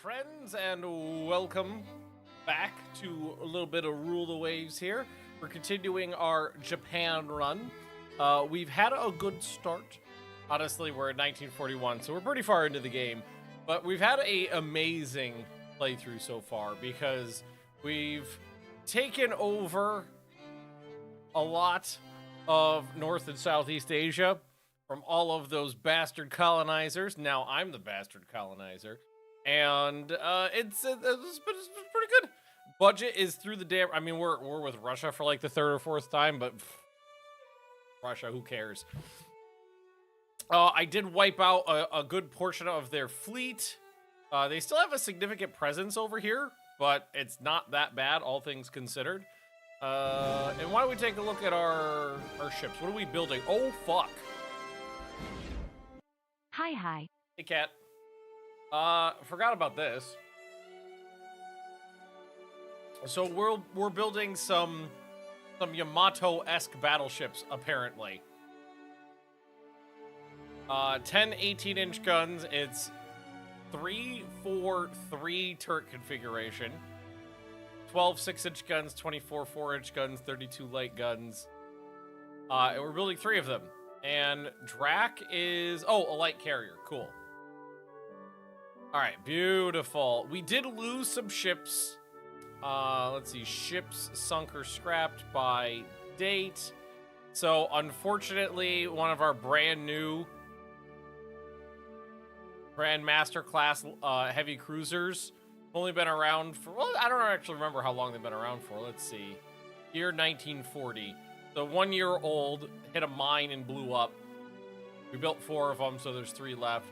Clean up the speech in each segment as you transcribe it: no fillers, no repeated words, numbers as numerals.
friends, and welcome back to a little bit of Rule the Waves here. We're continuing our Japan run. We've had a good start. Honestly, we're at 1941, so we're pretty far into the game. But we've had an amazing playthrough so far because we've taken over a lot of North and Southeast Asia from all of those bastard colonizers. Now I'm the bastard colonizer. And it's pretty good. Budget is through the damn. I mean, we're with Russia for like the third or fourth time, but Russia, who cares? I did wipe out a good portion of their fleet. They still have a significant presence over here, but it's not that bad, all things considered. And why don't we take a look at our ships? What are we building? Oh, fuck. Hi. Hey, Cat. Forgot about this. So we're building some Yamato-esque battleships, apparently. 10 18-inch guns. It's 3-4-3 turret configuration. 12 6-inch guns, 24 4-inch guns, 32 light guns. And we're building 3 of them. And Drac is... Oh, a light carrier. Cool. All right, beautiful. We did lose some ships. Let's see. Ships sunk or scrapped by date. So, unfortunately, one of our brand new Grandmaster class heavy cruisers only been around for... Well, I don't actually remember how long they've been around for. Let's see. Year 1940. So 1 year old, hit a mine and blew up. We built 4 of them, so there's 3 left.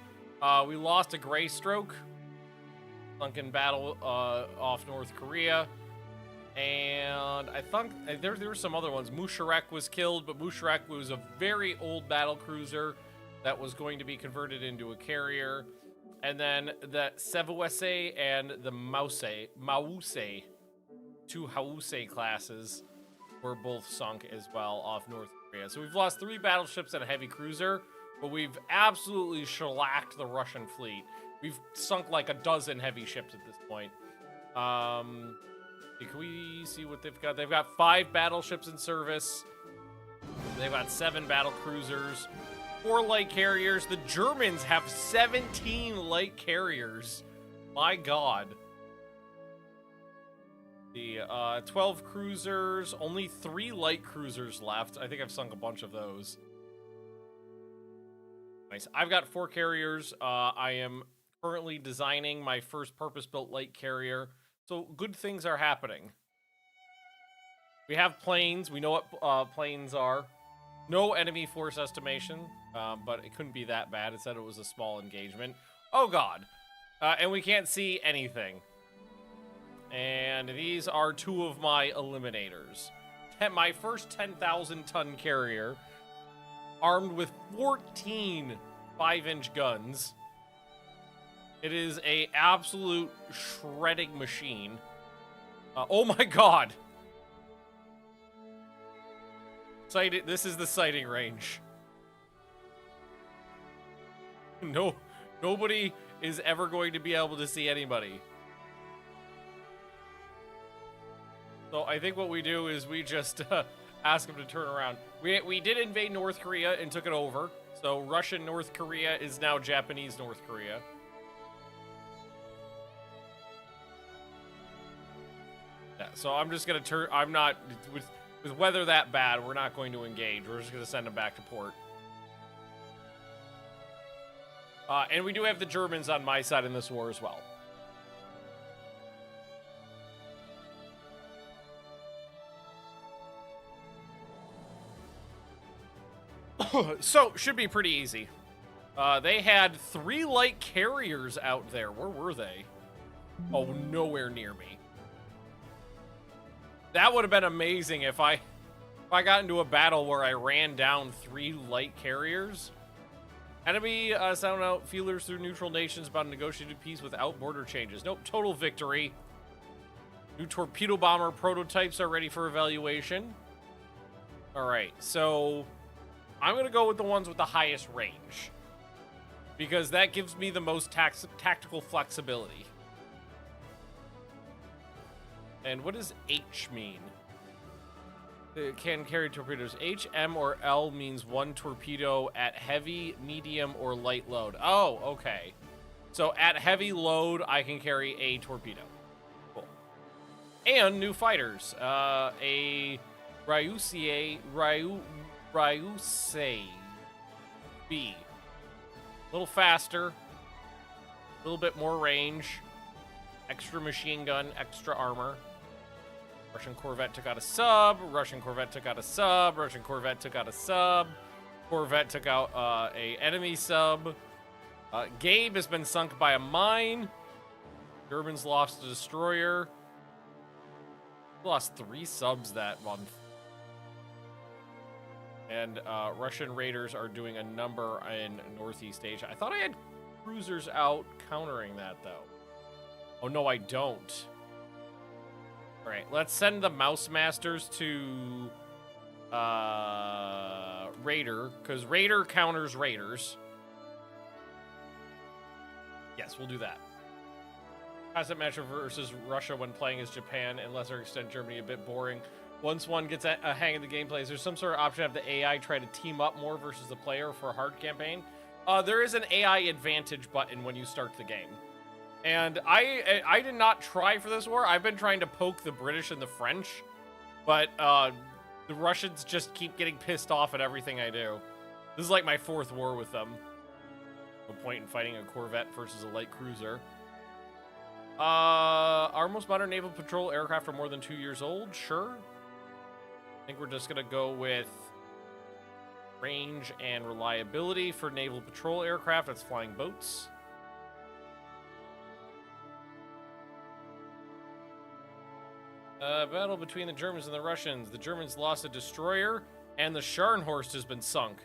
We lost a Gray Stroke, sunk in battle off North Korea. And I think there were some other ones. Musharek was killed, but Musharek was a very old battle cruiser that was going to be converted into a carrier. And then the Sevuese and the Mause, 2 Hause classes, were both sunk as well off North Korea. So we've lost 3 battleships and a heavy cruiser, but we've absolutely shellacked the Russian fleet. We've sunk like a dozen heavy ships at this point. Can we see what they've got? They've got 5 battleships in service. They've got 7 battle cruisers, 4 light carriers. The Germans have 17 light carriers. My God. The 12 cruisers, only 3 light cruisers left. I think I've sunk a bunch of those. Nice. I've got 4 carriers. I am currently designing my first purpose-built light carrier. So good things are happening. We have planes. We know what planes are. No enemy force estimation, but it couldn't be that bad. It said it was a small engagement. Oh, God. And we can't see anything. And these are 2 of my eliminators. My first 10,000-ton carrier, armed with 14 5-inch guns. It is a absolute shredding machine. Oh my God! This is the sighting range. Nobody is ever going to be able to see anybody. So I think what we do is we just ask them to turn around. We did invade North Korea and took it over. So Russian North Korea is now Japanese North Korea. Yeah, so I'm just going to turn... I'm not... With weather that bad, we're not going to engage. We're just going to send them back to port. And we do have the Germans on my side in this war as well. So, should be pretty easy. They had 3 light carriers out there. Where were they? Oh, nowhere near me. That would have been amazing if I got into a battle where I ran down 3 light carriers. Enemy sound out feelers through neutral nations about negotiated peace without border changes. Nope, total victory. New torpedo bomber prototypes are ready for evaluation. All right, so... I'm going to go with the ones with the highest range, because that gives me the most tactical flexibility. And what does H mean? It can carry torpedoes. H, M, or L means one torpedo at heavy, medium, or light load. Oh, okay. So at heavy load, I can carry a torpedo. Cool. And new fighters. A Ryusei B. A little faster. A little bit more range. Extra machine gun, extra armor. Russian Corvette took out a sub. Russian Corvette took out a sub. Russian Corvette took out a sub. Corvette took out a enemy sub. Gabe has been sunk by a mine. Germans lost a destroyer. Lost 3 subs that month. And Russian raiders are doing a number in Northeast Asia. I thought I had cruisers out countering that, though. Oh, no, I don't. All right, let's send the Mouse Masters to Raider, because Raider counters Raiders. Yes, we'll do that. Constant match versus Russia when playing as Japan, and lesser extent Germany, a bit boring. Once one gets a hang of the gameplay, is there some sort of option to have the AI try to team up more versus the player for a hard campaign? There is an AI advantage button when you start the game. And I did not try for this war. I've been trying to poke the British and the French, but the Russians just keep getting pissed off at everything I do. This is like my 4th war with them. No point in fighting a Corvette versus a light cruiser. Our most modern naval patrol aircraft are more than 2 years old. Sure. I think we're just gonna go with range and reliability for naval patrol aircraft. That's flying boats. Battle between the Germans and the Russians. The Germans lost a destroyer, and the Scharnhorst has been sunk.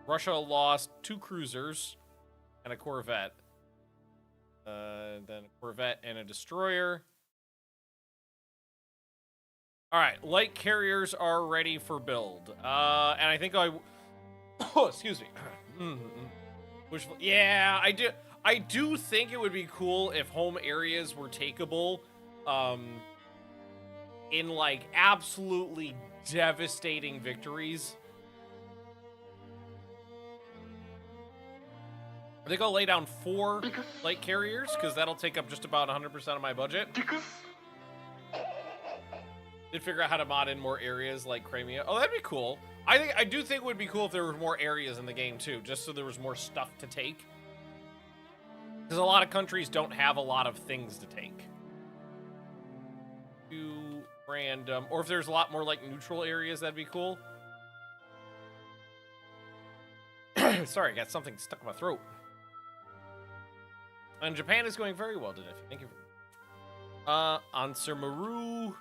Russia lost 2 cruisers and a Corvette. Then a Corvette and a destroyer. All right, light carriers are ready for build. And I think oh, excuse me. Yeah, I do think it would be cool if home areas were takeable. In like absolutely devastating victories. I think I'll lay down 4 light carriers because that'll take up just about 100% of my budget. Did figure out how to mod in more areas like Crimea. Oh, that'd be cool. I do think it would be cool if there were more areas in the game too, just so there was more stuff to take. Because a lot of countries don't have a lot of things to take. Random, or if there's a lot more like neutral areas, that'd be cool. Sorry, I got something stuck in my throat. And Japan is going very well today. Thank you. Answer Maru.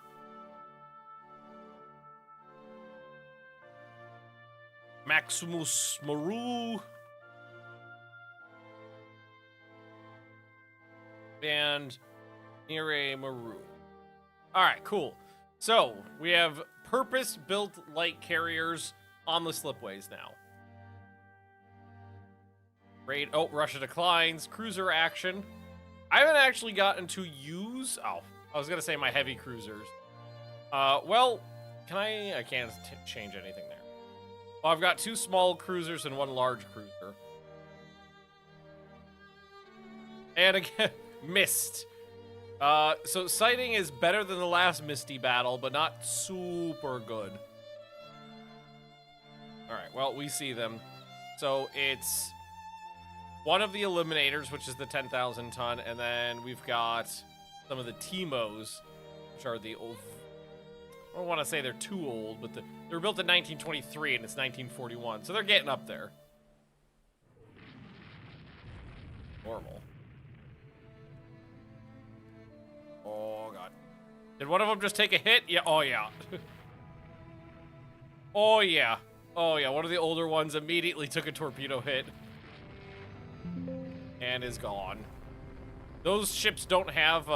Maximus Maru. And Nire Maru. All right, cool. So, we have purpose-built light carriers on the slipways now. Raid. Oh, Russia declines. Cruiser action. I haven't actually gotten to use... Oh, I was going to say my heavy cruisers. Well, can I can't change anything there. Well, I've got 2 small cruisers and 1 large cruiser. And again, missed. So sighting is better than the last Misty battle, but not super good. Alright, well, we see them. So it's one of the Eliminators, which is the 10,000 ton, and then we've got some of the Timos, which are the old... I don't want to say they're too old, but they were built in 1923, and it's 1941, so they're getting up there. Normal. Oh, God. Did one of them just take a hit? Yeah. Oh, yeah. Oh, yeah. Oh, yeah. One of the older ones immediately took a torpedo hit. And is gone. Those ships don't have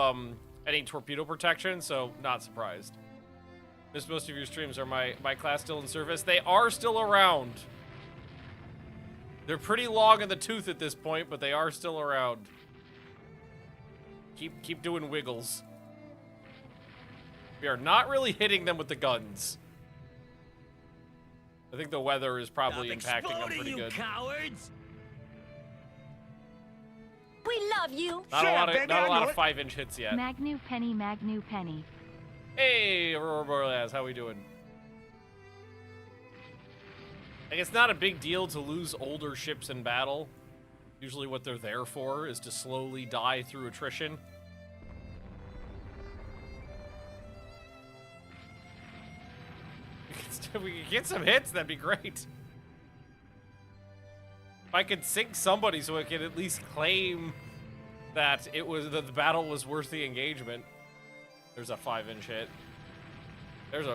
any torpedo protection, so not surprised. Missed most of your streams. Are my class still in service? They are still around. They're pretty long in the tooth at this point, but they are still around. Keep doing wiggles. We are not really hitting them with the guns. I think the weather is probably impacting them pretty good. Cowards! We love you. Not a lot of 5-inch hits yet. Magnu Penny, Magnu Penny. Hey, Aurora Borealis, how we doing? Like, it's not a big deal to lose older ships in battle. Usually what they're there for is to slowly die through attrition. If we could get some hits, that'd be great. If I could sink somebody so I could at least claim that the battle was worth the engagement. There's a 5-inch hit. There's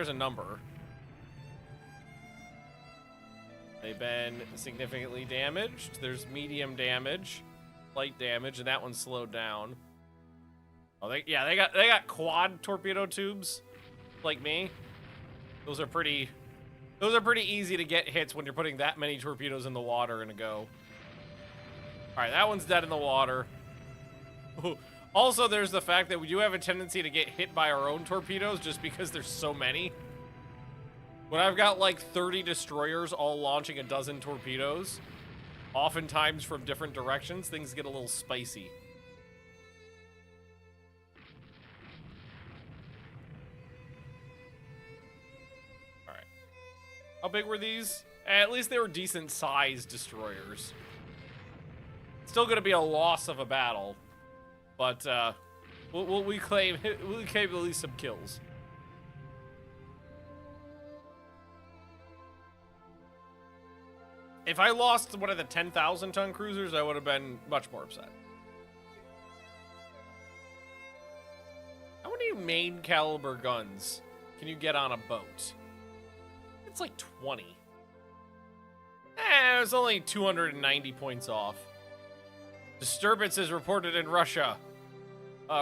a number. They've been significantly damaged. There's medium damage, light damage, and that one's slowed down. Oh, they got quad torpedo tubes, like me. Those are pretty easy to get hits when you're putting that many torpedoes in the water in a go. All right, that one's dead in the water. Also, there's the fact that we do have a tendency to get hit by our own torpedoes just because there's so many. When I've got like 30 destroyers all launching a dozen torpedoes, oftentimes from different directions, things get a little spicy. All right. How big were these? At least they were decent sized destroyers. Still going to be a loss of a battle, but we claim at least some kills. If I lost one of the 10,000-ton cruisers, I would have been much more upset. How many main caliber guns can you get on a boat? It's like 20. It's only 290 points off. Disturbances reported in Russia.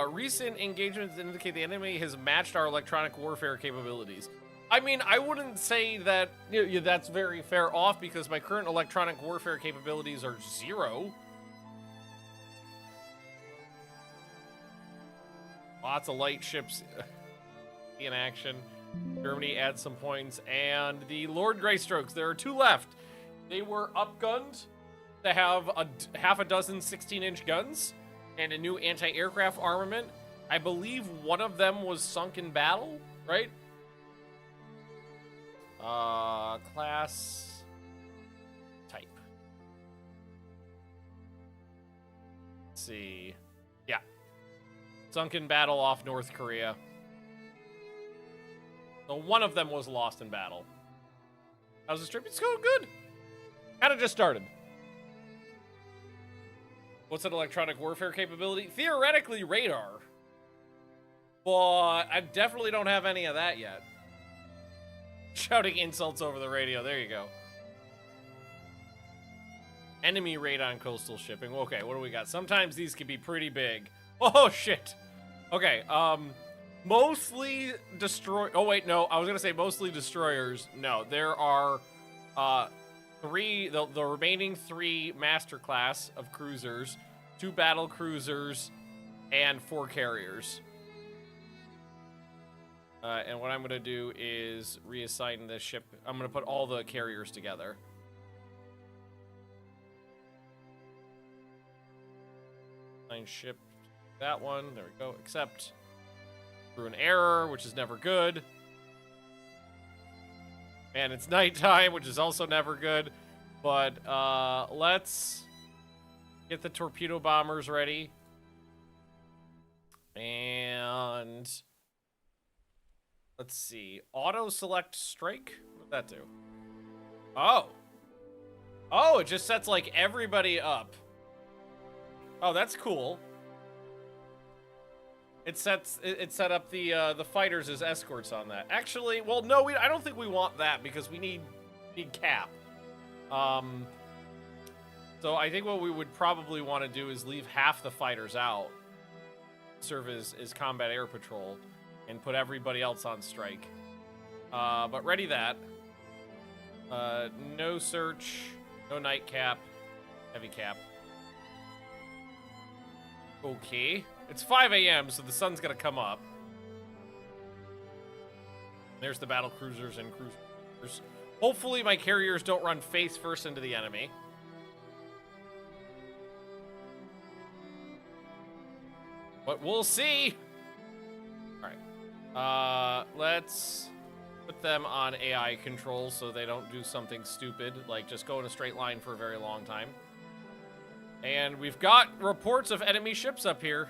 Recent engagements indicate the enemy has matched our electronic warfare capabilities. I mean, I wouldn't say that that's very fair off because my current electronic warfare capabilities are 0. Lots of light ships in action. Germany adds some points. And the Lord Greystrokes, there are 2 left. They were upgunned to have half a dozen 16-inch guns and a new anti-aircraft armament. I believe one of them was sunk in battle, right? Class type. Let's see. Yeah. Sunk in battle off North Korea. So one of them was lost in battle. How's the trip? It's going good. Kind of just started. What's an electronic warfare capability? Theoretically, radar. But I definitely don't have any of that yet. Shouting insults over the radio. There you go. Enemy radon coastal shipping. Okay, what do we got? Sometimes these can be pretty big. Oh, shit. Okay, mostly destroy... Oh, wait, no. I was going to say mostly destroyers. No, there are 3... The remaining 3 master class of cruisers, 2 battle cruisers, and 4 carriers. And what I'm going to do is reassign this ship. I'm going to put all the carriers together. Assign ship. That one. There we go. Except through an error, which is never good. And it's nighttime, which is also never good. But let's get the torpedo bombers ready. And... let's see. Auto select strike? What did that do? Oh. Oh, it just sets like everybody up. Oh, that's cool. It set up the fighters as escorts on that. Actually, well, no, I don't think we want that because we need cap. So I think what we would probably want to do is leave half the fighters out, serve as combat air patrol, and put everybody else on strike. But ready that. No search, no night cap, heavy cap. Okay. It's 5 a.m., so the sun's gonna come up. There's the battle cruisers and cruisers. Hopefully my carriers don't run face first into the enemy. But we'll see. All right. Let's put them on AI control so they don't do something stupid, like just go in a straight line for a very long time. And we've got reports of enemy ships up here.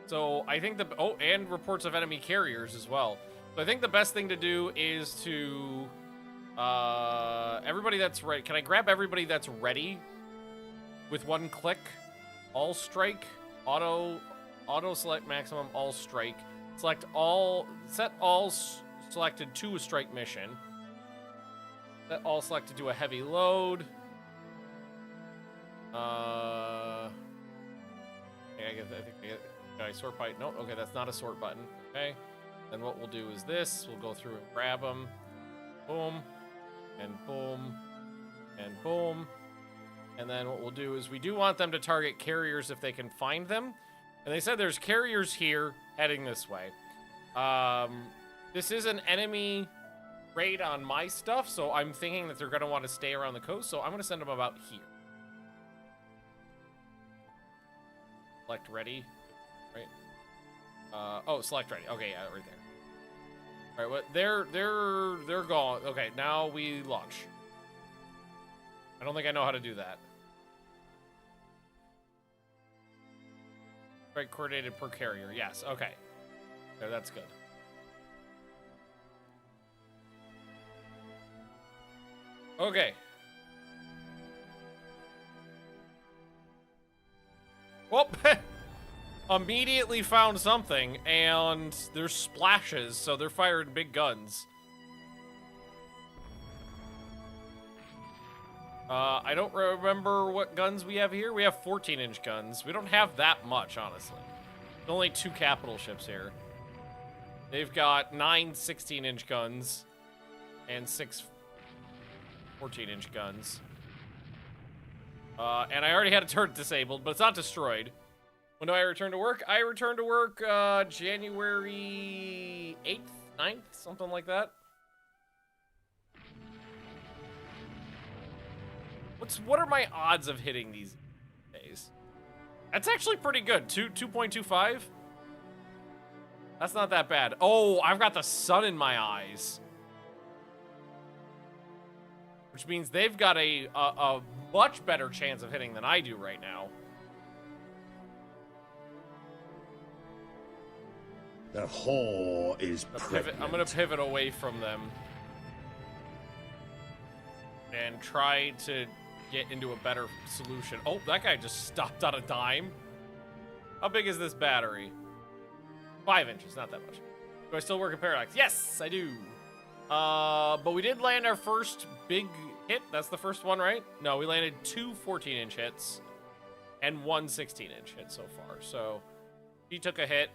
So I think and reports of enemy carriers as well. So I think the best thing to do is to, everybody that's ready. Can I grab everybody that's ready with one click? All strike, auto select maximum, all strike. Select all, set all selected to a strike mission. Set all selected to a heavy load. I think can I sort by? No, okay, that's not a sort button. Okay, then what we'll do is this. We'll go through and grab them. Boom, and boom, and boom. And then what we'll do is we do want them to target carriers if they can find them. And they said there's carriers here heading this way. This is an enemy raid on my stuff, so I'm thinking that they're going to want to stay around the coast, so I'm going to send them about here. Select ready. Right. Oh, select ready. Okay, yeah, right there. All right, what? They're gone. Okay, now we launch. I don't think I know how to do that. Right, coordinated per carrier. Yes. Okay. There, that's good. Okay. Well, immediately found something, and there's splashes, so they're firing big guns. I don't remember what guns we have here. We have 14-inch guns. We don't have that much, honestly. There's only 2 capital ships here. They've got 9 16-inch guns and 6 14-inch guns. And I already had a turret disabled, but it's not destroyed. When do I return to work? I return to work January 8th, 9th, something like that. What are my odds of hitting these days? That's actually pretty good. 2.25. That's not that bad. Oh, I've got the sun in my eyes, which means they've got a much better chance of hitting than I do right now. The whore is pregnant. I'm gonna pivot away from them and try to get into a better solution. Oh, that guy just stopped on a dime. How big is this battery? 5 inches, not that much. Do I still work in Paradox? Yes, I do. But we did land our first big hit. That's the first one, right? No, we landed 2 14-inch hits and 1 16-inch hit so far. So he took a hit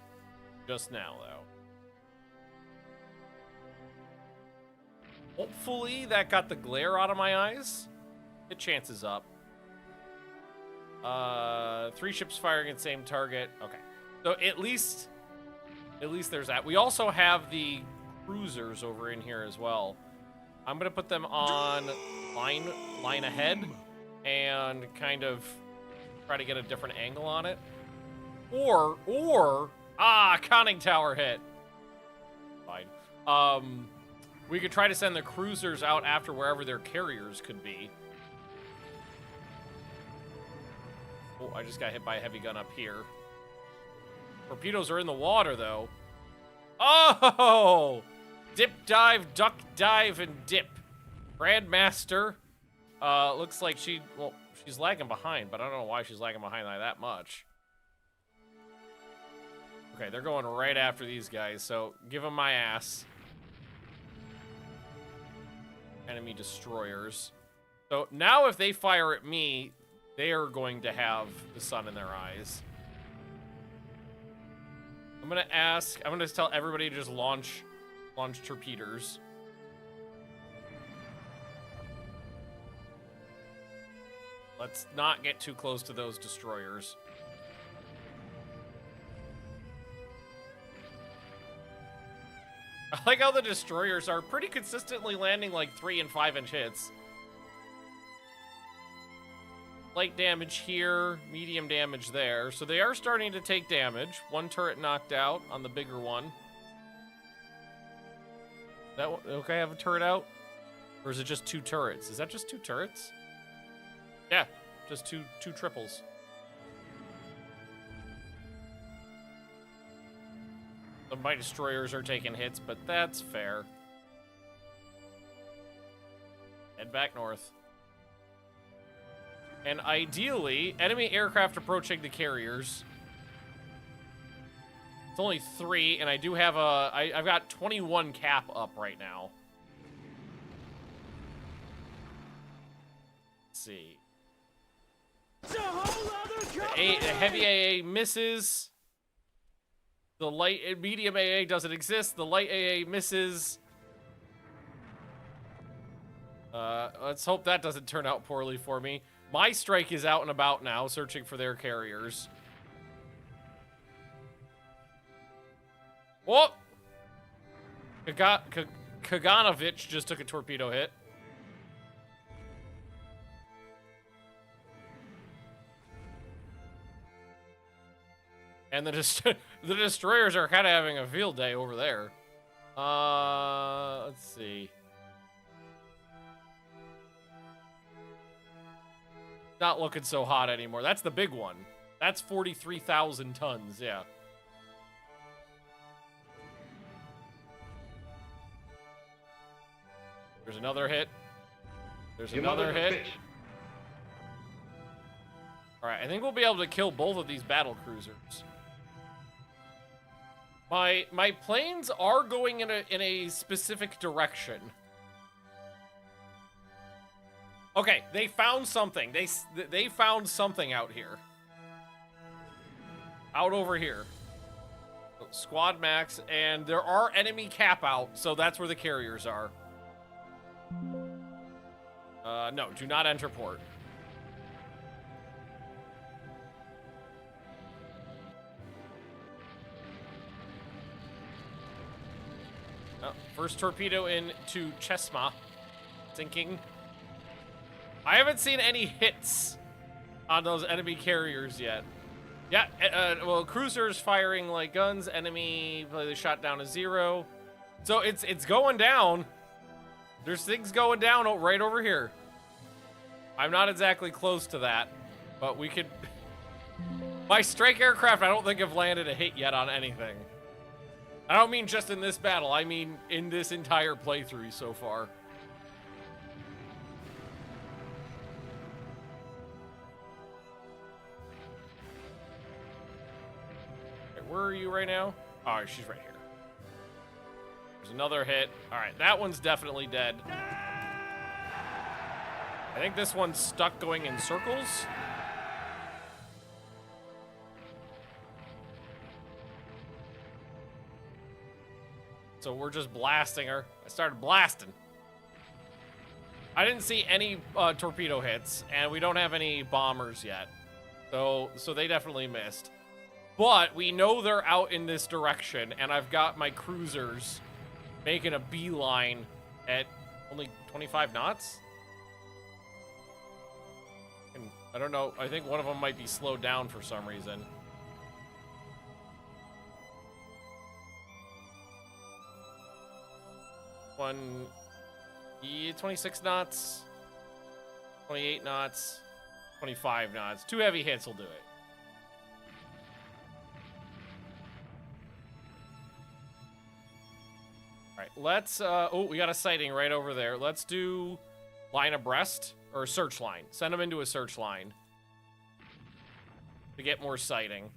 just now, though. Hopefully that got the glare out of my eyes. Hit chances up. 3 ships firing at same target. Okay. So at least there's that. We also have the cruisers over in here as well. I'm gonna put them on line ahead and kind of try to get a different angle on it. Or conning tower hit. Fine. We could try to send the cruisers out after wherever their carriers could be. Oh, I just got hit by a heavy gun up here. Torpedoes are in the water, though. Oh! Dip, dive, duck, dive, and dip. Grandmaster. Looks like she's lagging behind, but I don't know why she's lagging behind like that much. Okay, they're going right after these guys, so give them my ass. Enemy destroyers. So now if they fire at me, they are going to have the sun in their eyes. I'm gonna tell everybody to just launch torpedoes. Let's not get too close to those destroyers. I like how the destroyers are pretty consistently landing like 3 and 5-inch hits. Light damage here, medium damage there. So they are starting to take damage. One turret knocked out on the bigger one. That one, okay, I have a turret out? Or is it just 2 turrets? Is that just 2 turrets? Yeah, just two triples. My destroyers are taking hits, but that's fair. Head back north. And ideally, enemy aircraft approaching the carriers. It's only 3, and I do have I've got 21 cap up right now. Let's see. The heavy AA misses. The light and medium AA doesn't exist. The light AA misses. Let's hope that doesn't turn out poorly for me. My strike is out and about now, searching for their carriers. Whoa! Kaganovich just took a torpedo hit. And the destroyers are kind of having a field day over there. Let's see. Not looking so hot anymore. That's the big one. That's 43,000 tons, yeah. There's another hit. There's another hit. Alright, I think we'll be able to kill both of these battle cruisers. My planes are going in a specific direction. Okay, they found something. They found something out here. Out over here. Squad max, and there are enemy cap out, so that's where the carriers are. No, do not enter port. First torpedo into Chesma. Sinking. I haven't seen any hits on those enemy carriers yet. Yeah, well, cruisers firing like guns. Enemy shot down to 0. So it's going down. There's things going down right over here. I'm not exactly close to that, but we could... My strike aircraft, I don't think have landed a hit yet on anything. I don't mean just in this battle. I mean in this entire playthrough so far. Okay, where are you right now? Oh, she's right here. There's another hit. All right, that one's definitely dead. I think this one's stuck going in circles. So we're just blasting her. I started blasting. I didn't see any torpedo hits, and we don't have any bombers yet. So they definitely missed. But we know they're out in this direction, and I've got my cruisers making a beeline at only 25 knots? And I don't know. I think one of them might be slowed down for some reason. Yeah, 26 knots, 28 knots, 25 knots. 2 heavy hits will do it. All right, let's, oh, we got a sighting right over there. Let's do line abreast, or search line. Send them into a search line to get more sighting.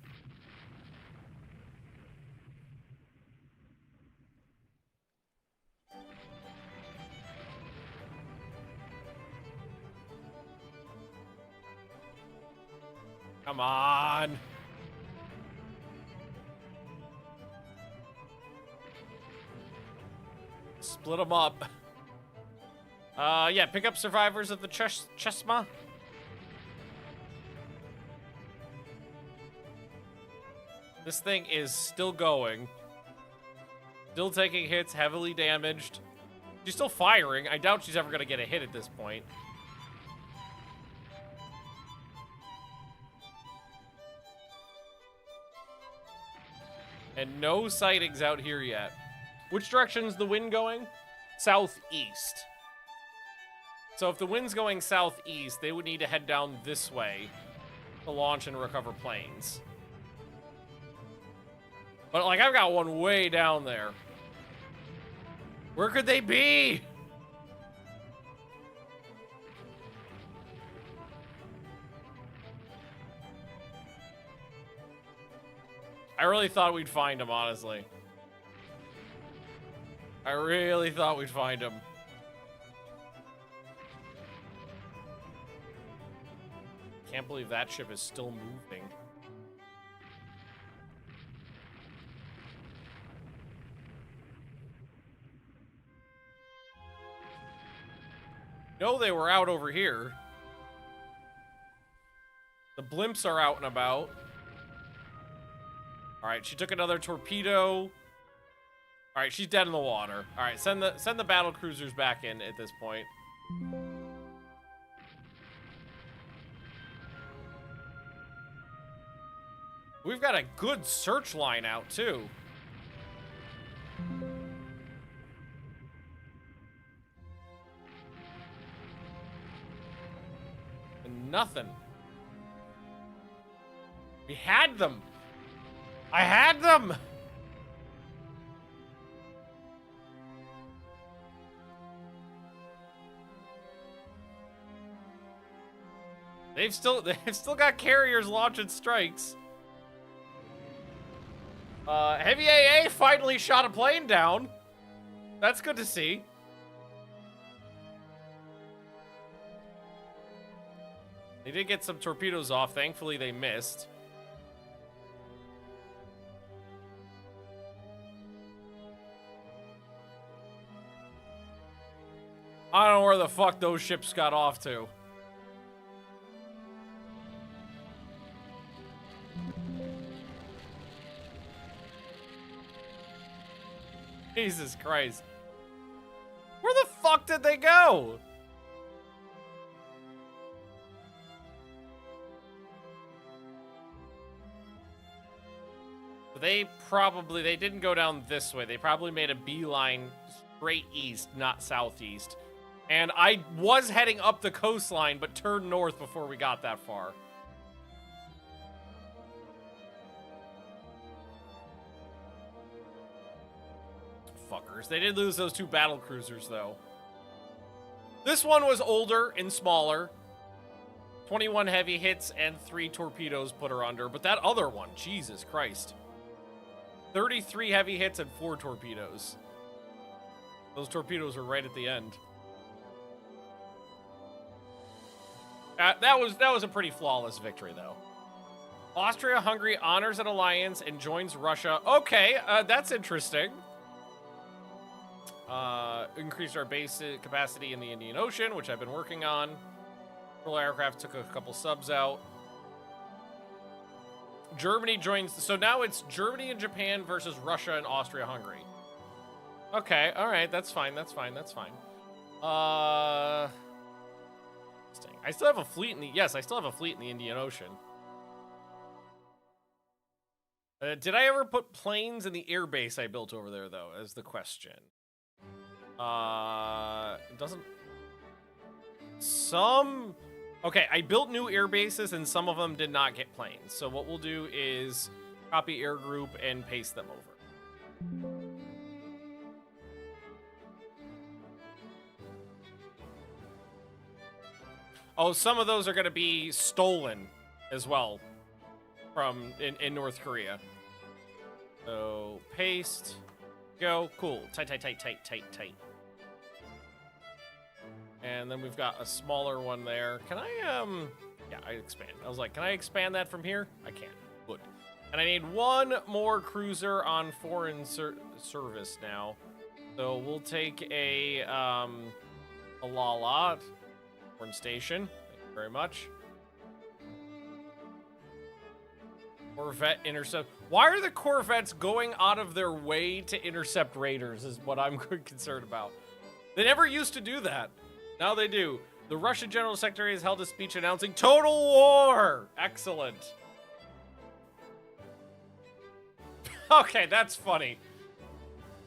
Come on. Split them up. Yeah, pick up survivors of the Chesma. This thing is still going. Still taking hits, heavily damaged. She's still firing. I doubt she's ever going to get a hit at this point. And no sightings out here yet. Which direction's the wind going? Southeast. So if the wind's going southeast, they would need to head down this way to launch and recover planes. But, like, I've got one way down there. Where could they be? I really thought we'd find him, honestly. I really thought we'd find him. Can't believe that ship is still moving. No, they were out over here. The blimps are out and about. All right, she took another torpedo. All right, she's dead in the water. All right, send the battle cruisers back in at this point. We've got a good search line out too. And nothing. We had them. I had them. They've still got carriers launching strikes. Heavy AA finally shot a plane down. That's good to see. They did get some torpedoes off. Thankfully, they missed. I don't know where the fuck those ships got off to. Jesus Christ. Where the fuck did they go? They didn't go down this way. They probably made a beeline straight east, not southeast. And I was heading up the coastline, but turned north before we got that far. Fuckers. They did lose those two battle cruisers, though. This one was older and smaller. 21 heavy hits and 3 torpedoes put her under. But that other one, Jesus Christ. 33 heavy hits and 4 torpedoes. Those torpedoes were right at the end. That was a pretty flawless victory, though. Austria-Hungary honors an alliance and joins Russia. Okay, that's interesting. Increased our base capacity in the Indian Ocean, which I've been working on. Patrol aircraft took a couple subs out. Germany joins. So now it's Germany and Japan versus Russia and Austria-Hungary. Okay, all right, that's fine. That's fine. That's fine. I still have a fleet in the. Yes, I still have a fleet in the Indian Ocean. Did I ever put planes in the air base I built over there, though? Is the question. It doesn't. Okay, I built new air bases and some of them did not get planes. So what we'll do is copy air group and paste them over. Oh, some of those are going to be stolen as well from in North Korea. So paste, go, cool, tight. And then we've got a smaller one there. Can I, yeah, I expand. I was like, can I expand that from here? I can. Good. And I need one more cruiser on foreign service now. So we'll take a Lala, foreign station. Thank you very much. Corvette intercept. Why are the Corvettes going out of their way to intercept raiders is what I'm concerned about. They never used to do that. Now they do. The Russian General Secretary has held a speech announcing total war. Excellent. Okay, that's funny.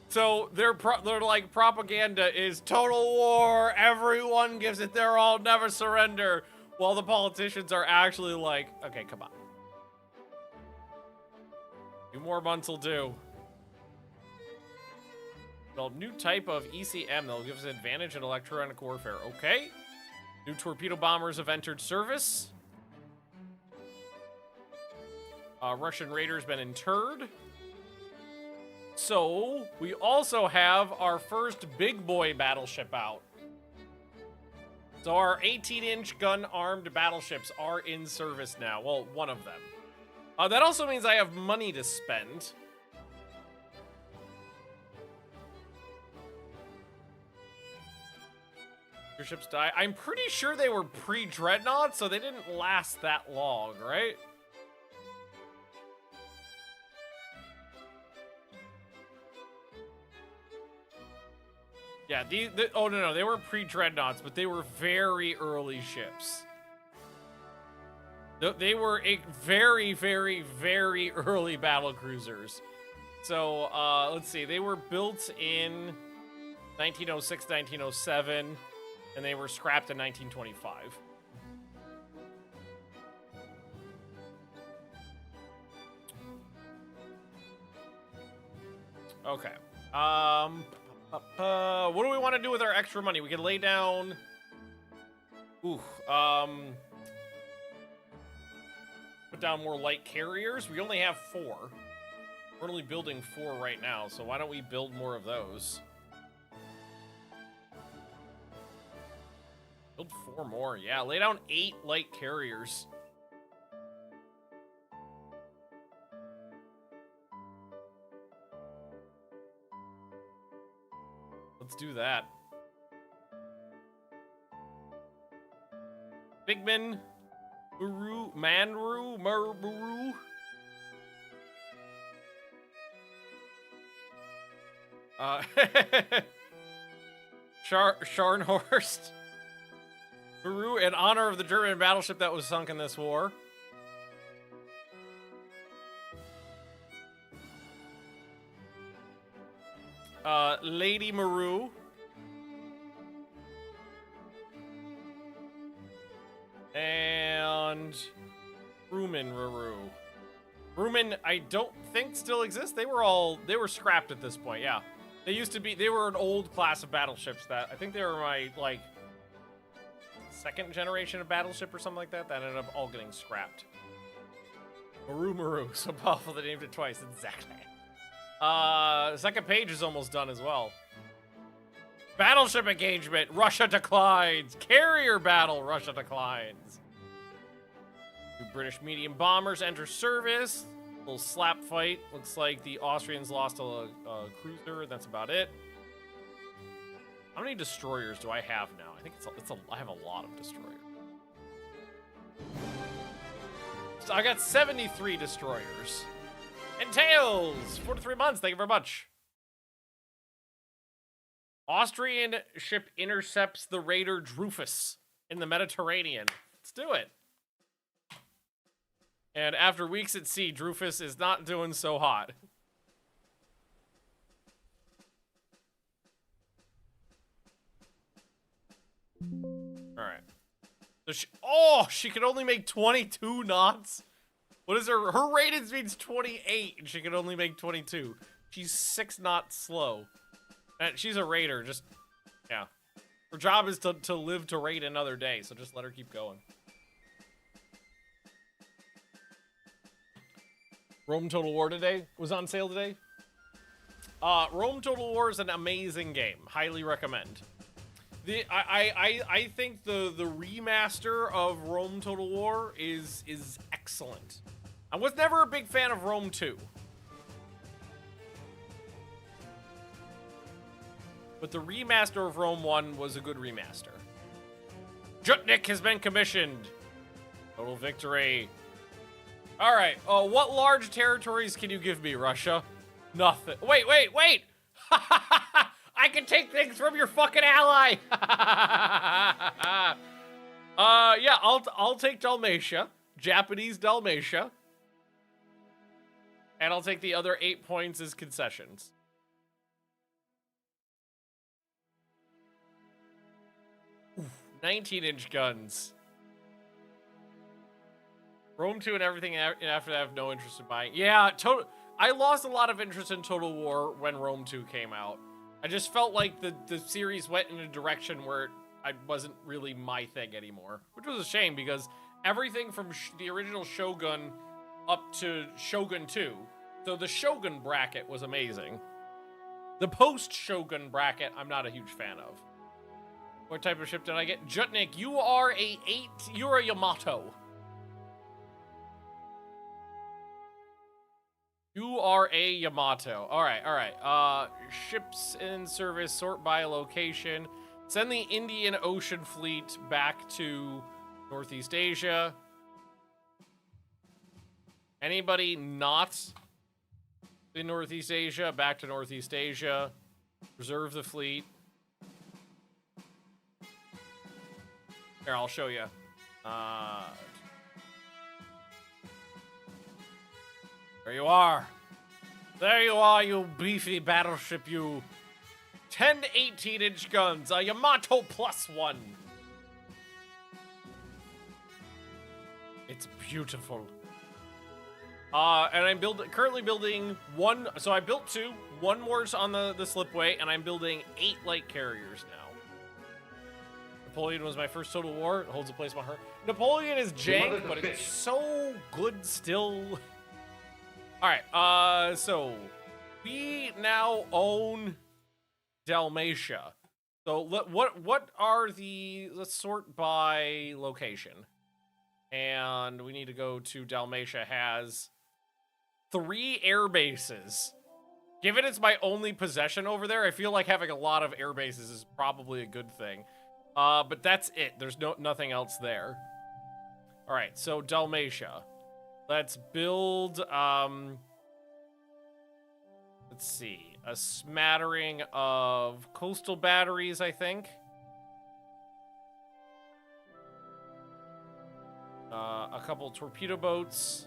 So their like propaganda is total war. Everyone gives it their all, never surrender. While the politicians are actually like, okay, come on. 2 more months will do. Well, new type of ECM that'll give us an advantage in electronic warfare. Okay. New torpedo bombers have entered service. Russian raider's been interred. So, we also have our first big boy battleship out. So our 18-inch gun-armed battleships are in service now. Well, one of them. That also means I have money to spend. Your ships die. I'm pretty sure they were pre-dreadnought, so they didn't last that long, right? Yeah, oh no, they were pre-dreadnoughts, but they were very early ships. They were a very, very, very early battle cruisers. So, let's see, they were built in 1906, 1907, and they were scrapped in 1925. Okay. What do we want to do with our extra money? We can lay down... Ooh, put down more light carriers. We only have 4. We're only building 4 right now, so why don't we build more of those? Build 4 more. Yeah, lay down 8 light carriers. Let's do that. Bigman, Manru. Scharnhorst. Maru, in honor of the German battleship that was sunk in this war. Lady Maru. And Rumen Maru. Rumen, I don't think still exists. They were scrapped at this point, yeah. They used to be, they were an old class of battleships that, I think they were my, like, 2nd generation of battleship or something like that ended up all getting scrapped. Maru, so powerful they named it twice, exactly. Second page is almost done as well. Battleship engagement, Russia declines. Carrier battle, Russia declines. 2 British medium bombers enter service. Little slap fight. Looks like the Austrians lost a cruiser. That's about it. How many destroyers do I have now? I think I have a lot of destroyers. So I got 73 destroyers. And tails, 4 to 3 months. Thank you very much. Austrian ship intercepts the raider Drufus in the Mediterranean. Let's do it. And after weeks at sea, Drufus is not doing so hot. All right. So she can only make 22 knots. What is her rating speed's 28, and she can only make 22. She's 6 knots slow. And she's a raider, just, yeah. Her job is to live to raid another day, so just let her keep going. Rome Total War today was on sale today. Rome Total War is an amazing game. Highly recommend. I think the remaster of Rome Total War is excellent. I was never a big fan of Rome 2. But the remaster of Rome 1 was a good remaster. Jutnik has been commissioned. Total victory. All right. What large territories can you give me, Russia? Nothing. Wait. I can take things from your fucking ally. Yeah, I'll take Dalmatia, Japanese Dalmatia, and I'll take the other 8 points as concessions. Oof, 19-inch guns. Rome 2 and everything after that I have no interest in buying. Yeah, I lost a lot of interest in Total War when Rome 2 came out. I just felt like the series went in a direction where I wasn't really my thing anymore, which was a shame because everything from the original Shogun up to Shogun 2, so the Shogun bracket was amazing. The post-Shogun bracket, I'm not a huge fan of. What type of ship did I get? Jutnik, you are you're a Yamato. You are a Yamato. All right. Ships in service, sort by location. Send the Indian Ocean Fleet back to Northeast Asia. Anybody not in Northeast Asia, back to Northeast Asia. Reserve the fleet. Here, I'll show you. There you are. There you are, you beefy battleship, you. 10 to 18-inch guns, a Yamato +1. It's beautiful. And I'm currently building one. So I built 2, 1 more on the slipway, and I'm building 8 light carriers now. Napoleon was my first Total War. It holds a place in my heart. Napoleon is jank, but it's so good still. All right, so we now own Dalmatia. So what are let's sort by location. And we need to go to Dalmatia has 3 air bases. Given it's my only possession over there, I feel like having a lot of air bases is probably a good thing. But that's it. There's nothing else there. All right, so Dalmatia. Let's build, let's see, a smattering of coastal batteries, I think. A couple torpedo boats.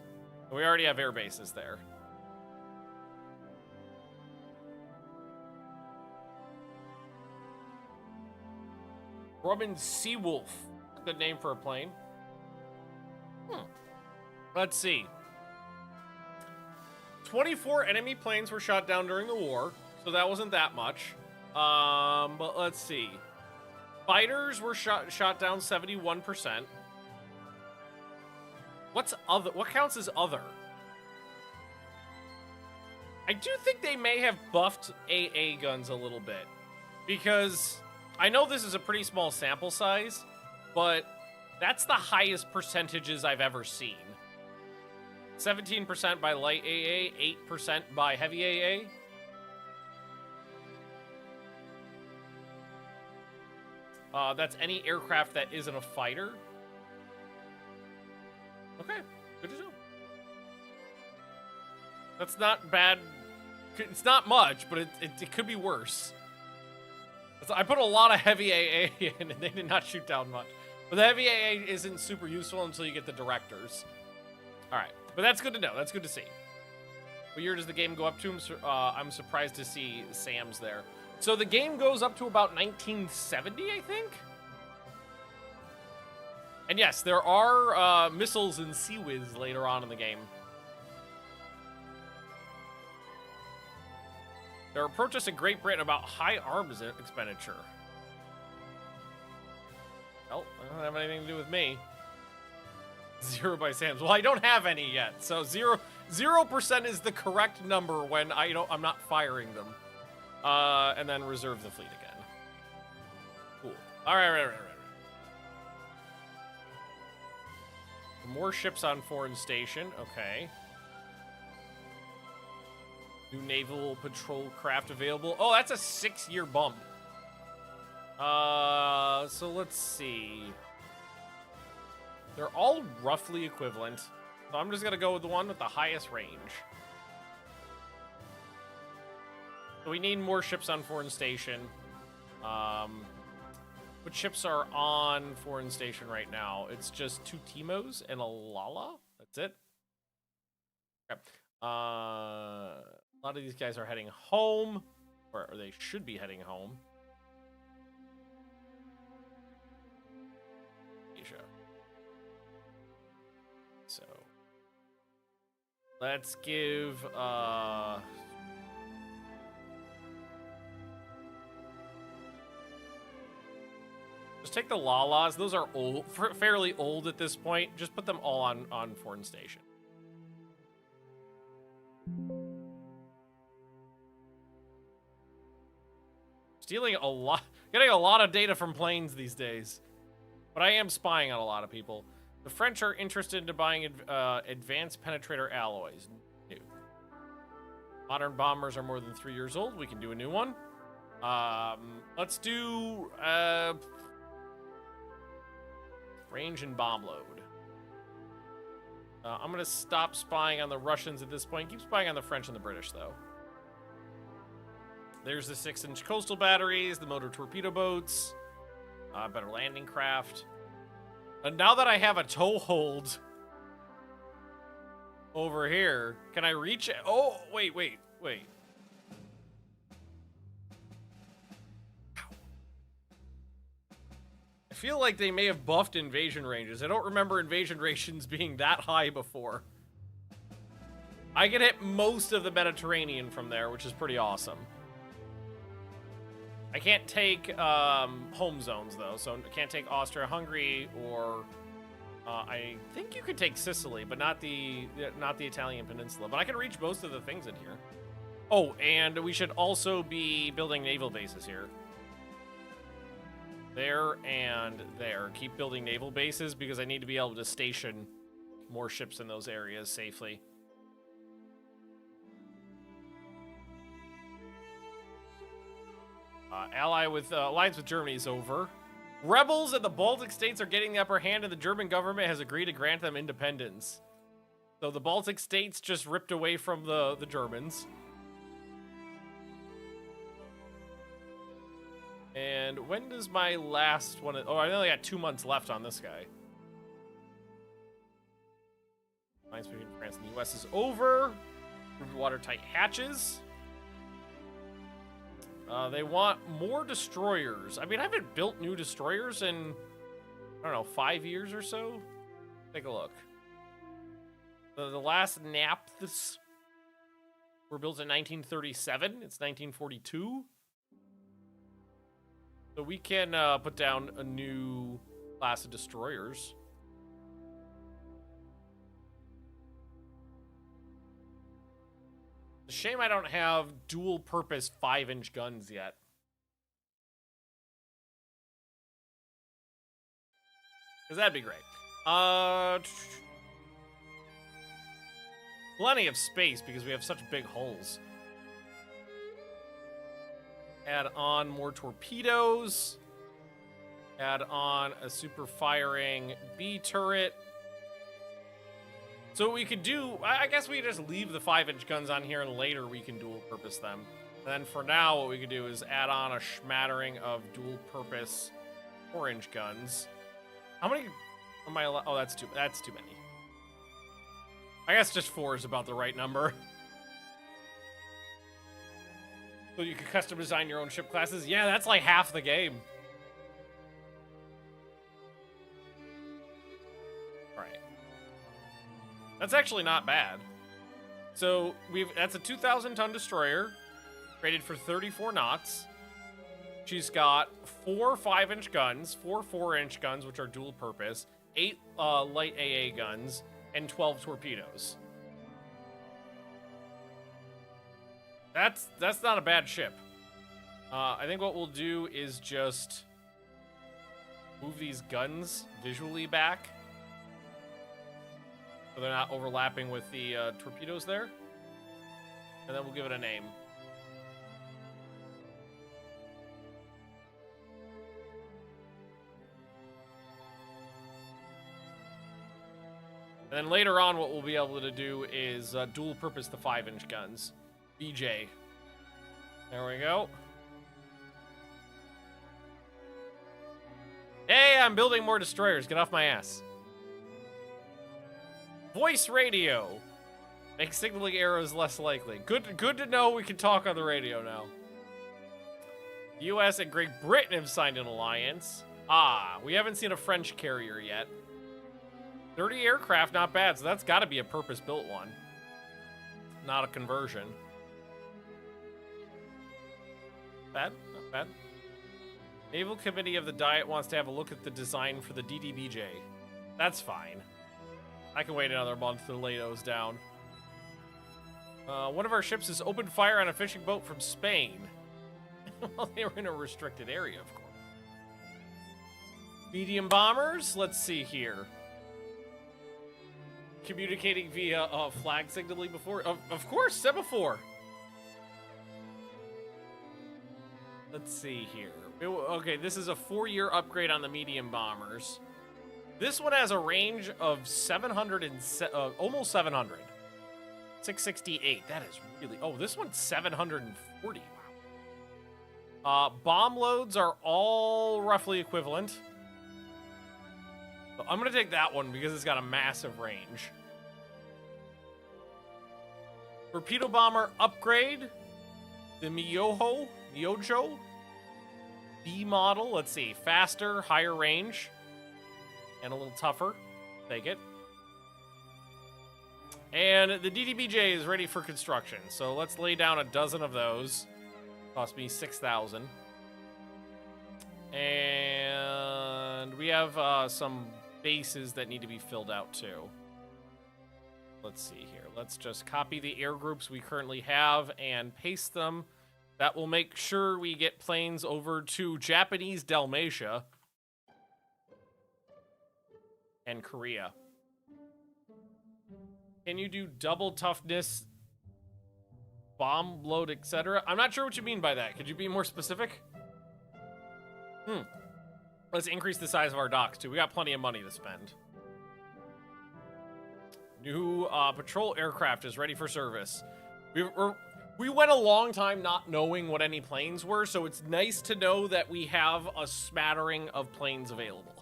We already have air bases there. Grumman Seawolf. Good name for a plane. Let's see. 24 enemy planes were shot down during the war, so that wasn't that much. But let's see. Fighters were shot down 71%. What's other? What counts as other? I do think they may have buffed AA guns a little bit, because I know this is a pretty small sample size, but that's the highest percentages I've ever seen. 17% by light AA, 8% by heavy AA. That's any aircraft that isn't a fighter. Okay, good to know. That's not bad. It's not much, but it could be worse. I put a lot of heavy AA in, and they did not shoot down much. But the heavy AA isn't super useful until you get the directors. All right, but that's good to know. That's good to see. What year does the game go up to? I'm surprised to see Sam's there. So the game goes up to about 1970, I think? And yes, there are missiles and Sea Whiz later on in the game. There are protests in Great Britain about high arms expenditure. Well, I don't have anything to do with me. 0 by Sam's. Well, I don't have any yet, so 0% is the correct number when I'm not firing them. And then reserve the fleet again. Cool. All right. More ships on foreign station. Okay. New naval patrol craft available. Oh, that's a 6-year bump. So let's see. They're all roughly equivalent. So I'm just gonna go with the one with the highest range. So we need more ships on Foreign Station. What ships are on Foreign Station right now? It's just 2 Timos and a Lala. That's it. Okay. A lot of these guys are heading home, or they should be heading home. Asia. So let's give just take the Lalas. Those are old, fairly old at this point. Just put them all on Foreign Station. Stealing a lot, getting a lot of data from planes these days. But I am spying on a lot of people. The French are interested in buying advanced penetrator alloys. New. Modern bombers are more than 3 years old. We can do a new one. Let's do range and bomb load. I'm gonna stop spying on the Russians at this point. Keep spying on the French and the British, though. There's the 6-inch coastal batteries, the motor torpedo boats, better landing craft. And now that I have a toehold over here, can I reach it? Oh, wait. I feel like they may have buffed invasion ranges. I don't remember invasion ranges being that high before. I can hit most of the Mediterranean from there, which is pretty awesome. I can't take home zones, though, so I can't take Austria-Hungary, or I think you could take Sicily, but not the Italian peninsula. But I can reach most of the things in here. Oh, and we should also be building naval bases here. There and there. Keep building naval bases because I need to be able to station more ships in those areas safely. Alliance with Germany is over. Rebels in the Baltic states are getting the upper hand, and the German government has agreed to grant them independence. So the Baltic states just ripped away from the Germans. And when does my last one... Oh, I only got 2 months left on this guy. Alliance between France and the U.S. is over. Watertight hatches. They want more destroyers. I mean, I haven't built new destroyers in, I don't know, 5 years or so. Take a look. The last Naps were built in 1937. It's 1942. So we can put down a new class of destroyers. It's a shame I don't have dual-purpose 5-inch guns yet. Because that'd be great. Plenty of space because we have such big hulls. Add on more torpedoes. Add on a super firing B turret. So what we could do, I guess we could just leave the 5-inch guns on here and later we can dual purpose them. And then for now, what we could do is add on a smattering of dual purpose 4-inch guns. How many am I allowed? Oh, that's too many. I guess just 4 is about the right number. So you could custom design your own ship classes? Yeah, that's like half the game. Alright. That's actually not bad. So that's a 2,000-ton destroyer, rated for 34 knots. She's got 4 5-inch guns, 4 4-inch guns, which are dual purpose, 8 light AA guns, and 12 torpedoes. That's not a bad ship. I think what we'll do is just move these guns visually back so they're not overlapping with the torpedoes there. And then we'll give it a name. And then later on, what we'll be able to do is dual purpose the 5-inch guns. BJ. There we go. Hey, I'm building more destroyers. Get off my ass. Voice radio. Makes signaling errors less likely. Good to know we can talk on the radio now. U.S. and Great Britain have signed an alliance. Ah, we haven't seen a French carrier yet. 30 aircraft, not bad. So that's got to be a purpose-built one. Not a conversion. Bad? Not bad. Naval Committee of the Diet wants to have a look at the design for the DDBJ. That's fine. I can wait another month to lay those down. One of our ships has opened fire on a fishing boat from Spain. Well, they were in a restricted area, of course. Medium bombers? Let's see here. Communicating via flag signaling before? Of course, semaphore. Let's see here. Okay, this is a 4-year upgrade on the medium bombers. This one has a range of 700 and almost 700. 668. That is really... Oh, this one's 740. Wow. Bomb loads are all roughly equivalent. I'm going to take that one because it's got a massive range. Torpedo bomber upgrade. The Myojo B model. Let's see. Faster, higher range, and a little tougher. Take it. And the DDBJ is ready for construction. So let's lay down a dozen of those. Cost me 6,000. And we have some bases that need to be filled out too. Let's see here. Let's just copy the air groups we currently have and paste them. That will make sure we get planes over to Japanese Dalmatia and Korea. Can you do double toughness, bomb load, etc.? I'm not sure what you mean by that. Could you be more specific? Let's increase the size of our docks, too. We got plenty of money to spend. New patrol aircraft is ready for service. We went a long time not knowing what any planes were, so it's nice to know that we have a smattering of planes available.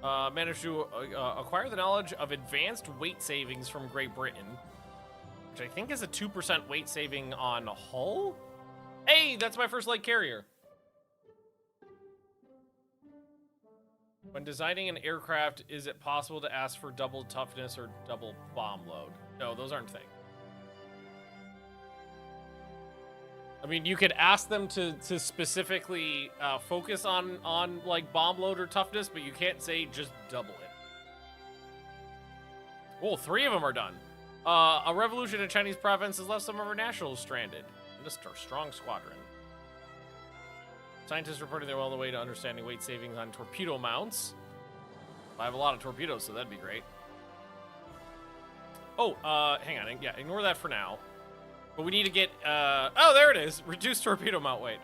Managed to acquire the knowledge of advanced weight savings from Great Britain, which I think is a 2% weight saving on hull? Hey, that's my first light carrier. When designing an aircraft, is it possible to ask for double toughness or double bomb load? No, those aren't things. I mean, you could ask them to specifically focus on like bomb load or toughness, but you can't say just double it. Oh, 3 of them are done. A revolution in Chinese province has left some of our nationals stranded. And just a strong squadron. Scientists reporting they're well on the way to understanding weight savings on torpedo mounts. I have a lot of torpedoes, so that'd be great. Oh, hang on. Yeah, ignore that for now. But we need to get, oh, there it is. Reduced torpedo mount weight.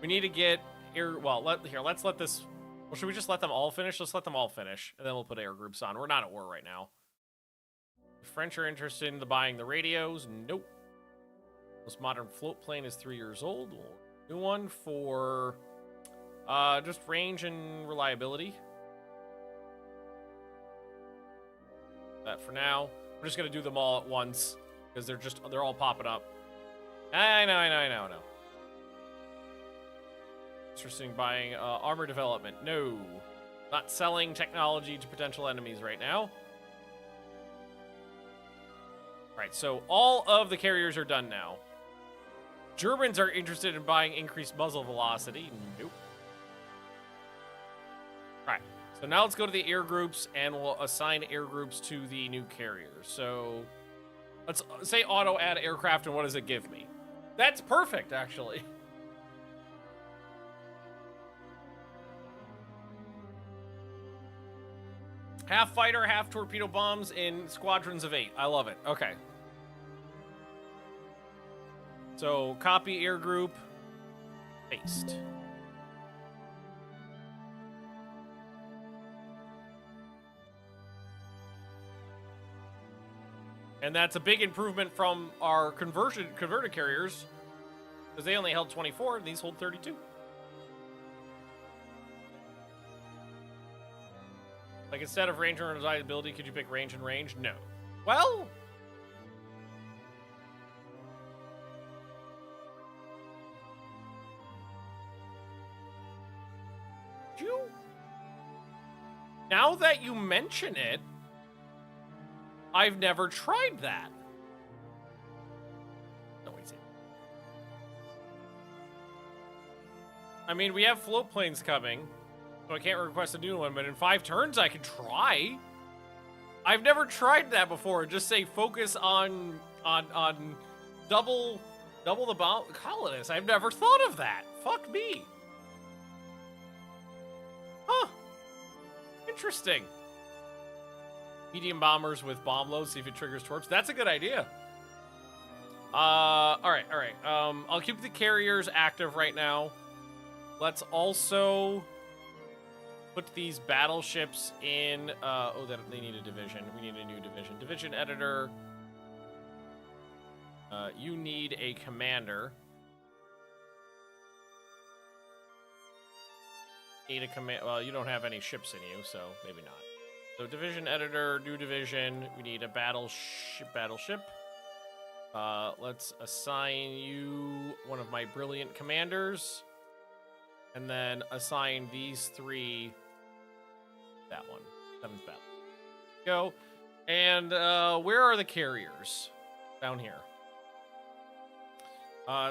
We need to get air, well, let's let this, well, should we just let them all finish? Let's let them all finish, and then we'll put air groups on. We're not at war right now. The French are interested in buying the radios. Nope. Most modern float plane is 3 years old. New one for, just range and reliability. That for now. We're just gonna do them all at once. Because they're all popping up. I know. Interesting buying armor development. No. Not selling technology to potential enemies right now. Right, so all of the carriers are done now. Germans are interested in buying increased muzzle velocity. Nope. Right, so now let's go to the air groups and we'll assign air groups to the new carriers. So let's say auto add aircraft, and what does it give me? That's perfect, actually. Half fighter, half torpedo bombs in squadrons of 8. I love it. Okay. So copy air group, paste. And that's a big improvement from our converted carriers, because they only held 24, and these hold 32. Like, instead of range and reliability, could you pick range and range? No. Well... Now that you mention it, I've never tried that. No, wait. I mean, we have float planes coming, so I can't request a new one, but in 5 turns I could try. I've never tried that before. Just say focus on double the bomb colonists. I've never thought of that. Fuck me. Huh. Interesting. Medium bombers with bomb loads, see if it triggers torch. That's a good idea. All right. I'll keep the carriers active right now. Let's also put these battleships in. They need a division. We need a new division. Division editor. You need a commander. Need a command. Well, you don't have any ships in you, so maybe not. So division editor, new division. We need a battleship. Let's assign you one of my brilliant commanders, and then assign these 3. That one, 7th battle. Go. And where are the carriers? Down here.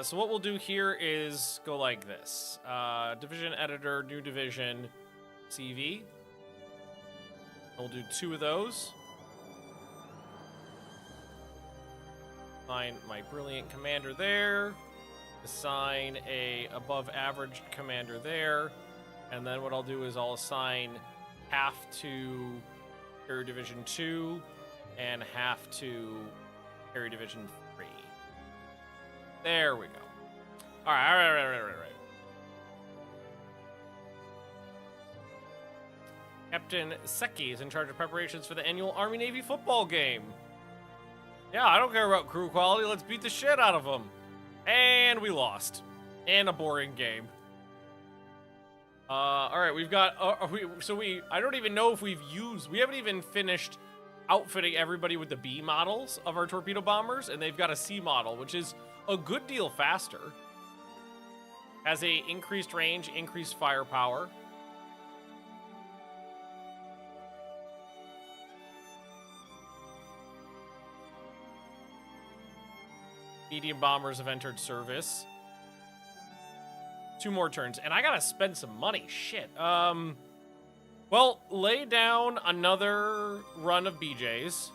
So what we'll do here is go like this. Division editor, new division, CV. We'll do 2 of those. Assign my brilliant commander there. Assign a above average commander there. And then what I'll do is I'll assign half to Carrier Division 2 and half to Carrier Division 3. There we go. All right. Captain Seki is in charge of preparations for the annual Army-Navy football game. Yeah, I don't care about crew quality. Let's beat the shit out of them. And we lost. And a boring game. All right, we've got... I don't even know if we haven't even finished outfitting everybody with the B models of our torpedo bombers, and they've got a C model, which is a good deal faster. Has a increased range, increased firepower. Medium bombers have entered service. 2 more turns, and I gotta spend some money. Shit. Well, lay down another run of BJs.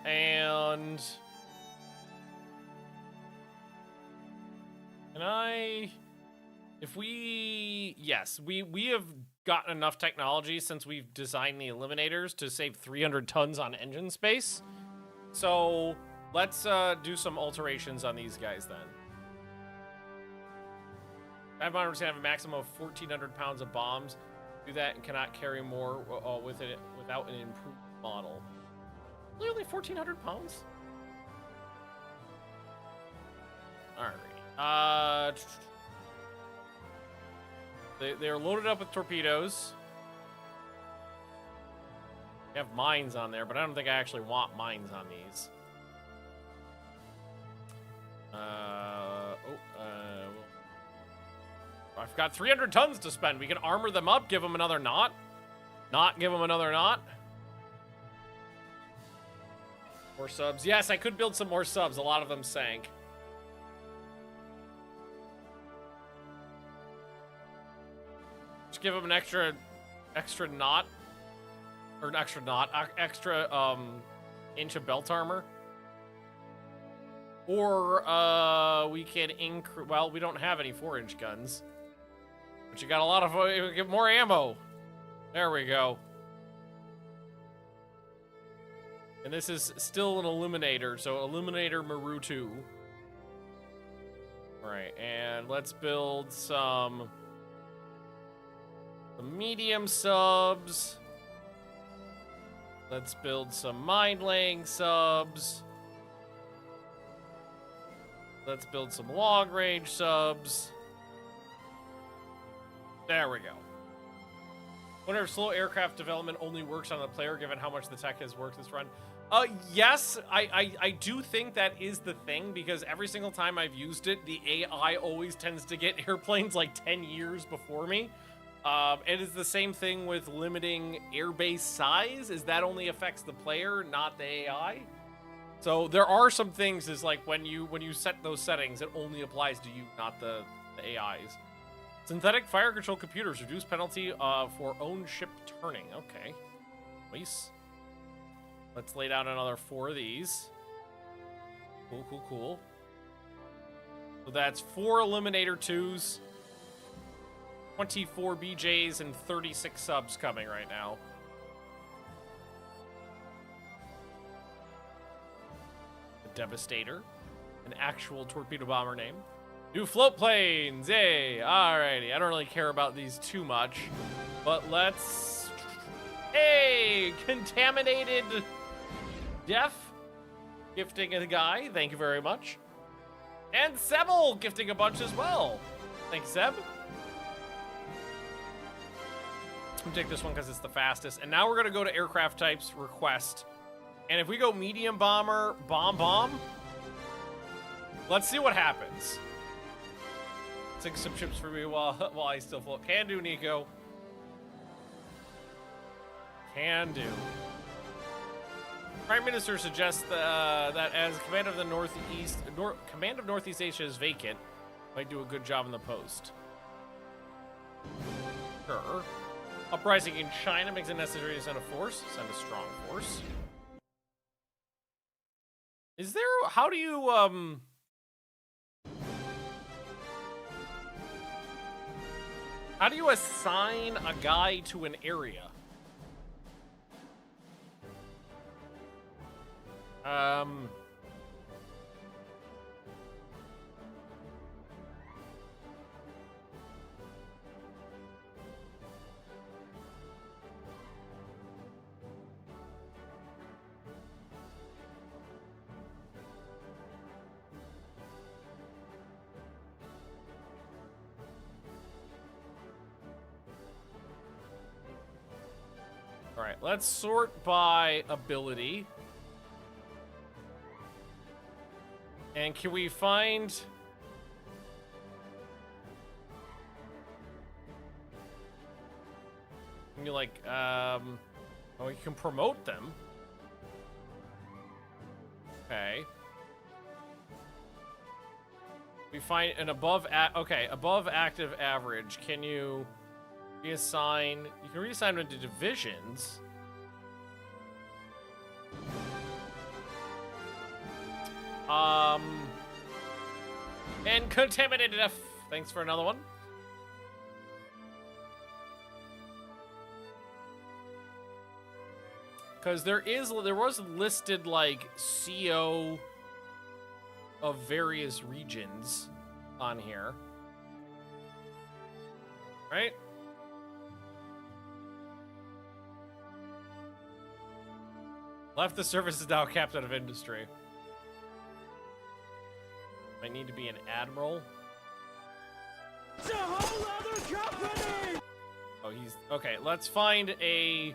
And... Yes, we have gotten enough technology since we've designed the eliminators to save 300 tons on engine space. So let's do some alterations on these guys then. I have a maximum of 1,400 pounds of bombs. Do that and cannot carry more with it without an improved model. Literally 1,400 pounds? Alright. They're loaded up with torpedoes. They have mines on there, but I don't think I actually want mines on these. I've got 300 tons to spend. We can armor them up, give them another knot. Not give them another knot. More subs. Yes, I could build some more subs. A lot of them sank. Just give them an extra knot. Or an extra knot. Extra inch of belt armor. Or we can increase... Well, we don't have any 4-inch guns. But you got a lot of... Get more ammo. There we go. And this is still an Illuminator, so Illuminator Maru 2. Alright, and let's build some medium subs. Let's build some mine-laying subs. Let's build some long-range subs. There we go. Wonder if slow aircraft development only works on the player, given how much the tech has worked this run. Yes, I do think that is the thing, because every single time I've used it, the AI always tends to get airplanes like 10 years before me. It is the same thing with limiting airbase size, is that only affects the player, not the AI. So there are some things is like when you set those settings, it only applies to you, not the AIs. Synthetic fire control computers reduce penalty for own ship turning. Okay, nice. Let's lay down another 4 of these. Cool, cool, cool. So that's 4 Eliminator 2s, 24 BJs, and 36 subs coming right now. The Devastator, an actual torpedo bomber name. New float planes, yay! Alrighty, I don't really care about these too much, but let's... Hey! Contaminated Def, gifting a guy, thank you very much. And Sebel gifting a bunch as well. Thanks, Seb. We'll take this one because it's the fastest. And now we're gonna go to aircraft types, request. And if we go medium bomber, bomb, let's see what happens. Sink some chips for me while I still float. Can do, Nico. Can do. Prime Minister suggests that as command of the command of Northeast Asia is vacant, might do a good job in the post. Sure. Uprising in China makes it necessary to send a force. Send a strong force. Is there? How do you How do you assign a guy to an area? All right, let's sort by ability. And can we find... Can you like, oh, you can promote them. Okay. We find an above, okay, above active average. Can you reassign? You can reassign them to divisions. And contaminated F. Thanks for another one. Because there was listed like CO of various regions on here, right? Left the service is now capped out of industry. I need to be an admiral. It's a whole other company! Oh, he's... Okay, let's find a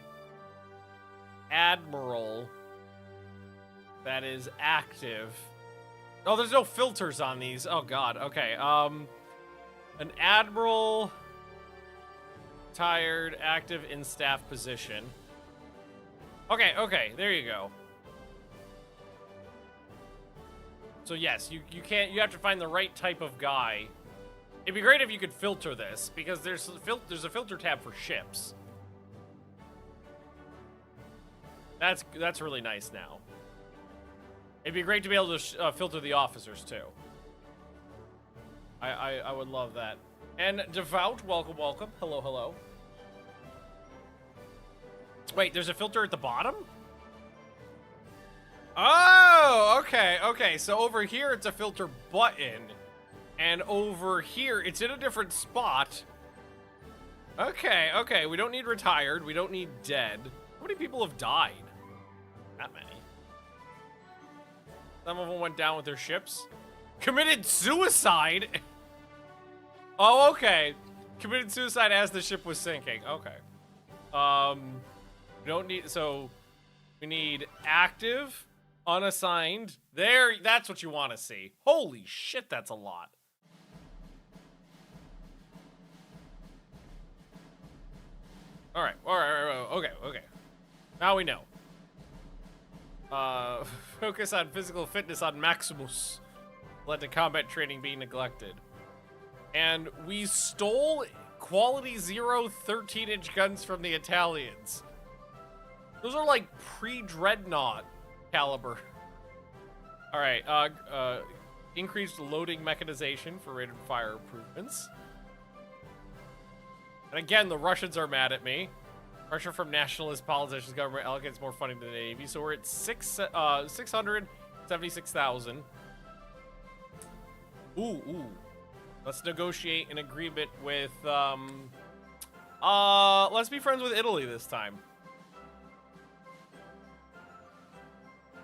admiral that is active. Oh, there's no filters on these. Oh, God. Okay, an admiral... Tired, active, in staff position. Okay, okay, there you go. So yes, you have to find the right type of guy. It'd be great if you could filter this, because there's a filter tab for ships. That's really nice now. It'd be great to be able to filter the officers too. I would love that. And Devout, welcome, welcome. Hello, hello. Wait, there's a filter at the bottom? Oh, okay, okay. So over here, it's a filter button. And over here, it's in a different spot. Okay, okay. We don't need retired. We don't need dead. How many people have died? That many. Some of them went down with their ships. Committed suicide? Oh, okay. Committed suicide as the ship was sinking. Okay. We don't need, so we need active, unassigned. There, that's what you want to see. Holy shit, that's a lot. All right, okay. Now we know. Focus on physical fitness on Maximus. Led to combat training being neglected. And we stole quality 0 13-inch guns from the Italians. Those are like pre-dreadnought caliber. All right, increased loading mechanization for rate of fire improvements. And again, the Russians are mad at me. Pressure from nationalist politicians, government allocates more funding to the Navy, so we're at 676,000. Ooh. Let's negotiate an agreement with, let's be friends with Italy this time.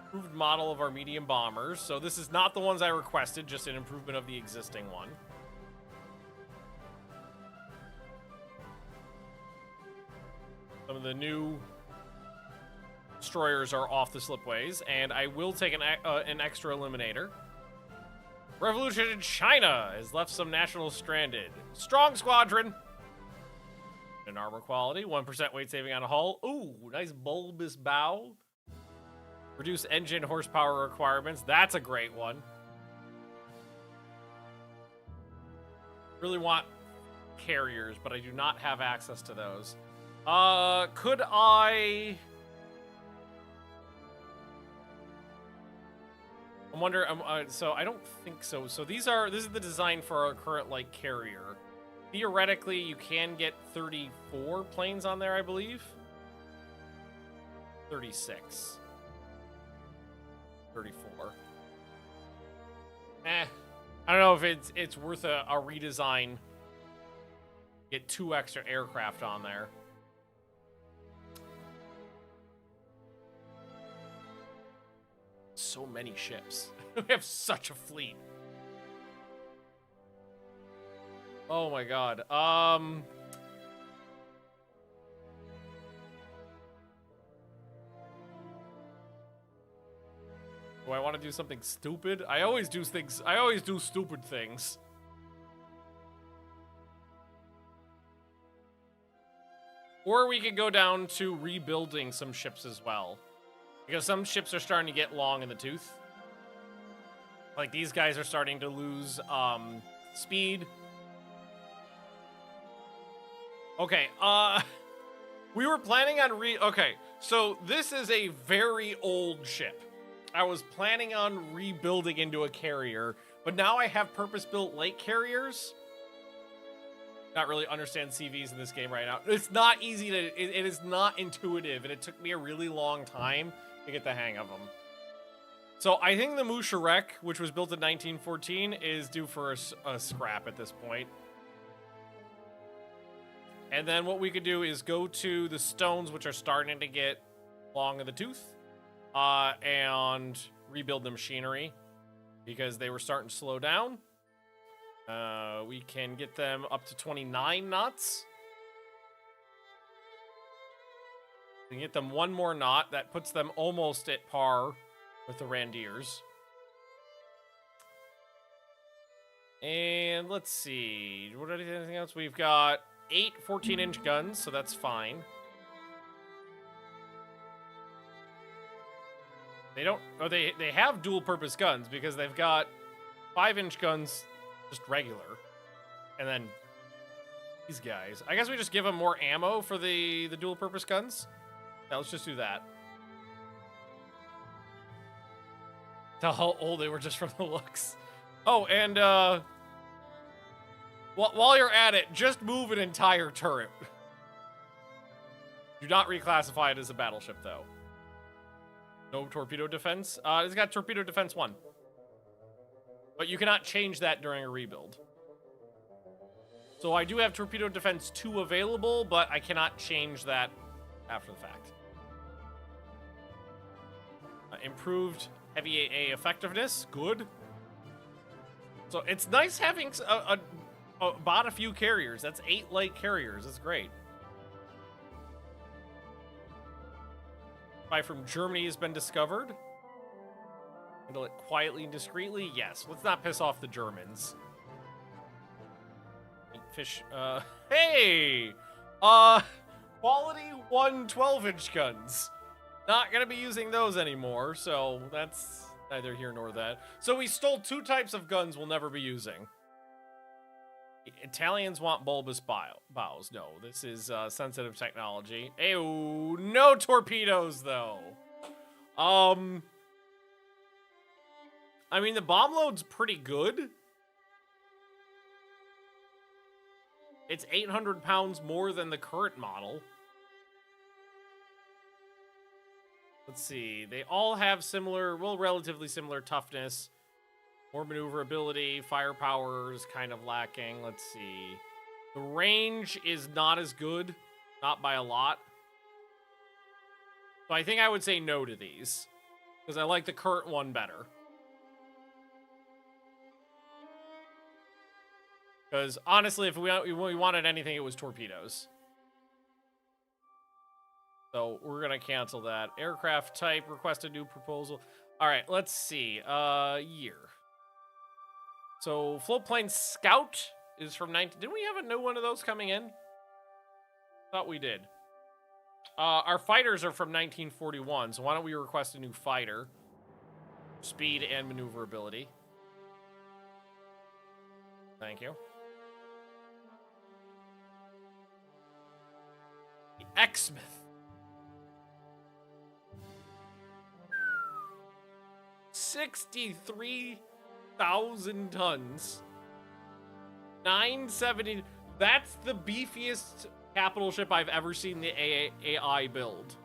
Improved model of our medium bombers. So this is not the ones I requested, just an improvement of the existing one. Some of the new destroyers are off the slipways, and I will take an extra eliminator. Revolution in China has left some nationals stranded. Strong squadron. An armor quality, 1% weight saving on a hull. Ooh, nice bulbous bow. Reduce engine horsepower requirements. That's a great one. Really want carriers, but I do not have access to those. Could I... I'm wondering, so I don't think so. So this is the design for our current, like, carrier. Theoretically, you can get 34 planes on there, I believe. 36. 34. I don't know if it's worth a redesign. Get 2 extra aircraft on there. So many ships. We have such a fleet. Oh my god. Do I want to do something stupid? I always do stupid things. Or we could go down to rebuilding some ships as well. Because some ships are starting to get long in the tooth. Like, these guys are starting to lose speed. Okay, we were planning on okay, so this is a very old ship. I was planning on rebuilding into a carrier, but now I have purpose-built light carriers. Not really understand CVs in this game right now. It's not easy to, it is not intuitive, and it took me a really long time to get the hang of them. So I think the Musharek, which was built in 1914, is due for a scrap at this point. And then what we could do is go to the stones, which are starting to get long in the tooth, and rebuild the machinery because they were starting to slow down. We can get them up to 29 knots. We can get them 1 more knot. That puts them almost at par with the Randiers. And let's see. What anything else? We've got 8 14-inch guns, so that's fine. They don't... Oh, they have dual-purpose guns because they've got 5-inch guns, just regular. And then these guys. I guess we just give them more ammo for the dual-purpose guns. Yeah, let's just do that. Tell how old they were just from the looks. Oh, and while you're at it, just move an entire turret. Do not reclassify it as a battleship, though. No torpedo defense. It's got torpedo defense 1. But you cannot change that during a rebuild. So I do have torpedo defense 2 available, but I cannot change that after the fact. Improved heavy AA effectiveness. Good. So it's nice having bought a few carriers. That's 8 light carriers. That's great. Spy from Germany has been discovered. Handle it quietly and discreetly. Yes. Let's not piss off the Germans. Fish. Hey! Quality 1 12-inch guns. Not gonna be using those anymore, so that's neither here nor that. So we stole 2 types of guns we'll never be using. Italians want bulbous bows. No, this is sensitive technology. Ew, no torpedoes though. I mean, the bomb load's pretty good. It's 800 pounds more than the current model. Let's see. They all have similar, well, relatively similar toughness. More maneuverability. Firepower is kind of lacking. Let's see. The range is not as good. Not by a lot. So I think I would say no to these. Because I like the current one better. Because honestly, if we wanted anything, it was torpedoes. So we're going to cancel that. Aircraft type, request a new proposal. All right, let's see. Year. So Floatplane Scout is from 19... Didn't we have a new one of those coming in? Thought we did. Our fighters are from 1941, so why don't we request a new fighter? Speed and maneuverability. Thank you. The Exmouth. 63,000 tons. 970. That's the beefiest capital ship I've ever seen the AI build.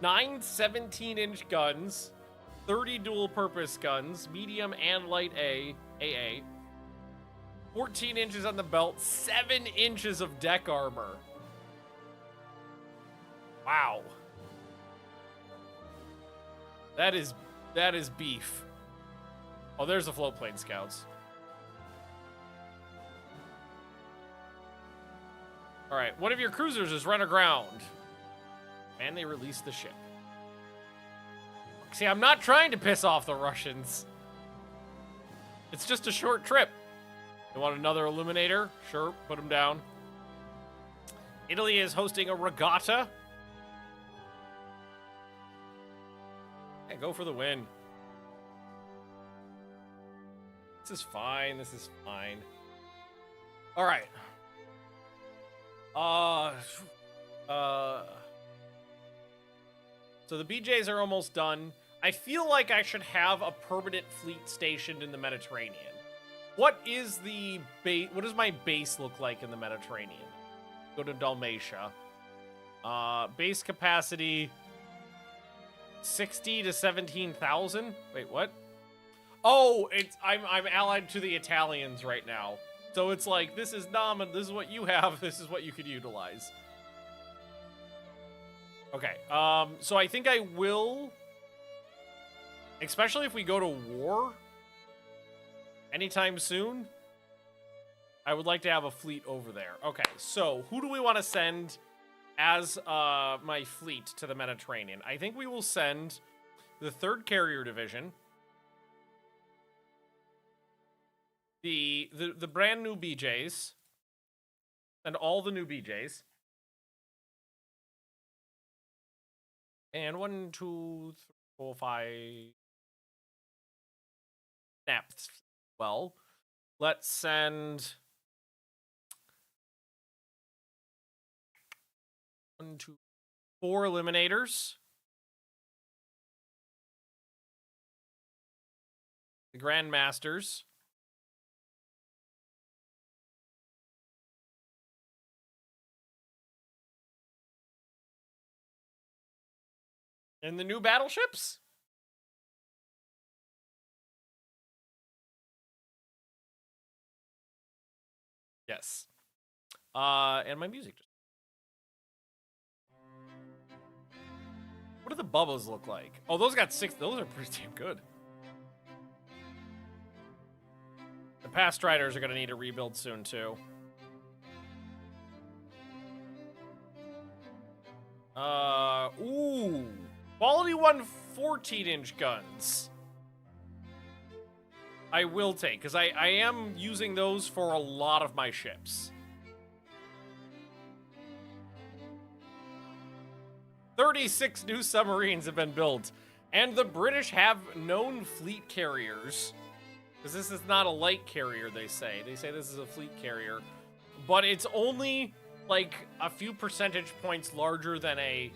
9 17-inch guns, 30 dual-purpose guns, medium and light AA, 14 inches on the belt, 7 inches of deck armor. Wow. That is beef. Oh, there's the Floatplane Scouts. All right, one of your cruisers is run aground. And they release the ship. See, I'm not trying to piss off the Russians. It's just a short trip. You want another Illuminator? Sure, put them down. Italy is hosting a regatta. Yeah, go for the win. This is fine. This is fine. All right. So the BJs are almost done. I feel like I should have a permanent fleet stationed in the Mediterranean. What is the base? What does my base look like in the Mediterranean? Go to Dalmatia. Base capacity 60 to 17,000. Wait, what? Oh, I'm allied to the Italians right now. So it's like, this is nominal, this is what you have, this is what you could utilize. Okay, so I think I will, especially if we go to war anytime soon, I would like to have a fleet over there. Okay, so who do we want to send as my fleet to the Mediterranean? I think we will send the 3rd Carrier Division, the brand new BJs, and all the new BJs. And 1, 2, 3, 4, 5. Snaps. Well, let's send 1, 2, 4 Eliminators. The Grandmasters. And the new battleships? Yes. And my music. What do the Bubbas look like? Oh, those got 6. Those are pretty damn good. The Past Riders are going to need a rebuild soon, too. Ooh. Quality 1 14-inch guns. I will take, because I am using those for a lot of my ships. 36 new submarines have been built, and the British have known fleet carriers. Because this is not a light carrier, they say. They say this is a fleet carrier. But it's only, like, a few percentage points larger than a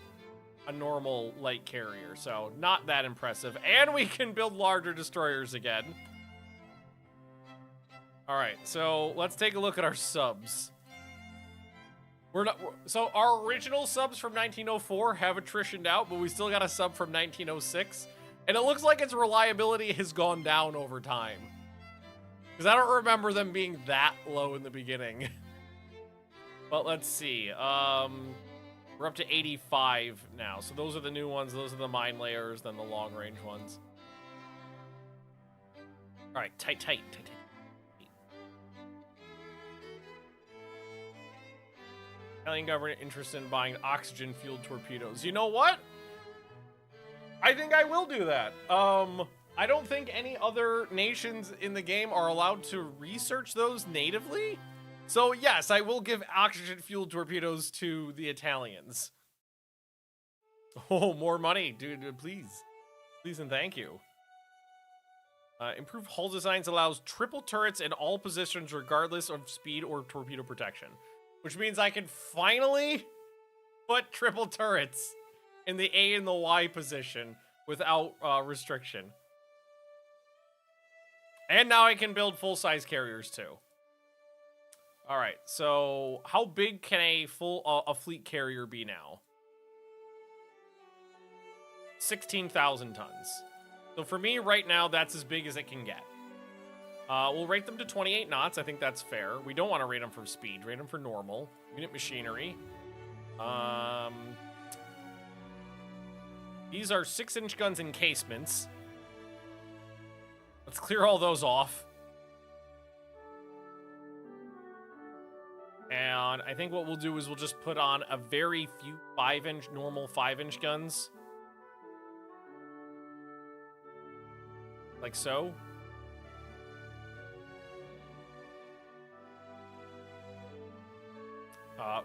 normal light carrier. So, not that impressive. And we can build larger destroyers again. Alright, so let's take a look at our subs. So our original subs from 1904 have attritioned out, but we still got a sub from 1906. And it looks like its reliability has gone down over time. Because I don't remember them being that low in the beginning. But let's see. We're up to 85 now. So those are the new ones. Those are the mine layers, then the long range ones. All right, tight. Italian government interested in buying oxygen-fueled torpedoes. You know what? I think I will do that. I don't think any other nations in the game are allowed to research those natively. So yes, I will give oxygen-fueled torpedoes to the Italians. Oh, more money, dude, please. Please and thank you. Improved hull designs allows triple turrets in all positions regardless of speed or torpedo protection. Which means I can finally put triple turrets in the A and the Y position without restriction. And now I can build full-size carriers too. All right, so how big can a fleet carrier be now? 16,000 tons. So for me right now, that's as big as it can get. We'll rate them to 28 knots. I think that's fair. We don't want to rate them for speed. Rate them for normal. Unit machinery. These are 6-inch guns encasements. Let's clear all those off. And I think what we'll do is we'll just put on a very few normal 5-inch guns. Like so.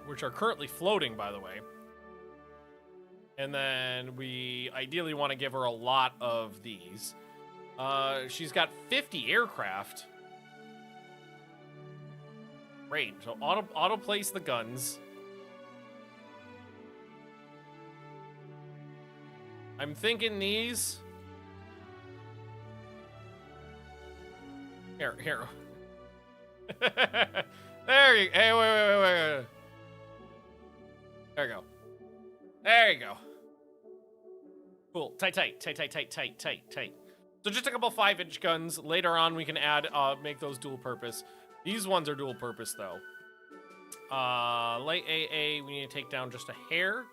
Which are currently floating, by the way. And then we ideally want to give her a lot of these. She's got 50 aircraft. Great. So auto place the guns. I'm thinking these. Here. There you. Hey, wait. There you go. There you go. Cool. Tight. So just a couple 5-inch guns. Later on, we can add, make those dual purpose. These ones are dual purpose, though. Light AA, we need to take down just a hair.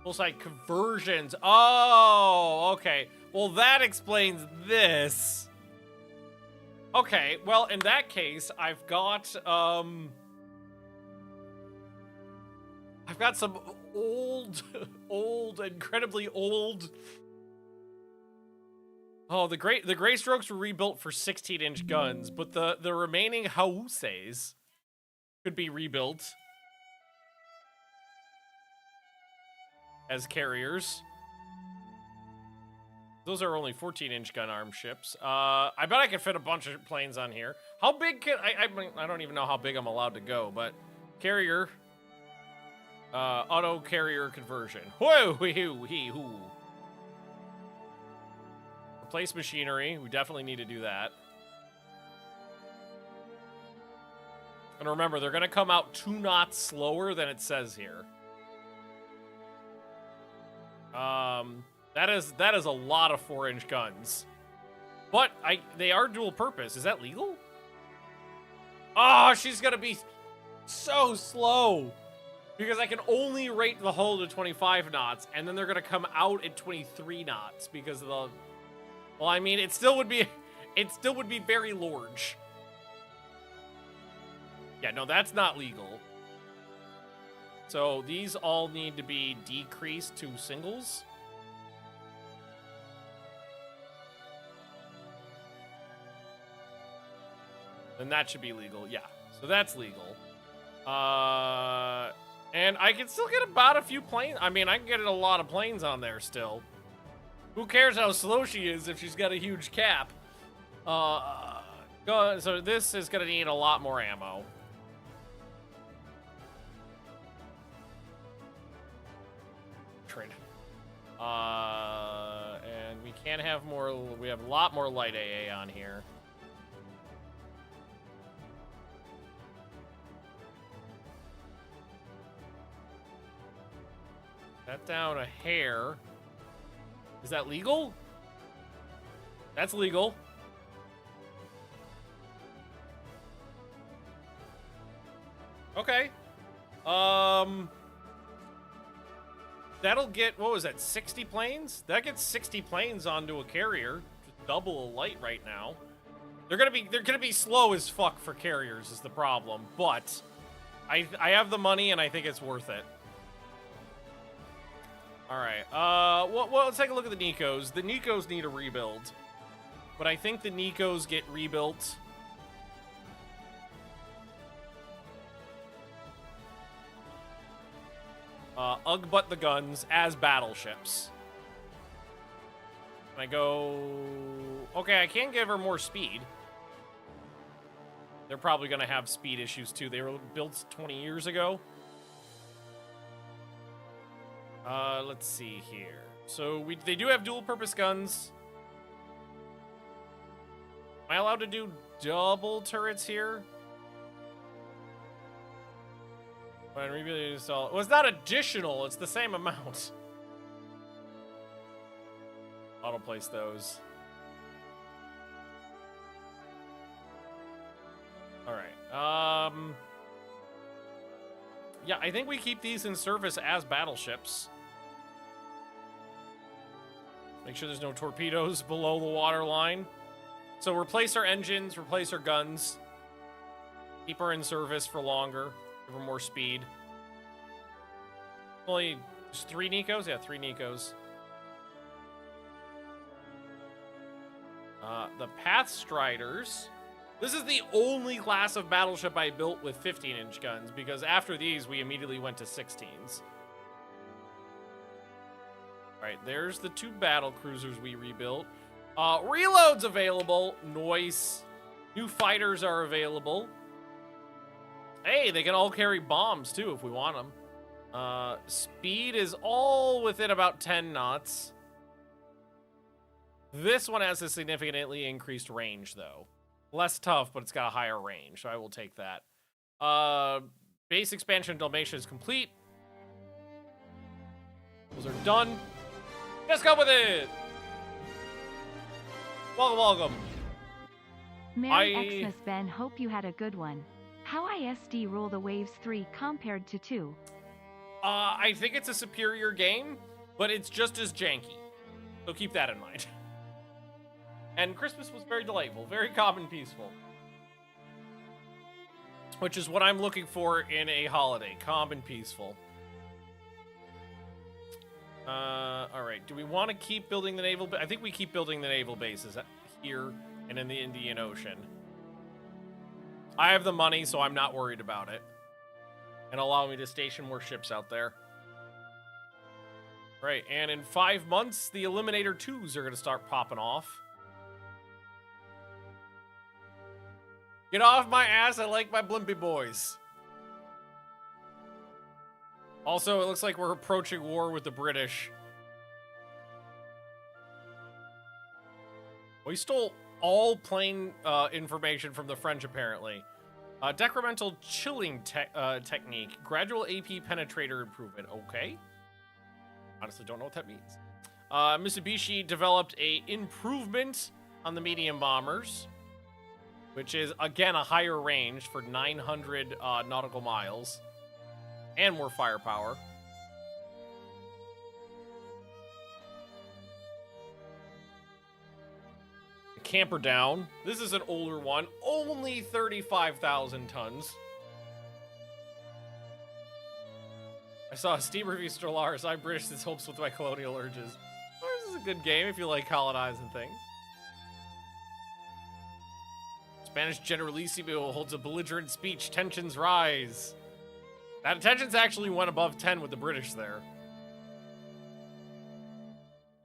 Full-side conversions. Oh, okay. Well, that explains this. Okay, well, in that case, I've got some incredibly old. Oh, the Grey Strokes were rebuilt for 16-inch guns, but the remaining Hauses could be rebuilt as carriers. Those are only 14-inch gun arm ships. I bet I could fit a bunch of planes on here. How big can I don't even know how big I'm allowed to go, but carrier, auto carrier conversion. Whoa, hoo. Replace machinery. We definitely need to do that. And remember, they're gonna come out 2 knots slower than it says here. That is a lot of 4-inch guns. But they are dual purpose. Is that legal? Oh, she's gonna be so slow. Because I can only rate the hull to 25 knots, and then they're gonna come out at 23 knots because of the... Well, I mean, it still would be very large. Yeah, no, that's not legal. So these all need to be decreased to singles. Then that should be legal. Yeah, so that's legal. And I can still get about a few planes. I mean, I can get a lot of planes on there still. Who cares how slow she is if she's got a huge cap? So this is going to need a lot more ammo. Trade. And we can have more. We have a lot more light AA on here. That down a hair. Is that legal? That's legal. Okay. That'll get, what was that, 60 planes? That gets 60 planes onto a carrier. Just double a light right now. They're gonna be slow as fuck for carriers is the problem, but I have the money and I think it's worth it. All right. Well, let's take a look at the Nikos. The Nikos need a rebuild, but I think the Nikos get rebuilt. Ugbutt the guns as battleships. And I go... Okay, I can give her more speed. They're probably going to have speed issues, too. They were built 20 years ago. Let's see here. So they do have dual-purpose guns. Am I allowed to do double turrets here? Well, it's not additional. It's the same amount. Auto place those. All right. Yeah, I think we keep these in service as battleships. Make sure there's no torpedoes below the water line. So replace our engines, replace our guns. Keep her in service for longer. Give her more speed. Only just 3 Nikos? Yeah, 3 Nikos. The Pathstriders. This is the only class of battleship I built with 15-inch guns, because after these, we immediately went to 16s. Alright, there's the 2 battle cruisers we rebuilt. Reloads available. Nice. New fighters are available. Hey, they can all carry bombs, too, if we want them. Speed is all within about 10 knots. This one has a significantly increased range, though. Less tough, but it's got a higher range, so I will take that. Base expansion Dalmatia is complete. Those are done. Let's go with it! Welcome, welcome. Merry Xmas, Ben. Hope you had a good one. How ISD Rule the Waves 3 compared to 2? I think it's a superior game, but it's just as janky. So keep that in mind. And Christmas was very delightful, very calm and peaceful. Which is what I'm looking for in a holiday, calm and peaceful. Alright, do we want to keep building the naval base? I think we keep building the naval bases here and in the Indian Ocean. I have the money, so I'm not worried about it. And allow me to station more ships out there. Right, and in 5 months, the Eliminator 2s are going to start popping off. Get off my ass, I like my blimpy boys. Also, it looks like we're approaching war with the British. We stole all plane information from the French, apparently. Decremental chilling technique. Gradual AP penetrator improvement. Okay. Honestly, don't know what that means. Mitsubishi developed a improvement on the medium bombers, which is, again, a higher range for 900 nautical miles and more firepower. The camper down. This is an older one. Only 35,000 tons. I saw a Steam review, Stellaris. I'm British, this helps with my colonial urges. Well, this is a good game if you like colonizing things. Spanish Generalissimo holds a belligerent speech. Tensions rise. That tensions actually went above 10 with the British there.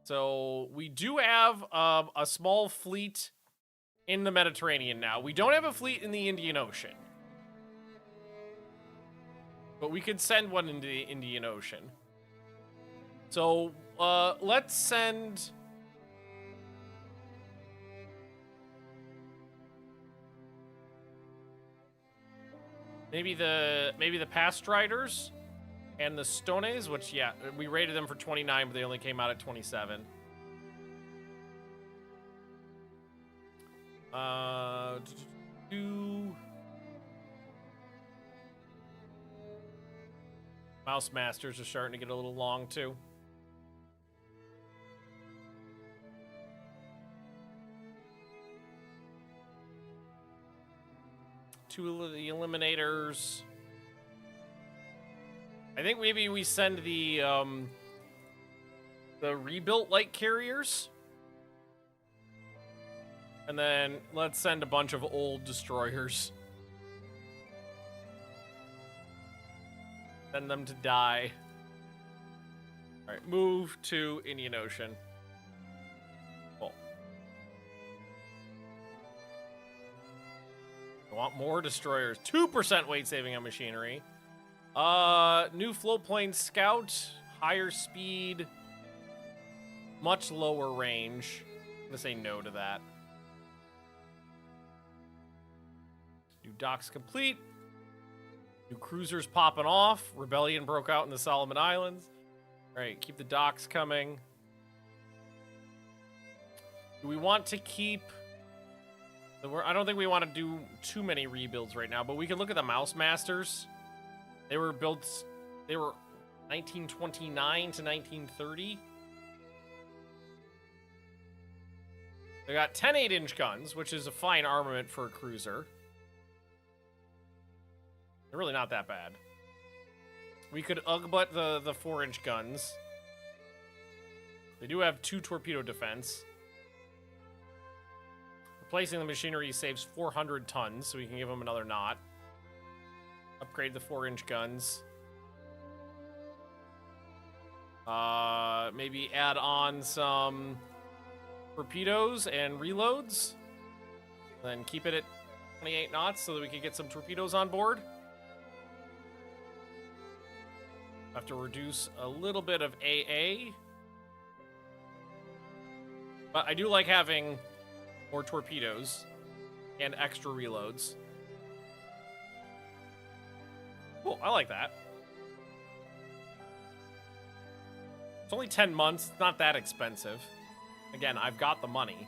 So we do have a small fleet in the Mediterranean now. We don't have a fleet in the Indian Ocean. But we could send one into the Indian Ocean. So, let's send... Maybe the Past Riders and the Stones, which, yeah, we rated them for 29, but they only came out at 27. Mouse Masters are starting to get a little long, too. Two of the Eliminators. I think maybe we send the rebuilt light carriers. And then let's send a bunch of old destroyers. Send them to die. Alright, move to Indian Ocean. Cool. I want more destroyers. 2% weight saving on machinery. New float plane scout. Higher speed. Much lower range. I'm gonna say no to that. New docks complete. New cruisers popping off. Rebellion broke out in the Solomon Islands. All right, keep the docks coming. Do we want to keep... I don't think we want to do too many rebuilds right now, but we can look at the Mouse Masters. They were built... They were 1929 to 1930. They got 10 8-inch guns, which is a fine armament for a cruiser. They're really not that bad. We could ugbutt the 4-inch guns. They do have 2 torpedo defense. Replacing the machinery saves 400 tons, so we can give them another knot. Upgrade the 4-inch guns. Maybe add on some torpedoes and reloads. Then keep it at 28 knots so that we can get some torpedoes on board. Have to reduce a little bit of AA. But I do like having more torpedoes and extra reloads. Cool, I like that. It's only 10 months, it's not that expensive. Again, I've got the money.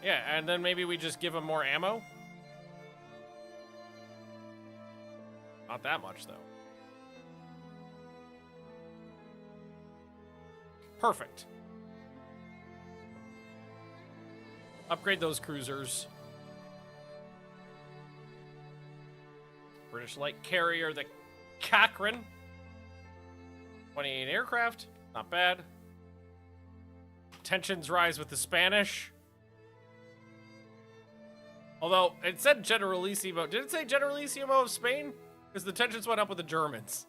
Yeah, and then maybe we just give them more ammo. Not that much, though. Perfect. Upgrade those cruisers. British light carrier, the Cochrane. 28 aircraft. Not bad. Tensions rise with the Spanish. Although, it said Generalissimo. Did it say Generalissimo of Spain? Because the tensions went up with the Germans.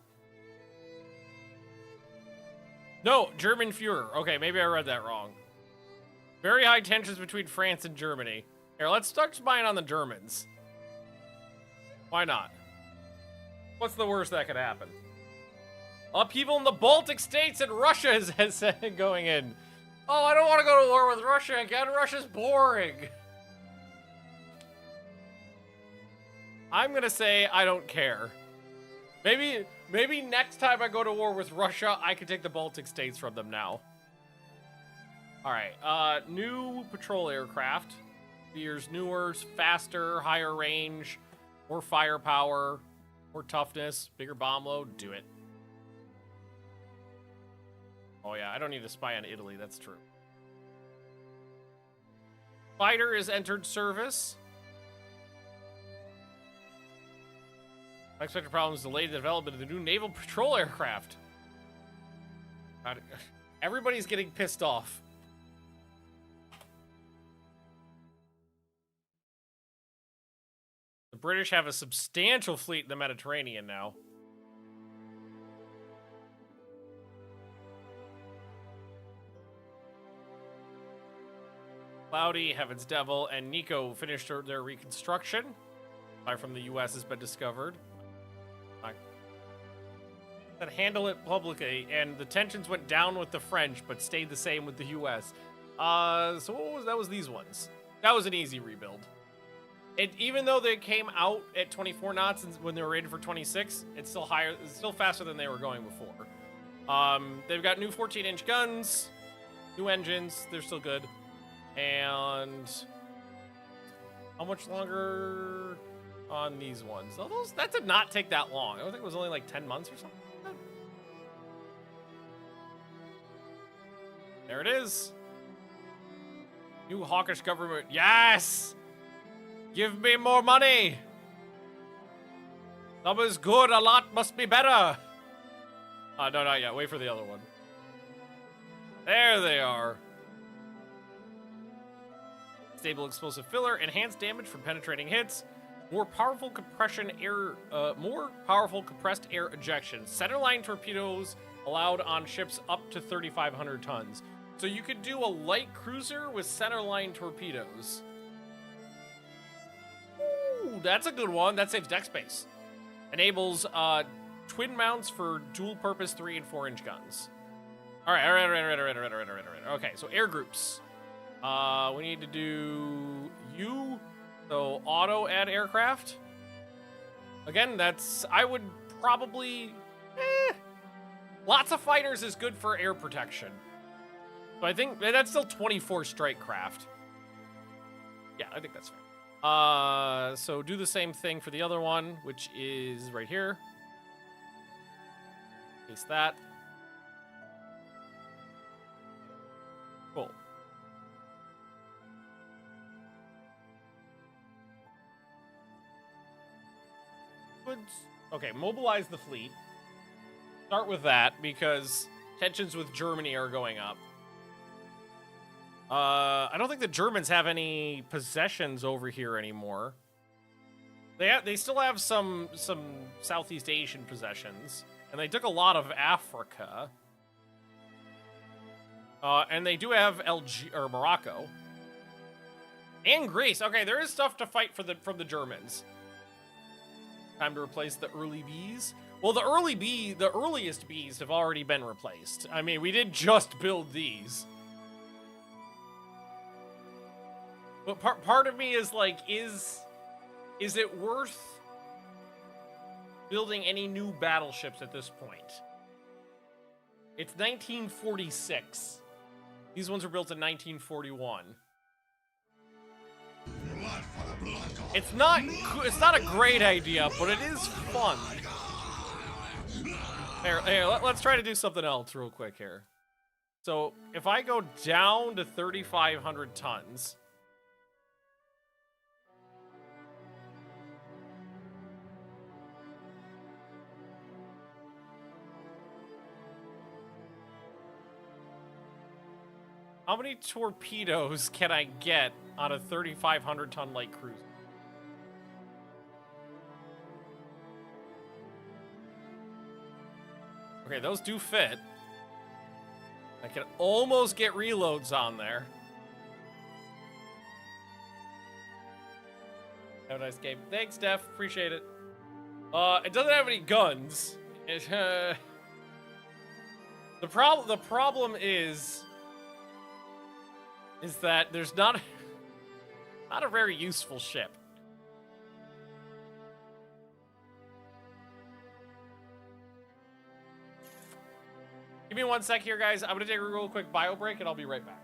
No, German Führer. Okay, maybe I read that wrong. Very high tensions between France and Germany. Here, let's start spying on the Germans. Why not? What's the worst that could happen? Upheaval in the Baltic states and Russia is going in. Oh, I don't want to go to war with Russia again. Russia's boring. I'm gonna say I don't care. Maybe next time I go to war with Russia, I can take the Baltic states from them now. All right. New patrol aircraft. Fears newer, faster, higher range, more firepower, more toughness, bigger bomb load. Do it. Oh yeah, I don't need to spy on Italy. That's true. Fighter has entered service. Unexpected problems delayed the development of the new naval patrol aircraft. God, everybody's getting pissed off. The British have a substantial fleet in the Mediterranean now. Cloudy, Heaven's Devil, and Nico finished their reconstruction. Fire from the U.S. has been discovered. That handle it publicly, and the tensions went down with the French, but stayed the same with the U.S. So what was that? Was these ones? That was an easy rebuild. Even though they came out at 24 knots when they were rated for 26, it's still higher. It's still faster than they were going before. They've got new 14-inch guns, new engines. They're still good. And how much longer on these ones? Oh, that did not take that long. I think it was only like 10 months or something. There it is. New hawkish government. Yes! Give me more money! Some is good, a lot must be better. No, not yet. Wait for the other one. There they are. Stable explosive filler, enhanced damage from penetrating hits, more powerful compressed air ejection. Centerline torpedoes allowed on ships up to 3,500 tons. So you could do a light cruiser with centerline torpedoes. Ooh, that's a good one. That saves deck space. Enables twin mounts for dual-purpose 3- and 4-inch guns. All right. Okay, so air groups. We need to do U. So auto add aircraft. Again, I would probably... Lots of fighters is good for air protection. So I think that's still 24 strike craft. Yeah, I think that's fair. So do the same thing for the other one, which is right here. Paste that. Cool. Okay, mobilize the fleet. Start with that because tensions with Germany are going up. I don't think the Germans have any possessions over here anymore. They still have some Southeast Asian possessions, and they took a lot of Africa. And they do have Morocco and Greece. Okay, there is stuff to fight from the Germans. Time to replace the early bees. Well, the earliest bees have already been replaced. I mean, we did just build these. But part of me is like, is it worth building any new battleships at this point? It's 1946. These ones were built in 1941. It's not a great idea, but it is fun. Here, let's try to do something else real quick here. So if I go down to 3,500 tons. How many torpedoes can I get on a 3,500 ton light cruiser? Okay, those do fit. I can almost get reloads on there. Have a nice game. Thanks, Steph. Appreciate it. It doesn't have any guns. The problem is that there's not a very useful ship. Give me 1 sec here, guys. I'm gonna take a real quick bio break, and I'll be right back.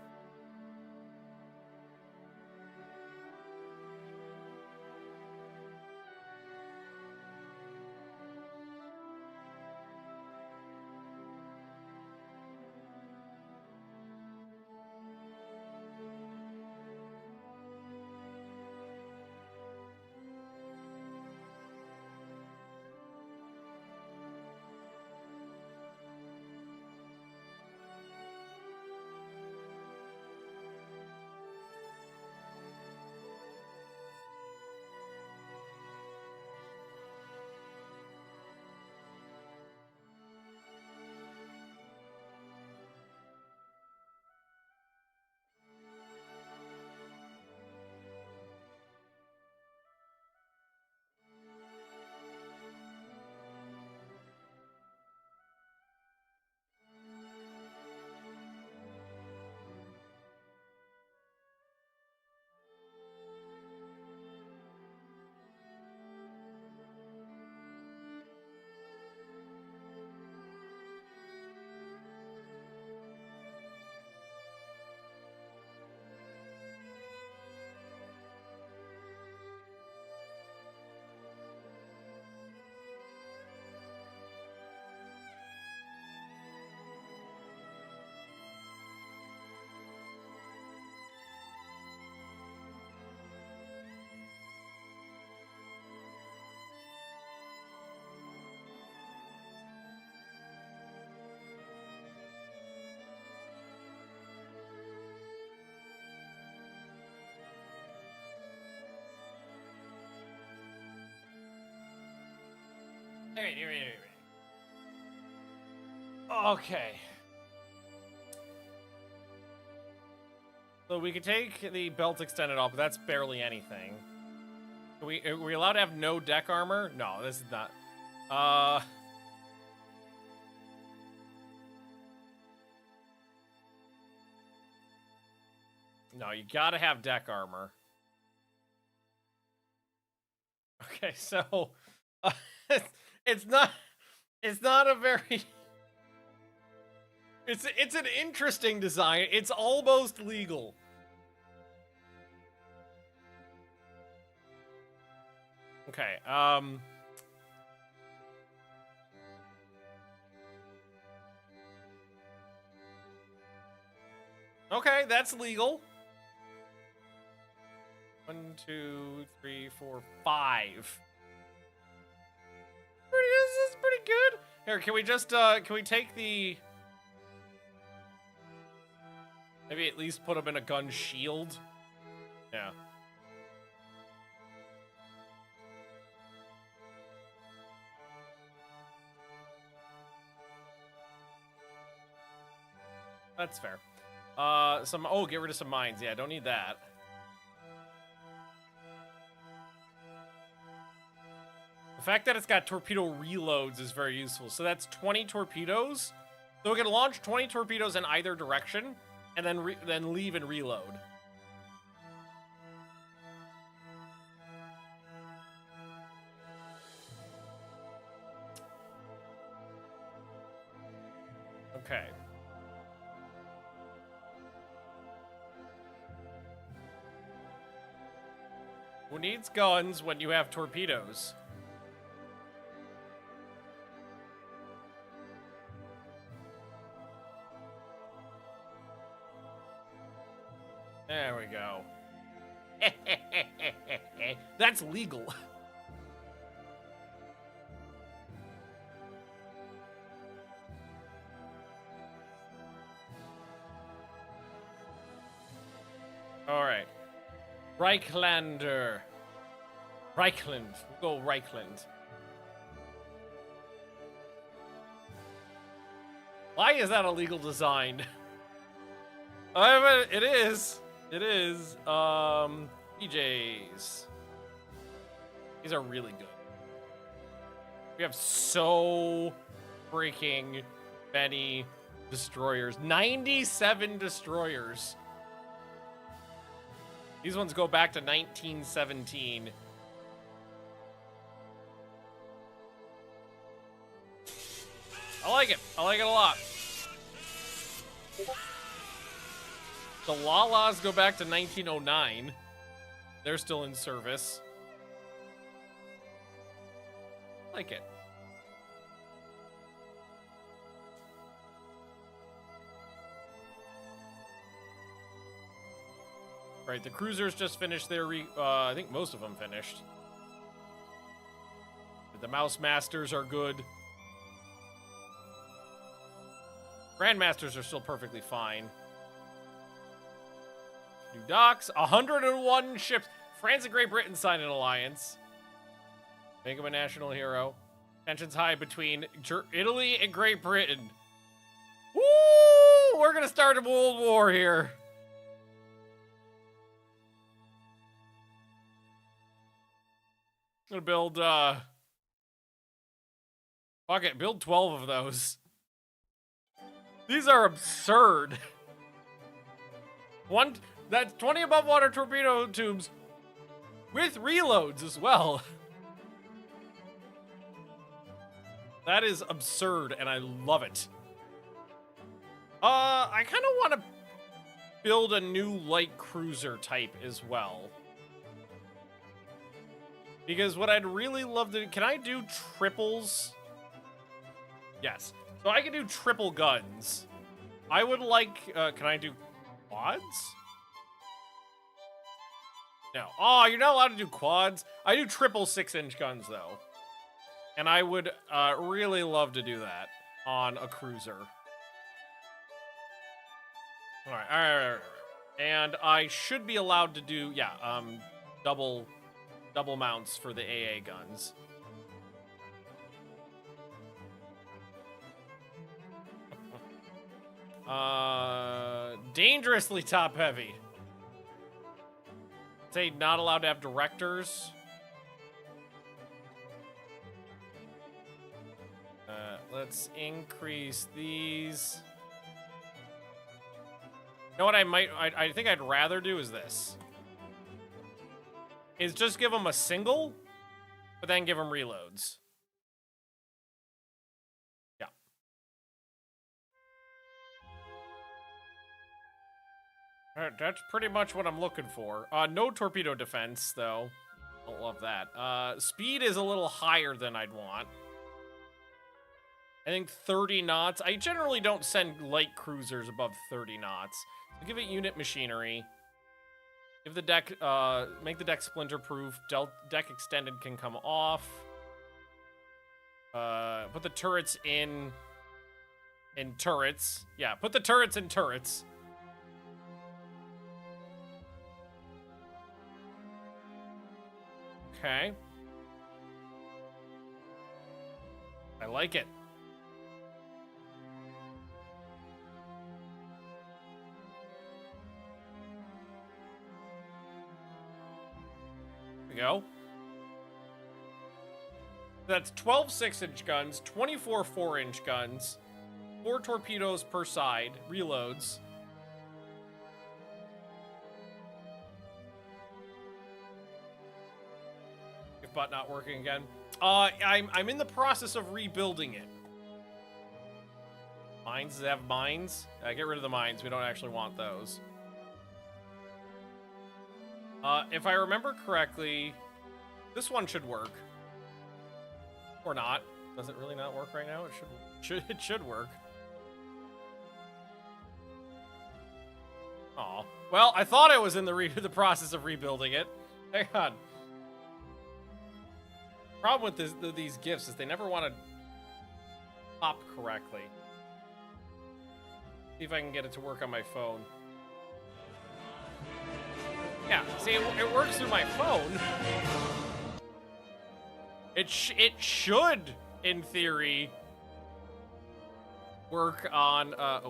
Okay. So we could take the belt extended off, but that's barely anything. Are we allowed to have no deck armor? No, this is not. No, you gotta have deck armor. Okay, so it's not a very it's an interesting design. It's almost legal. Okay, okay, that's legal. 1, 2, 3, 4, 5. This is pretty good. Here, can we just can we take the maybe at least put them in a gun shield? Yeah. That's fair. Get rid of some mines. Yeah, don't need that. The fact that it's got torpedo reloads is very useful. So that's 20 torpedoes. So we can launch 20 torpedoes in either direction, and then leave and reload. Okay. Who needs guns when you have torpedoes? There we go. That's legal. All right. Reichland. We'll go Reichland. Why is that a legal design? It is. It is. PJs. These are really good. We have so freaking many destroyers. 97 destroyers. These ones go back to 1917. I like it. I like it a lot. The Lalas go back to 1909. They're still in service. I like it. Right, the cruisers just finished their I think most of them finished. The Mouse Masters are good. Grandmasters are still perfectly fine. New docks, 101 ships. France and Great Britain sign an alliance. Make him a national hero. Tensions high between Italy and Great Britain. Woo! We're gonna start a world war here. I'm gonna build, fuck it, build 12 of those. These are absurd. That's 20 above water torpedo tubes with reloads as well. That is absurd, and I love it. I kind of want to build a new light cruiser type as well. Because what I'd really love to... Can I do triples? Yes. So I can do triple guns. I would like... can I do quads? No. Oh, you're not allowed to do quads. I do triple 6-inch guns, though. And I would really love to do that on a cruiser. All right. And I should be allowed to do, yeah, double mounts for the AA guns. Dangerously top heavy. Say not allowed to have directors. Let's increase these. You know what I think I'd rather do is this. Is just give them a single, but then give them reloads. Yeah. Alright, that's pretty much what I'm looking for. No torpedo defense, though. Don't love that. Speed is a little higher than I'd want. I think 30 knots. I generally don't send light cruisers above 30 knots. So give it unit machinery. Give the deck, make the deck splinter-proof. Deck extended can come off. Put the turrets in turrets. Yeah, put the turrets in turrets. Okay. I like it. Go. That's 12 6-inch guns, 24 4-inch guns, 4 torpedoes per side, reloads. If bot not working again. I'm in the process of rebuilding it. Mines, does it have mines? Get rid of the mines. We don't actually want those. If I remember correctly, this one should work. Or not. Does it really not work right now? It should work. Aw. Well, I thought I was in the process of rebuilding it. Hang on. Problem with these gifts is they never want to pop correctly. See if I can get it to work on my phone. Yeah, see, it works through my phone. It should, in theory, work on, I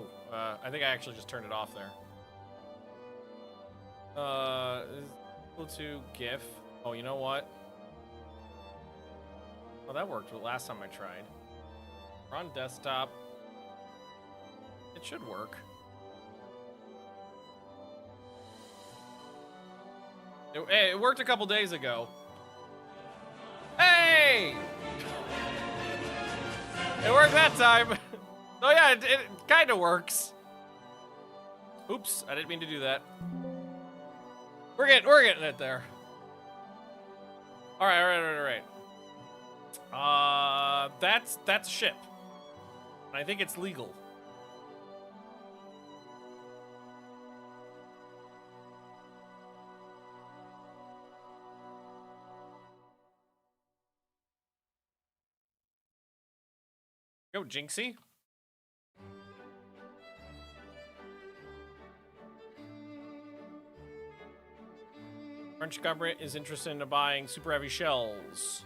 think I actually just turned it off there. Equal to GIF. Oh, you know what? Oh, that worked the last time I tried. We're on desktop. It should work. It worked a couple days ago. Hey! It worked that time. Oh yeah, it kind of works. Oops, I didn't mean to do that. We're getting it there. All right. That's ship. And I think it's legal. Go, Jinxie. French government is interested in buying super heavy shells.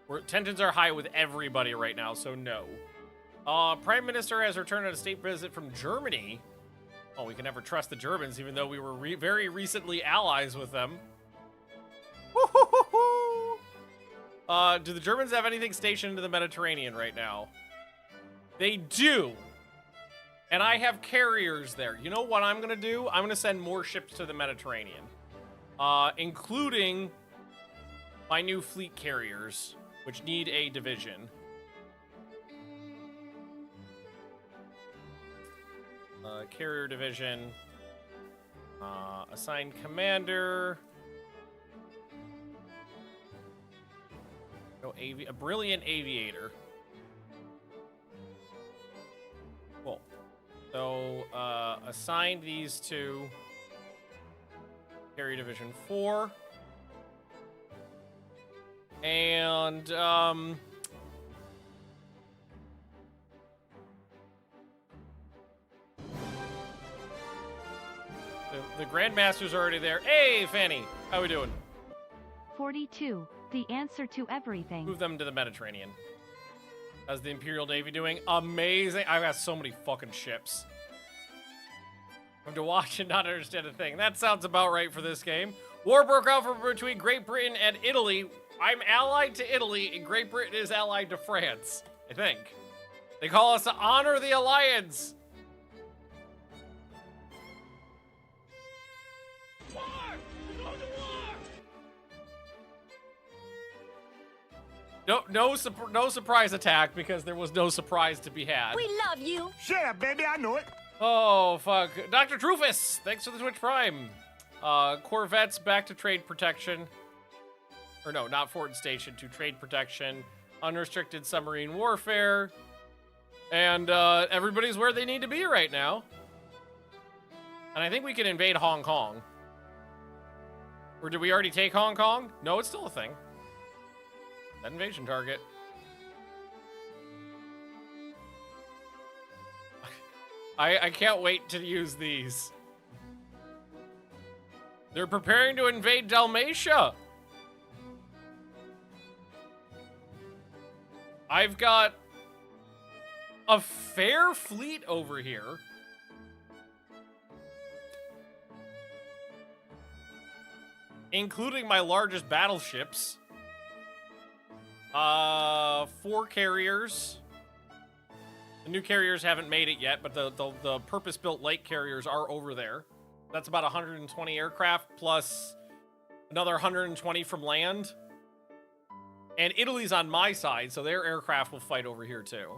No. Tensions are high with everybody right now, so no. Prime Minister has returned on a state visit from Germany. Oh, we can never trust the Germans, even though we were very recently allies with them. Do the Germans have anything stationed in the Mediterranean right now? They do. And I have carriers there. You know what I'm going to do? I'm going to send more ships to the Mediterranean. Including my new fleet carriers, which need a division. Carrier division. Assigned commander. No, a brilliant aviator. Cool. So, assign these to Carrier Division 4. And, the Grandmaster's already there. Hey, Fanny! How we doing? 42. The answer to everything. Move them to the Mediterranean. How's the Imperial Navy doing? Amazing. I've got so many fucking ships. I'm to watch and not understand a thing. That sounds about right for this game. War broke out between Great Britain and Italy. I'm allied to Italy, and Great Britain is allied to France, I think. They call us to honor the alliance. War! We're going to war! No surprise attack, because there was no surprise to be had. We love you. Shut up, baby, I know it. Oh, fuck. Dr. Trufus, thanks for the Twitch Prime. Corvettes back to trade protection. Or no, not Fort Station, to trade protection. Unrestricted submarine warfare. And everybody's where they need to be right now. And I think we can invade Hong Kong. Or did we already take Hong Kong? No, it's still a thing. That invasion target. I can't wait to use these. They're preparing to invade Dalmatia. I've got a fair fleet over here. Including my largest battleships. 4 carriers. The new carriers haven't made it yet, but the purpose-built light carriers are over there. That's about 120 aircraft plus another 120 from land. And Italy's on my side, so their aircraft will fight over here too.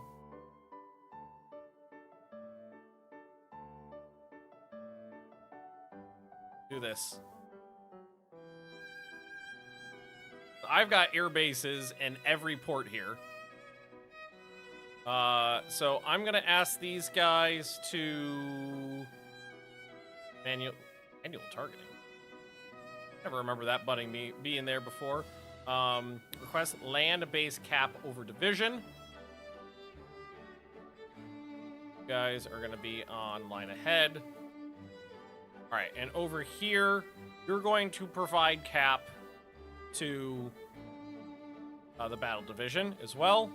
Do this. I've got air bases in every port here. So I'm gonna ask these guys to manual targeting. Never remember that button being there before. Request land base cap over division. You guys are gonna be on line ahead. All right, and over here, you're going to provide cap to the battle division as well.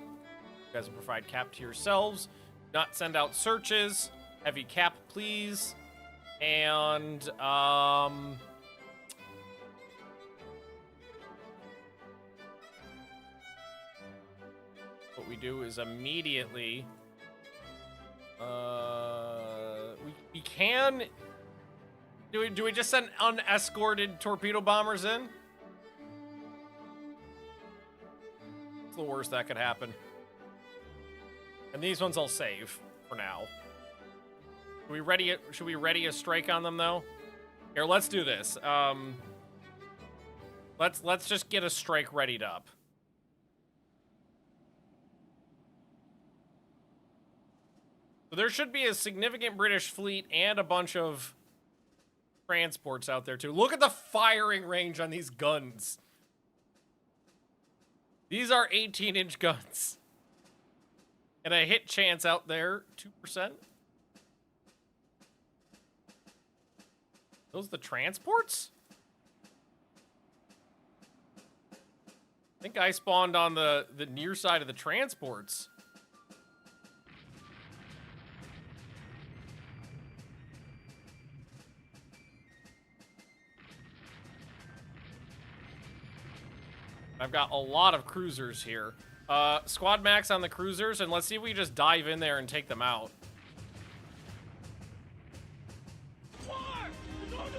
You guys will provide cap to yourselves. Not send out searches. Heavy cap, please. And what we do is immediately we can do we just send unescorted torpedo bombers in? It's the worst that could happen. And these ones I'll save for now. Should we ready a strike on them though? Here, let's do this. Let's just get a strike readied up. So there should be a significant British fleet and a bunch of transports out there too. Look at the firing range on these guns. These are 18-inch guns. And a hit chance out there, 2%. Those the transports? I think I spawned on the near side of the transports. I've got a lot of cruisers here. Squad max on the cruisers, and let's see if we just dive in there and take them out. War! We're going to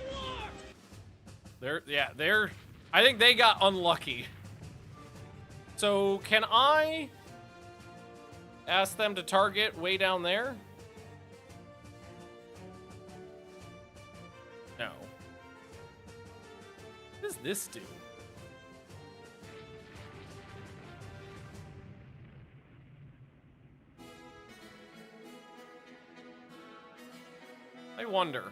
war! I think they got unlucky. So, can I ask them to target way down there? No. What does this do? I wonder.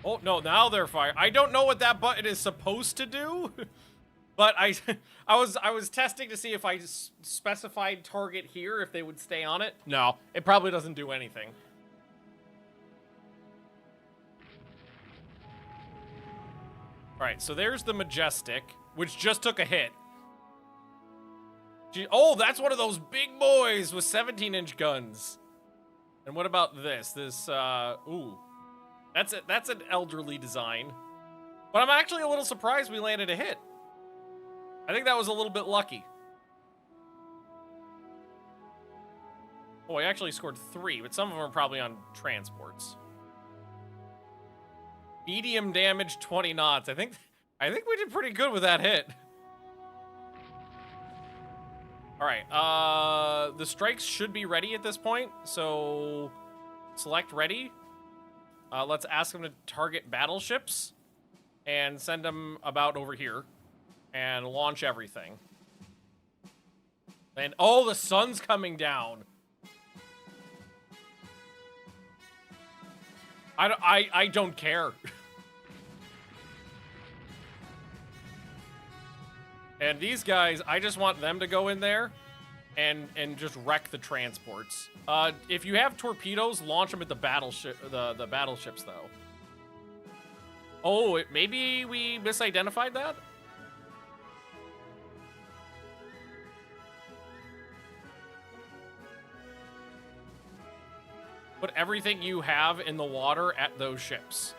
Oh, no, now they're firing. I don't know what that button is supposed to do, but I was testing to see if I specified target here, if they would stay on it. No, it probably doesn't do anything. All right, so there's the Majestic, which just took a hit. Oh, that's one of those big boys with 17-inch guns. And what about this? Ooh. That's an elderly design. But I'm actually a little surprised we landed a hit. I think that was a little bit lucky. Oh, I actually scored 3, but some of them are probably on transports. Medium damage, 20 knots. I think we did pretty good with that hit. All right, the strikes should be ready at this point, so select ready. Let's ask them to target battleships and send them about over here and launch everything. And oh, the sun's coming down. I don't care. And these guys, I just want them to go in there and just wreck the transports. If you have torpedoes, launch them at the battleship, the battleships though. Oh, maybe we misidentified that? Put everything you have in the water at those ships.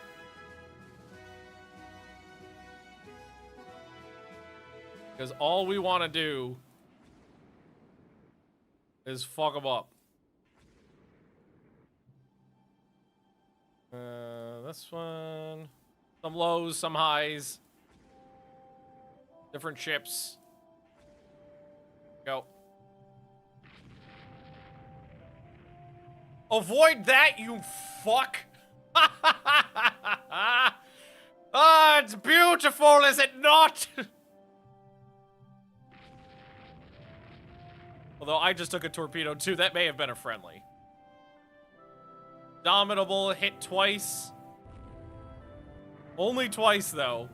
Because all we want to do is fuck them up. This one. Some lows, some highs. Different ships. Go. Avoid that, you fuck! Ah, it's beautiful, is it not? Although I just took a torpedo too, that may have been a friendly. Dominable, hit twice. Only twice, though.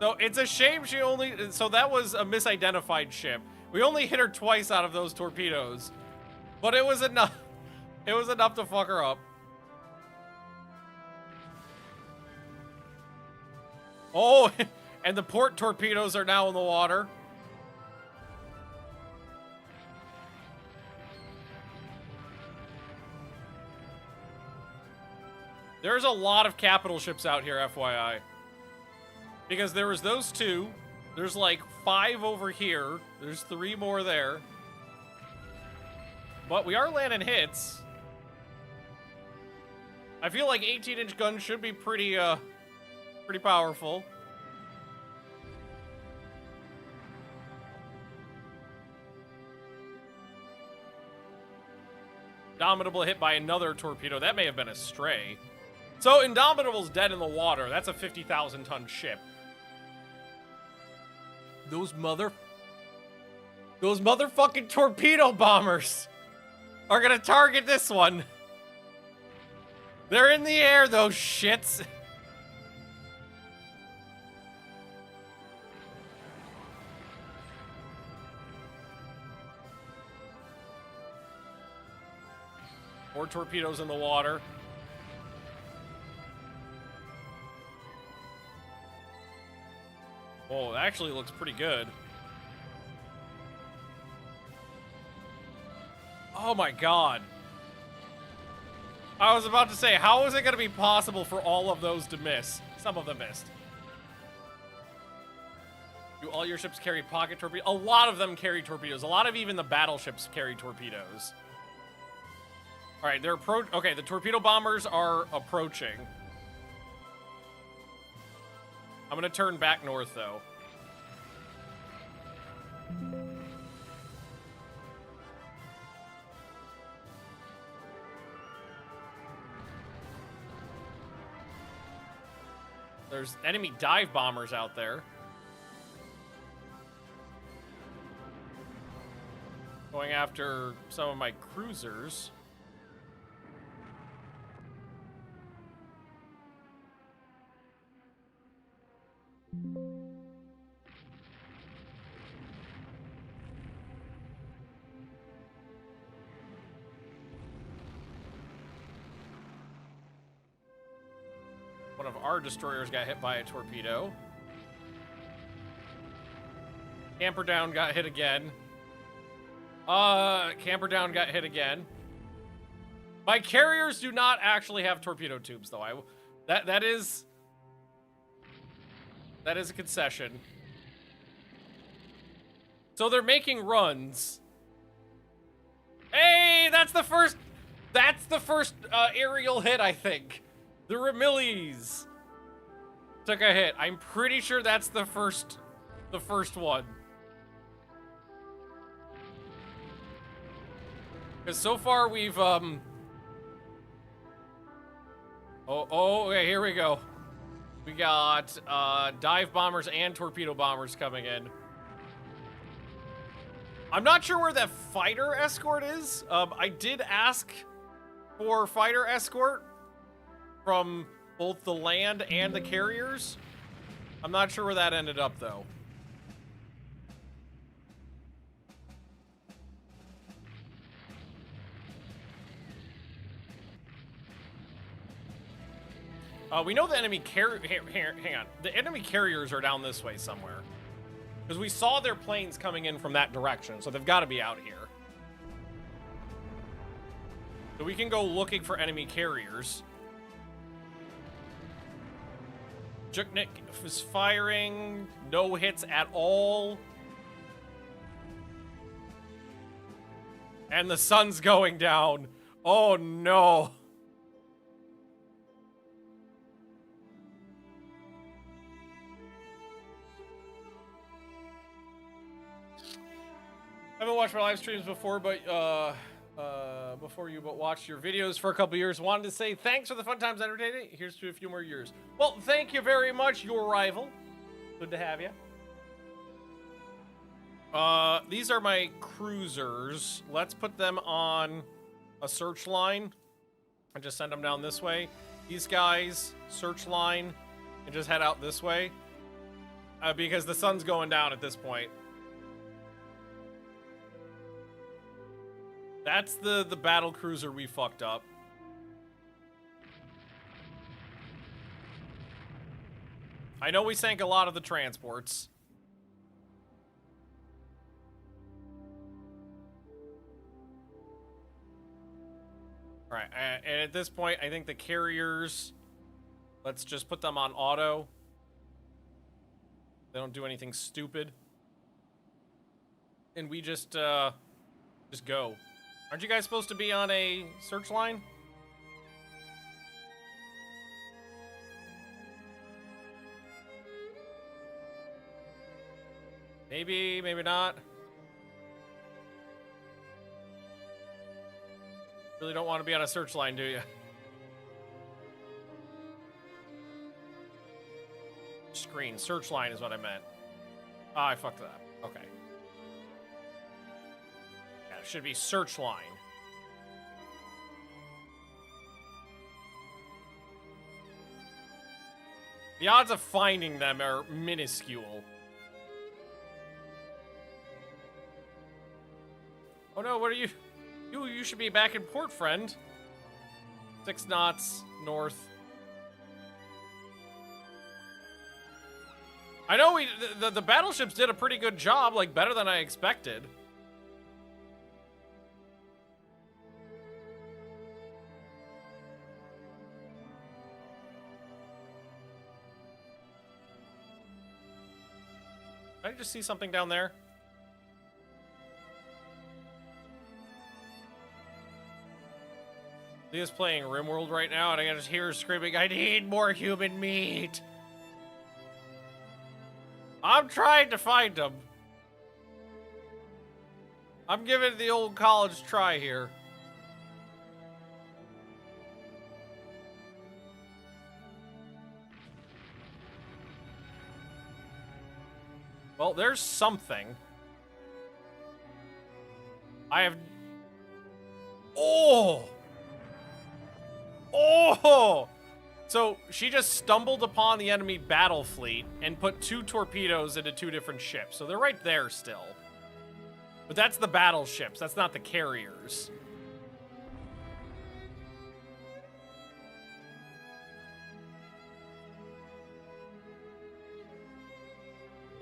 So it's a shame she only... So that was a misidentified ship. We only hit her twice out of those torpedoes. But it was enough. It was enough to fuck her up. Oh, and the port torpedoes are now in the water. There's a lot of capital ships out here, FYI. Because there was those 2. There's like 5 over here. There's 3 more there. But we are landing hits. I feel like 18-inch guns should be pretty powerful. Indomitable hit by another torpedo. That may have been a stray. So Indomitable's dead in the water. That's a 50,000-ton ship. Those motherfucking torpedo bombers are gonna target this one. They're in the air, those shits. More torpedoes in the water. Oh, that actually looks pretty good. Oh my god. I was about to say, how is it going to be possible for all of those to miss? Some of them missed. Do all your ships carry pocket torpedoes? A lot of them carry torpedoes. A lot of even the battleships carry torpedoes. All right, they're okay, the torpedo bombers are approaching. I'm going to turn back north, though. There's enemy dive bombers out there. Going after some of my cruisers. One of our destroyers got hit by a torpedo. Camper down got hit again. Camper down got hit again. My carriers do not actually have torpedo tubes, though. That is a concession. So they're making runs. Hey, that's the first aerial hit, I think. The Ramillies took a hit. I'm pretty sure that's the first one. Because so far we've okay, here we go. We got dive bombers and torpedo bombers coming in. I'm not sure where that fighter escort is. I did ask for fighter escort from both the land and the carriers. I'm not sure where that ended up, though. We know the enemy hang on. The enemy carriers are down this way somewhere. Because we saw their planes coming in from that direction, so they've got to be out here. So we can go looking for enemy carriers. Juknik is firing. No hits at all. And the sun's going down. Oh no. I haven't watched my live streams before, but watched your videos for a couple years. Wanted to say thanks for the fun times entertaining. Here's to a few more years. Well, thank you very much, your rival. Good to have you. These are my cruisers. Let's put them on a search line and just send them down this way. These guys, search line, and just head out this way. Because the sun's going down at this point. That's the battle cruiser we fucked up. I know we sank a lot of the transports. Alright, and at this point, I think the carriers, let's just put them on auto. They don't do anything stupid. And we just go. Aren't you guys supposed to be on a search line? Maybe, maybe not. Really don't want to be on a search line, do you? Screen. Search line is what I meant. Ah, I fucked that up. Okay. Yeah, it should be search line. The odds of finding them are minuscule. Oh no, what are you? You should be back in port, friend. 6 knots north. I know the battleships did a pretty good job, like better than I expected. Did I just see something down there? Leah's playing RimWorld right now, and I can just hear her screaming, "I need more human meat!" I'm trying to find them. I'm giving it the old college try here. Well, there's something. I have... Oh! Oh! So, she just stumbled upon the enemy battle fleet and put 2 torpedoes into 2 different ships. So they're right there still. But that's the battleships. That's not the carriers.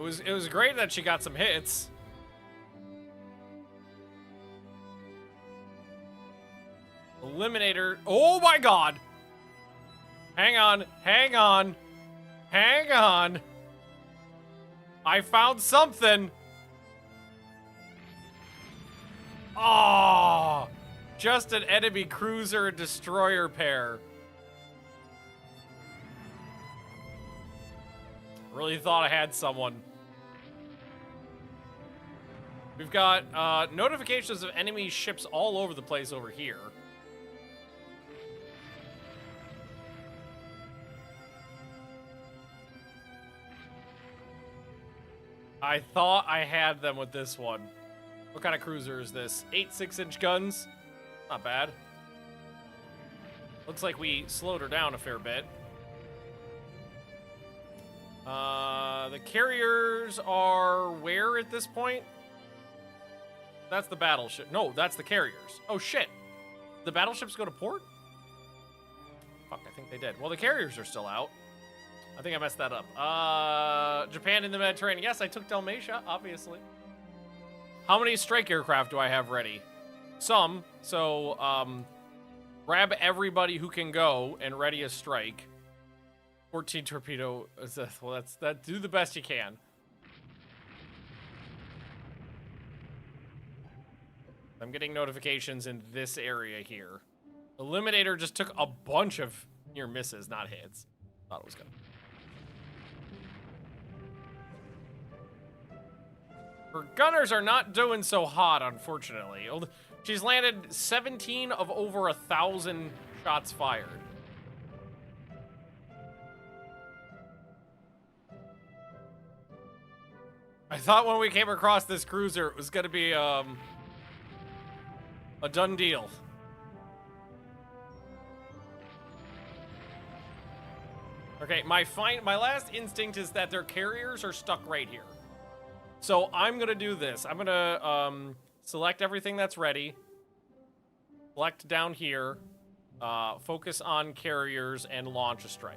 It was great that she got some hits. Eliminator. Oh my god. Hang on. Hang on. Hang on. I found something. Oh, just an enemy cruiser and destroyer pair. Really thought I had someone. We've got notifications of enemy ships all over the place over here. I thought I had them with this one. What kind of cruiser is this? 8 6-inch guns? Not bad. Looks like we slowed her down a fair bit. The carriers are where at this point? That's the battleship. No, that's the carriers. Oh, shit. The battleships go to port? Fuck, I think they did. Well, the carriers are still out. I think I messed that up. Japan in the Mediterranean. Yes, I took Dalmatia, obviously. How many strike aircraft do I have ready? Some. So, grab everybody who can go and ready a strike. 14 torpedo. Well, that. Do the best you can. I'm getting notifications in this area here. Eliminator just took a bunch of near misses, not hits. Thought it was gonna. Her gunners are not doing so hot, unfortunately. She's landed 17 of over 1,000 shots fired. I thought when we came across this cruiser, it was going to be a done deal. Okay, my last instinct is that their carriers are stuck right here. So I'm going to do this. I'm going to select everything that's ready. Select down here. Focus on carriers and launch a strike.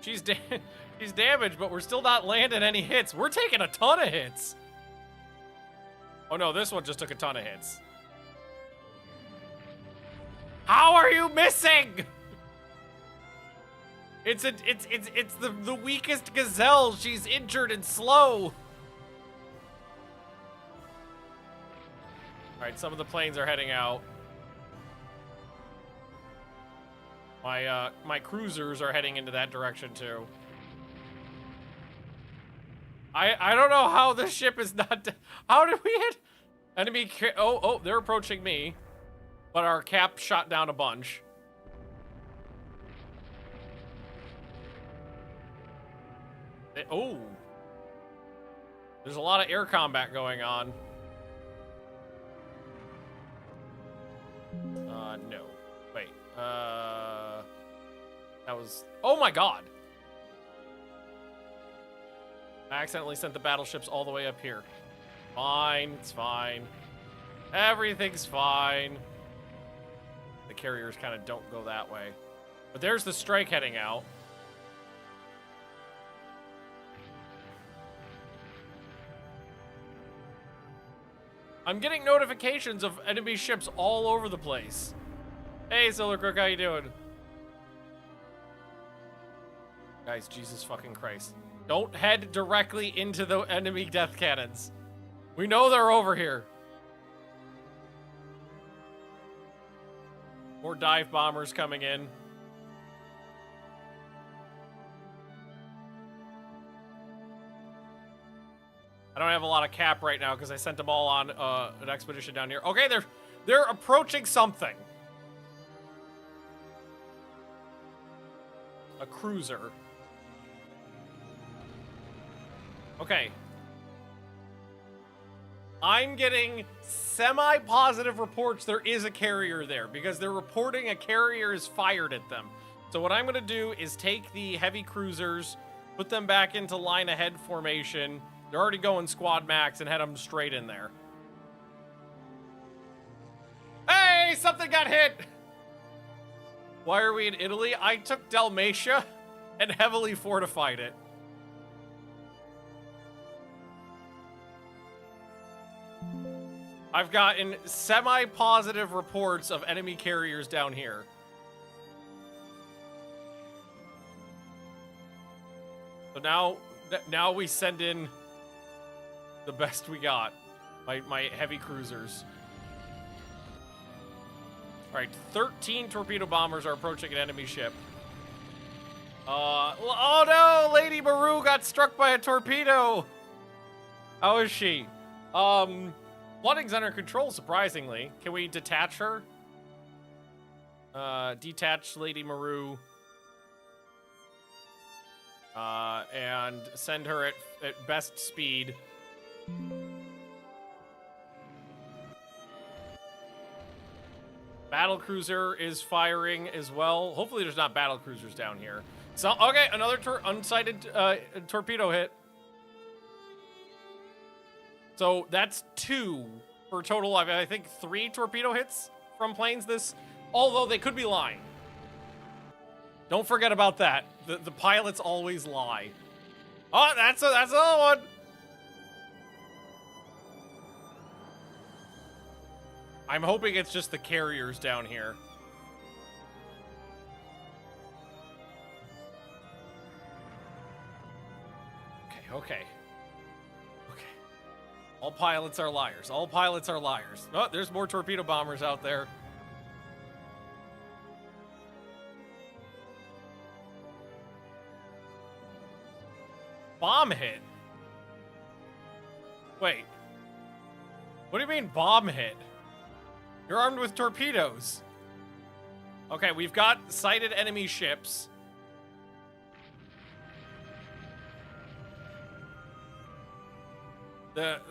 She's damaged, but we're still not landing any hits. We're taking a ton of hits. Oh no, this one just took a ton of hits. How are you missing? It's the weakest gazelle. She's injured and slow. All right, some of the planes are heading out. My cruisers are heading into that direction too. I don't know how this ship is not. How did we hit enemy? Oh, they're approaching me, but our cap shot down a bunch. Oh, there's a lot of air combat going on. No, wait. That was. Oh my god. I accidentally sent the battleships all the way up here. Fine, it's fine. Everything's fine. The carriers kind of don't go that way. But there's the strike heading out. I'm getting notifications of enemy ships all over the place. Hey, Solar Crook, how you doing? Guys, Jesus fucking Christ. Don't head directly into the enemy death cannons. We know they're over here. More dive bombers coming in. I don't have a lot of cap right now because I sent them all on an expedition down here. Okay, they're approaching something. A cruiser. Okay. I'm getting semi-positive reports there is a carrier there because they're reporting a carrier is fired at them. So what I'm going to do is take the heavy cruisers, put them back into line ahead formation. They're already going squad max and head them straight in there. Hey, Hey, something got hit! Why are we in Italy? I took Dalmatia and heavily fortified it. I've gotten semi-positive reports of enemy carriers down here. So now we send in the best we got. My heavy cruisers. Alright, 13 torpedo bombers are approaching an enemy ship. Oh no! Lady Maru got struck by a torpedo! How is she? Flooding's under control, surprisingly. Can we detach her? Detach Lady Maru. And send her at best speed. Battlecruiser is firing as well. Hopefully there's not battlecruisers down here. So, okay, another unsighted torpedo hit. So that's 2 for a total of, I think, 3 torpedo hits from planes this, although they could be lying. Don't forget about that. The pilots always lie. Oh, that's another one. I'm hoping it's just the carriers down here. Okay. All pilots are liars. All pilots are liars. Oh, there's more torpedo bombers out there. Bomb hit? Wait. What do you mean bomb hit? You're armed with torpedoes. Okay, we've got sighted enemy ships. The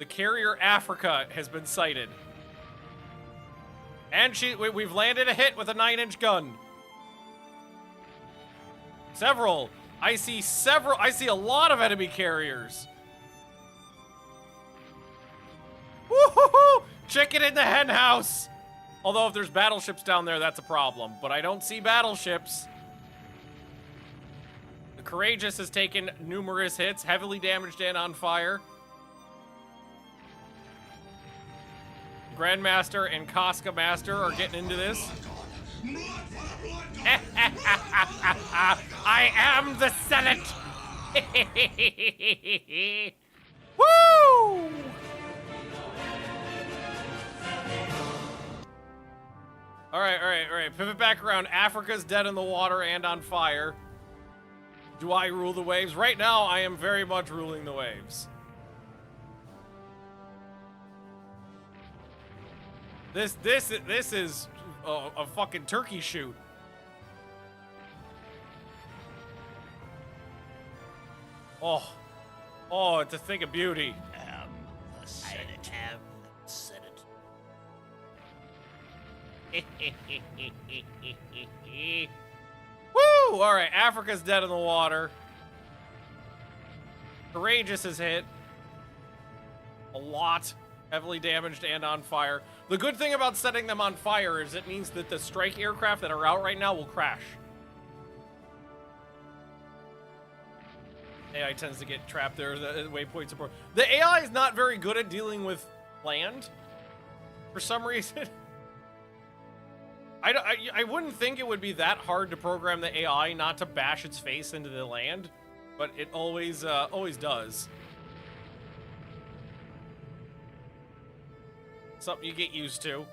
carrier Africa has been sighted. And we've landed a hit with a 9-inch gun. Several. I see a lot of enemy carriers. Woo-hoo-hoo! Chicken in the hen house. Although if there's battleships down there, that's a problem. But I don't see battleships. The Courageous has taken numerous hits, heavily damaged and on fire. Grandmaster and Casca Master are getting into this. I am the Senate! Woo! All right. Pivot back around. Africa's dead in the water and on fire. Do I rule the waves? Right now, I am very much ruling the waves. This is a fucking turkey shoot. Oh, it's a thing of beauty. The Senate. I am the Senate. Woo! All right, Africa's dead in the water. Courageous is hit. A lot. Heavily damaged and on fire. The good thing about setting them on fire is it means that the strike aircraft that are out right now will crash. AI tends to get trapped there. The waypoint support. The AI is not very good at dealing with land. For some reason. I wouldn't think it would be that hard to program the AI not to bash its face into the land, but it always does. Something you get used to.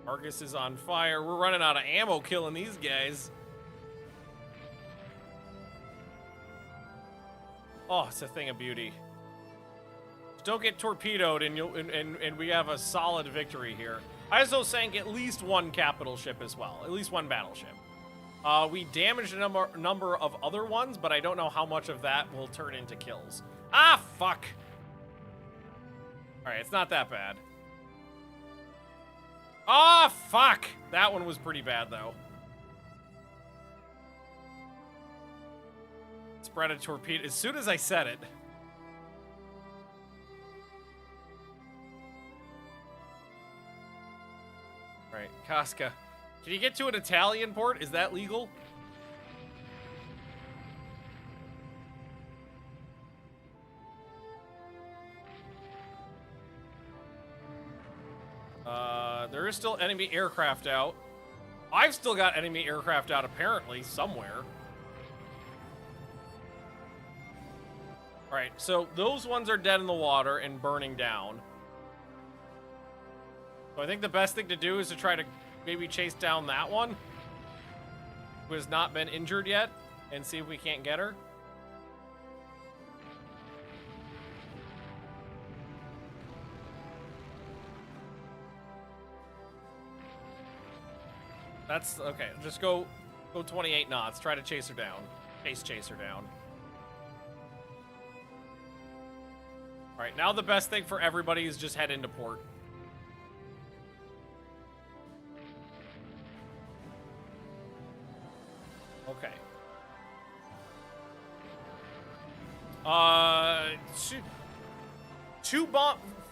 Argus is on fire. We're running out of ammo killing these guys. Oh, it's a thing of beauty. Just don't get torpedoed and we have a solid victory here. I also sank at least one capital ship as well. At least one battleship. We damaged a number of other ones, but I don't know how much of that will turn into kills. Ah, fuck. All right, it's not that bad. Ah, fuck. That one was pretty bad, though. Spread a torpedo. As soon as I said it, Alright, Casca. Can you get to an Italian port? Is that legal? There is still enemy aircraft out. I've still got enemy aircraft out, apparently, somewhere. Alright, so those ones are dead in the water and burning down. So I think the best thing to do is to try to maybe chase down that one, who has not been injured yet, and see if we can't get her. That's okay. Just go 28 knots. Try to chase her down. Chase her down. All right, now the best thing for everybody is just head into port. Okay.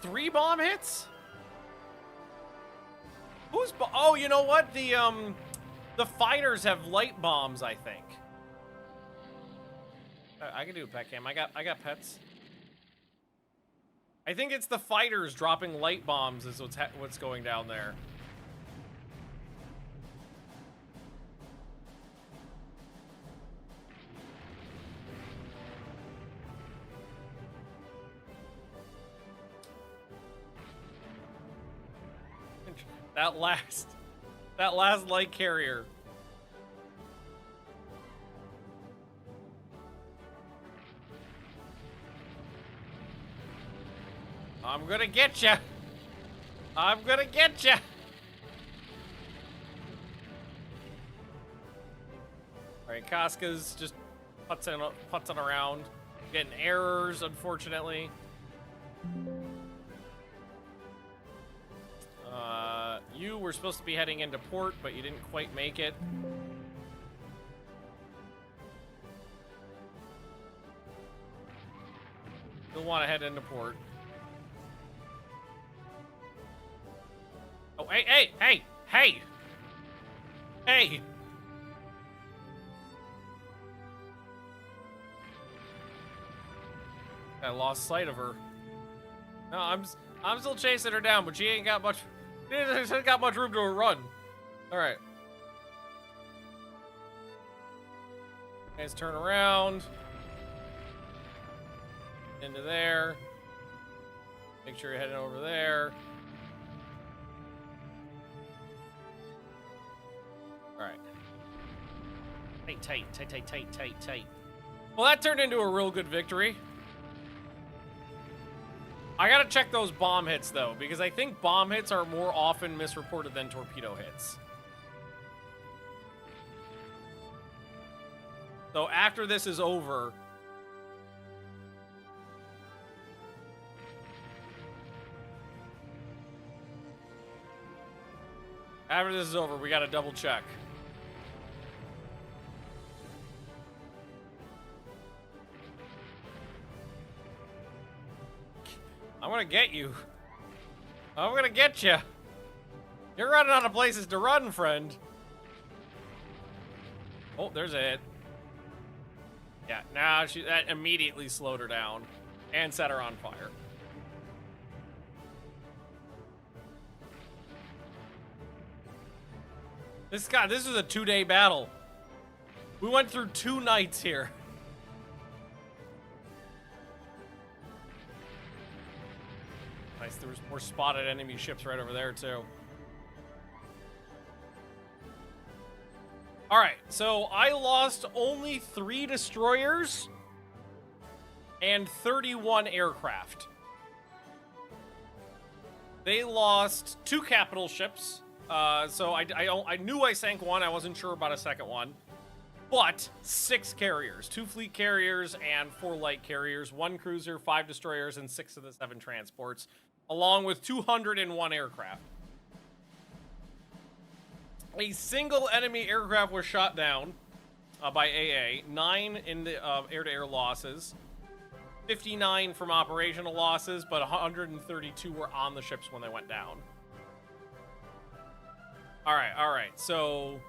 Three bomb hits? Oh, you know what? The fighters have light bombs, I think. I can do a pet cam. I got pets. I think it's the fighters dropping light bombs is what's going down there. That last light carrier. I'm gonna get ya. I'm gonna get ya. All right, Casca's just putzing around, getting errors, unfortunately. You were supposed to be heading into port, but you didn't quite make it. You'll want to head into port. Oh, hey! I lost sight of her. No, I'm still chasing her down, but she ain't got much. She hasn't got much room to run. All right. Guys, turn around. Into there. Make sure you're heading over there. All right. Tight. Well, that turned into a real good victory. I gotta check those bomb hits, though, because I think bomb hits are more often misreported than torpedo hits. So after this is over... After this is over, we gotta double check. I'm gonna get you. I'm gonna get you. You're running out of places to run, friend. Oh, there's a hit. Yeah, now that immediately slowed her down and set her on fire. This is a 2-day battle. We went through 2 nights here. Nice, there was more spotted enemy ships right over there, too. Alright, so I lost only 3 destroyers and 31 aircraft. They lost 2 capital ships. So I knew I sank one. I wasn't sure about a second one. But 6 carriers, 2 fleet carriers and 4 light carriers, 1 cruiser, 5 destroyers, and 6 of the 7 transports, along with 201 aircraft. A single enemy aircraft was shot down by AA, 9 in the air-to-air losses, 59 from operational losses, but 132 were on the ships when they went down. All right. So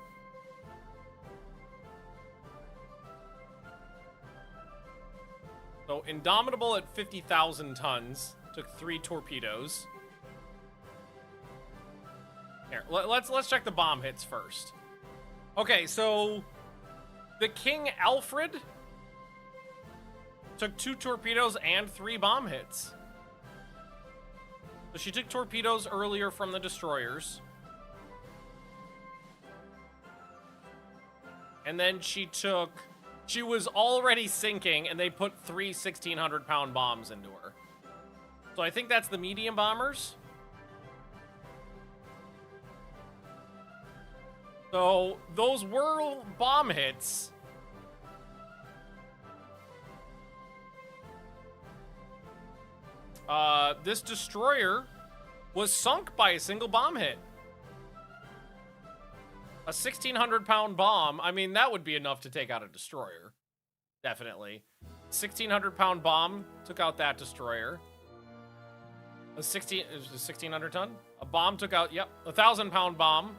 Indomitable at 50,000 tons took 3 torpedoes. Here, let's check the bomb hits first. Okay, so the King Alfred took 2 torpedoes and 3 bomb hits. So she took torpedoes earlier from the destroyers. And then she was already sinking, and they put 3 1,600-pound bombs into her. So I think that's the medium bombers. So those were bomb hits. This destroyer was sunk by a single bomb hit. A 1,600-pound bomb. I mean, that would be enough to take out a destroyer. Definitely. 1,600-pound bomb took out that destroyer. A 1,600 ton? A bomb took out, yep, a 1,000-pound bomb.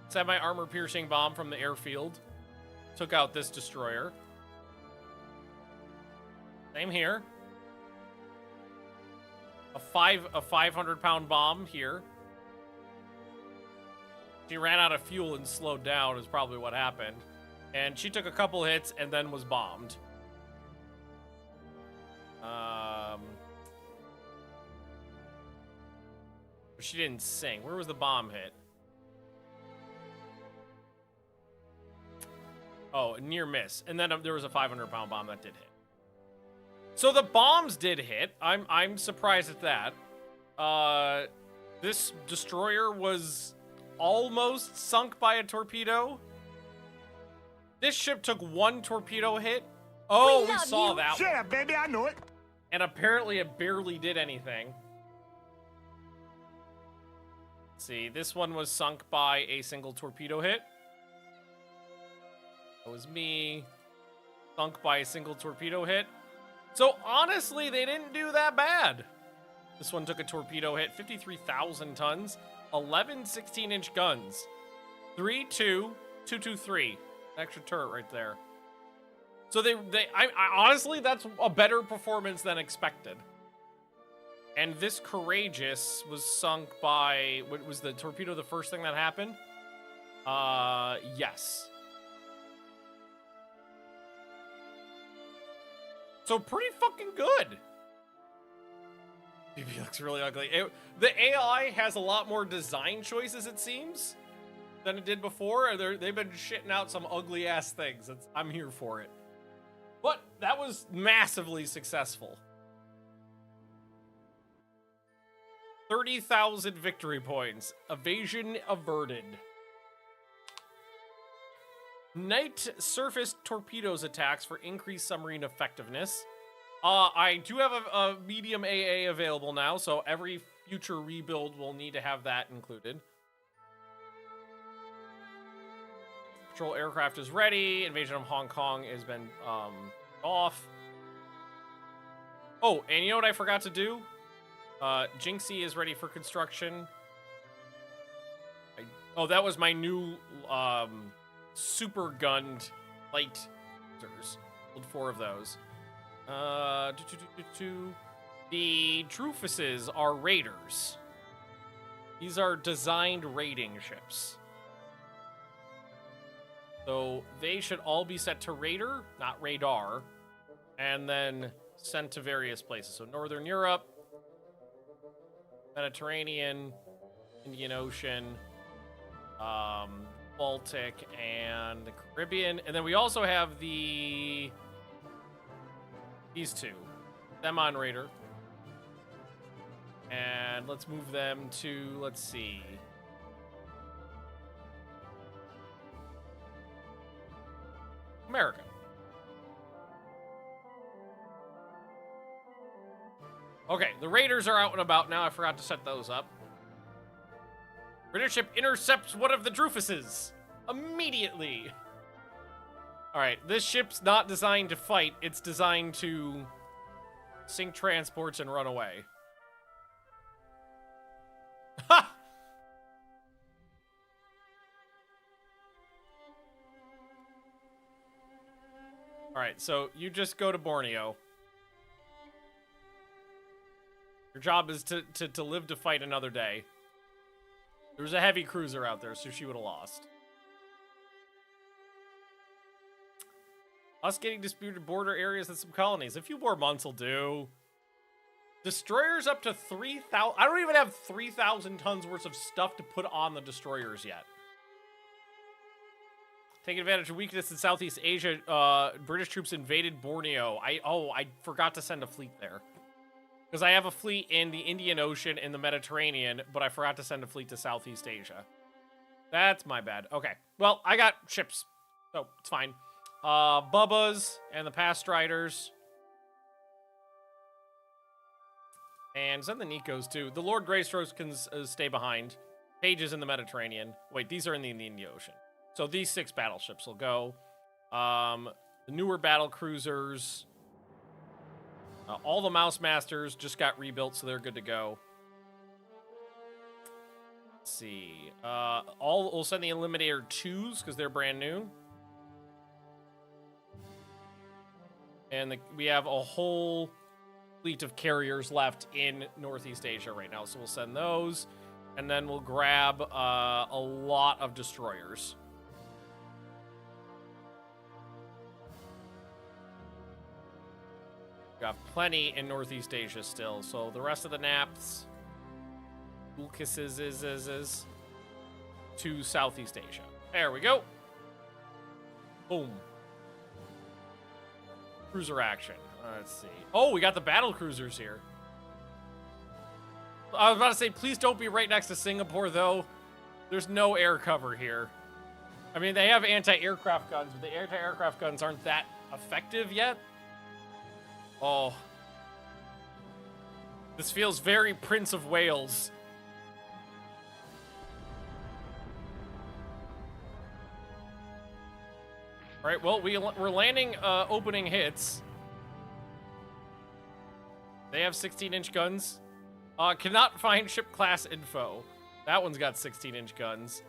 Semi-armor piercing bomb from the airfield took out this destroyer. Same here. A 500-pound bomb here. She ran out of fuel and slowed down is probably what happened. And she took a couple hits and then was bombed. She didn't sing. Where was the bomb hit? Oh, near miss. And then there was a 500-pound bomb that did hit. So the bombs did hit. I'm surprised at that. This destroyer was almost sunk by a torpedo. This ship took 1 torpedo hit. Oh, we saw that one. Yeah, baby, I know it. And apparently it barely did anything. Let's see, this one was sunk by a single torpedo hit. That was me. Sunk by a single torpedo hit. So honestly, they didn't do that bad. This one took a torpedo hit, 53,000 tons, 11 16-inch guns, 3-2, 223. Extra turret right there. So I honestly, that's a better performance than expected. And this Courageous was sunk by, what was the torpedo the first thing that happened? Yes. So pretty fucking good. BB looks really ugly. The AI has a lot more design choices, it seems, than it did before. They've been shitting out some ugly ass things. I'm here for it. But that was massively successful. 30,000 victory points. Evasion averted. Night surface torpedoes attacks for increased submarine effectiveness. I do have a medium AA available now, so every future rebuild will need to have that included. Patrol aircraft is ready. Invasion of Hong Kong has been off. Oh, and you know what I forgot to do? Jinxie is ready for construction. Oh, that was my new super gunned light lasers. Build 4 of those. The Drufuses are raiders. These are designed raiding ships. So they should all be set to raider, not radar, and then sent to various places. So Northern Europe, Mediterranean, Indian Ocean, Baltic, and the Caribbean. And then we also have these 2. Them on Raider. And let's move them to, let's see. America. Okay, the Raiders are out and about now. I forgot to set those up. British ship intercepts one of the Drufuses immediately. All right, this ship's not designed to fight. It's designed to sink transports and run away. Ha! Alright, so you just go to Borneo. Your job is to live to fight another day. There's a heavy cruiser out there, so she would have lost. Us getting disputed border areas and some colonies. A few more months will do. Destroyers up to 3,000. I don't even have 3,000 tons worth of stuff to put on the destroyers yet. Taking advantage of weakness in Southeast Asia, British troops invaded Borneo. I forgot to send a fleet there. Because I have a fleet in the Indian Ocean and the Mediterranean, but I forgot to send a fleet to Southeast Asia. That's my bad. Okay. Well, I got ships, so it's fine. Bubba's and the Past Riders. And send the Nikos, too. The Lord Greystrokes can stay behind. Pages in the Mediterranean. Wait, these are in the Indian Ocean. So these 6 battleships will go. The newer battle cruisers... all the Mouse Masters just got rebuilt, so they're good to go. Let's see. We'll send the Eliminator 2s, because they're brand new. And we have a whole fleet of carriers left in Northeast Asia right now, so we'll send those. And then we'll grab a lot of destroyers. Got plenty in Northeast Asia still, so the rest of the naps, Lucas's is to Southeast Asia. There we go. Boom. Cruiser action. Let's see. Oh, we got the battle cruisers here. I was about to say, please don't be right next to Singapore, though. There's no air cover here. I mean, they have anti-aircraft guns, but the anti-aircraft guns aren't that effective yet. Oh. This feels very Prince of Wales. Alright, well, we're landing opening hits. They have 16-inch guns. Cannot find ship class info. That one's got 16-inch guns.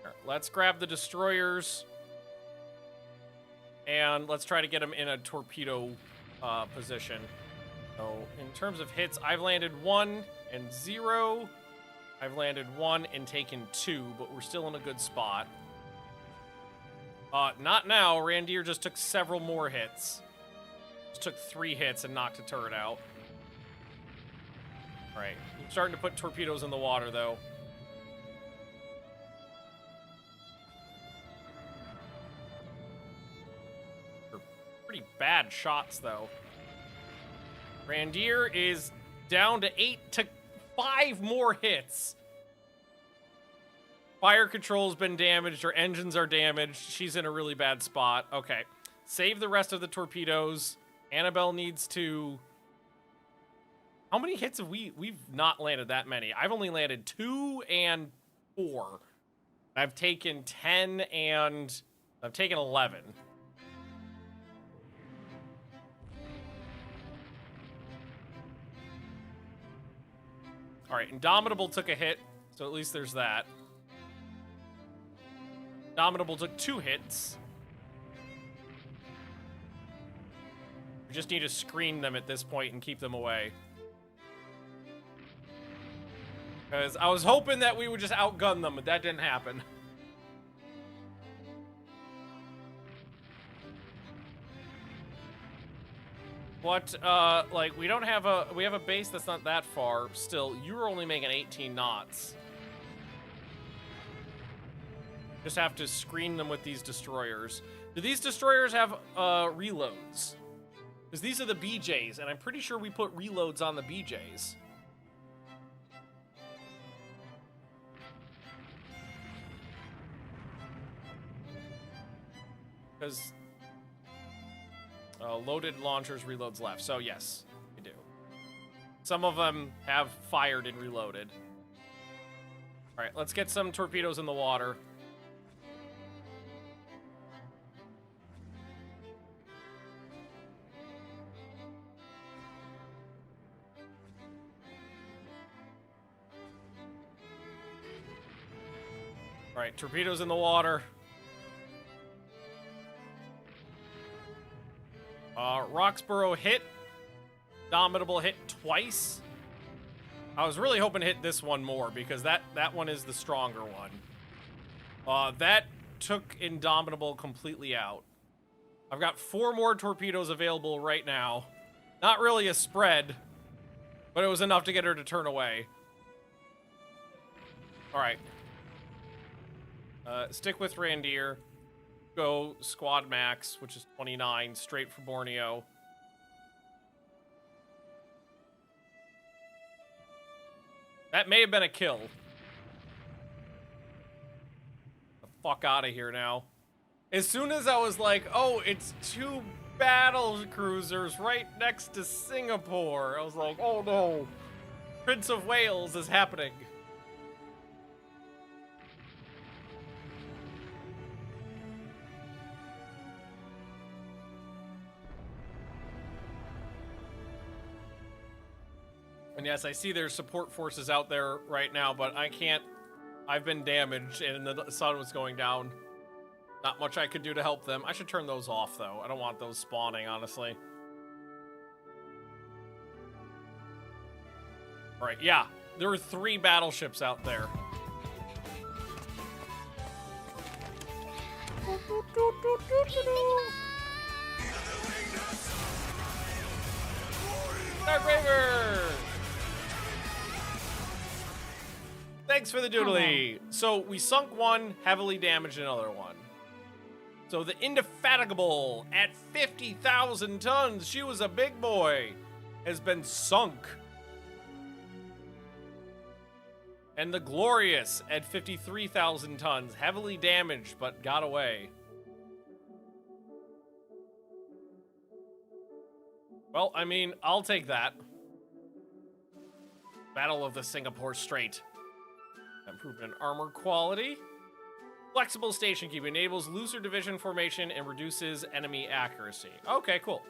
Right, let's grab the destroyers. And let's try to get them in a torpedo position. So, in terms of hits, I've landed 1 and 0. I've landed 1 and taken 2, but we're still in a good spot. Not now. Randir just took several more hits. Just took 3 hits and knocked a turret out. Alright. I'm starting to put torpedoes in the water, though. They're pretty bad shots, though. Randir is down to 8 to 5 more hits. Fire control's been damaged. Her engines are damaged. She's in a really bad spot. Okay. Save the rest of the torpedoes. Annabelle needs to... How many hits have we've not landed that many. I've only landed 2 and 4. I've taken 10 and... I've taken 11. Alright, Indomitable took a hit, so at least there's that. Indomitable took 2 hits. We just need to screen them at this point and keep them away. Because I was hoping that we would just outgun them, but that didn't happen. What, like, we don't have we have a base that's not that far. Still, you're only making 18 knots. Just have to screen them with these destroyers. Do these destroyers have, reloads? Because these are the BJs, and I'm pretty sure we put reloads on the BJs. Because... loaded launchers, reloads left. So, yes, we do. Some of them have fired and reloaded. Alright, let's get some torpedoes in the water. Alright, torpedoes in the water. Roxborough hit. Domitable hit twice. I was really hoping to hit this one more because that one is the stronger one. That took Indomitable completely out. I've got 4 more torpedoes available right now. Not really a spread, but it was enough to get her to turn away. All right. Stick with Randir. Go squad max, which is 29, straight for Borneo. That may have been a kill. The fuck out of here now. As soon as I was like, oh, it's 2 battle cruisers right next to Singapore, I was like, oh no. Prince of Wales is happening. And yes, I see there's support forces out there right now, but I can't. I've been damaged and the sun was going down. Not much I could do to help them. I should turn those off, though. I don't want those spawning, honestly. All right, yeah. There were 3 battleships out there. Darkraver! Thanks for the doodly. So we sunk one, heavily damaged another one. So the Indefatigable at 50,000 tons, she was a big boy, has been sunk. And the Glorious at 53,000 tons, heavily damaged but got away. Well, I mean, I'll take that. Battle of the Singapore Strait. Improvement in armor quality. Flexible station keep enables looser division formation and reduces enemy accuracy. Okay, cool.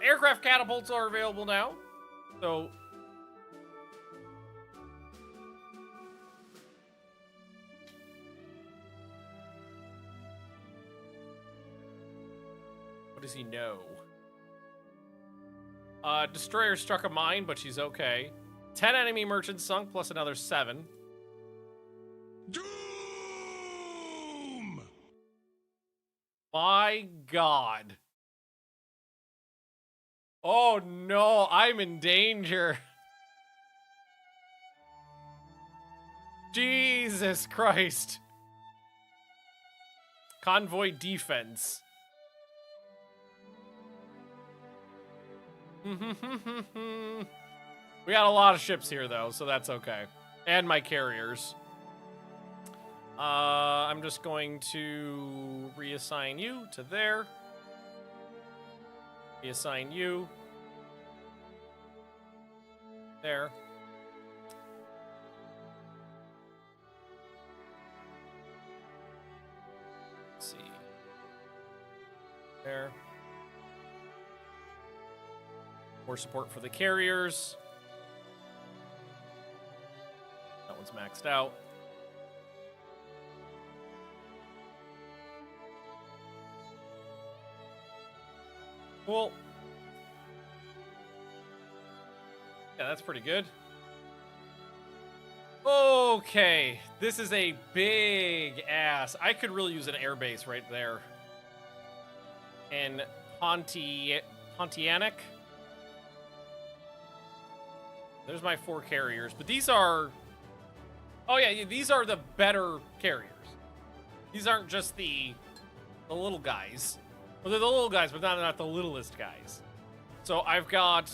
Aircraft catapults are available now. So what does he know? Destroyer struck a mine, but she's okay. 10 enemy merchants sunk, plus another 7. Doom! My God. Oh no, I'm in danger. Jesus Christ. Convoy defense. We got a lot of ships here, though, so that's okay. And my carriers. I'm just going to reassign you to there. Reassign you. There. Let's see. There. More support for the carriers. That one's maxed out. Cool. Yeah, that's pretty good. Okay, this is a big ass. I could really use an airbase right there. In Pontianak. There's my 4 carriers, but these are... Oh yeah, these are the better carriers. These aren't just the little guys. Well, they're the little guys, but not the littlest guys. So I've got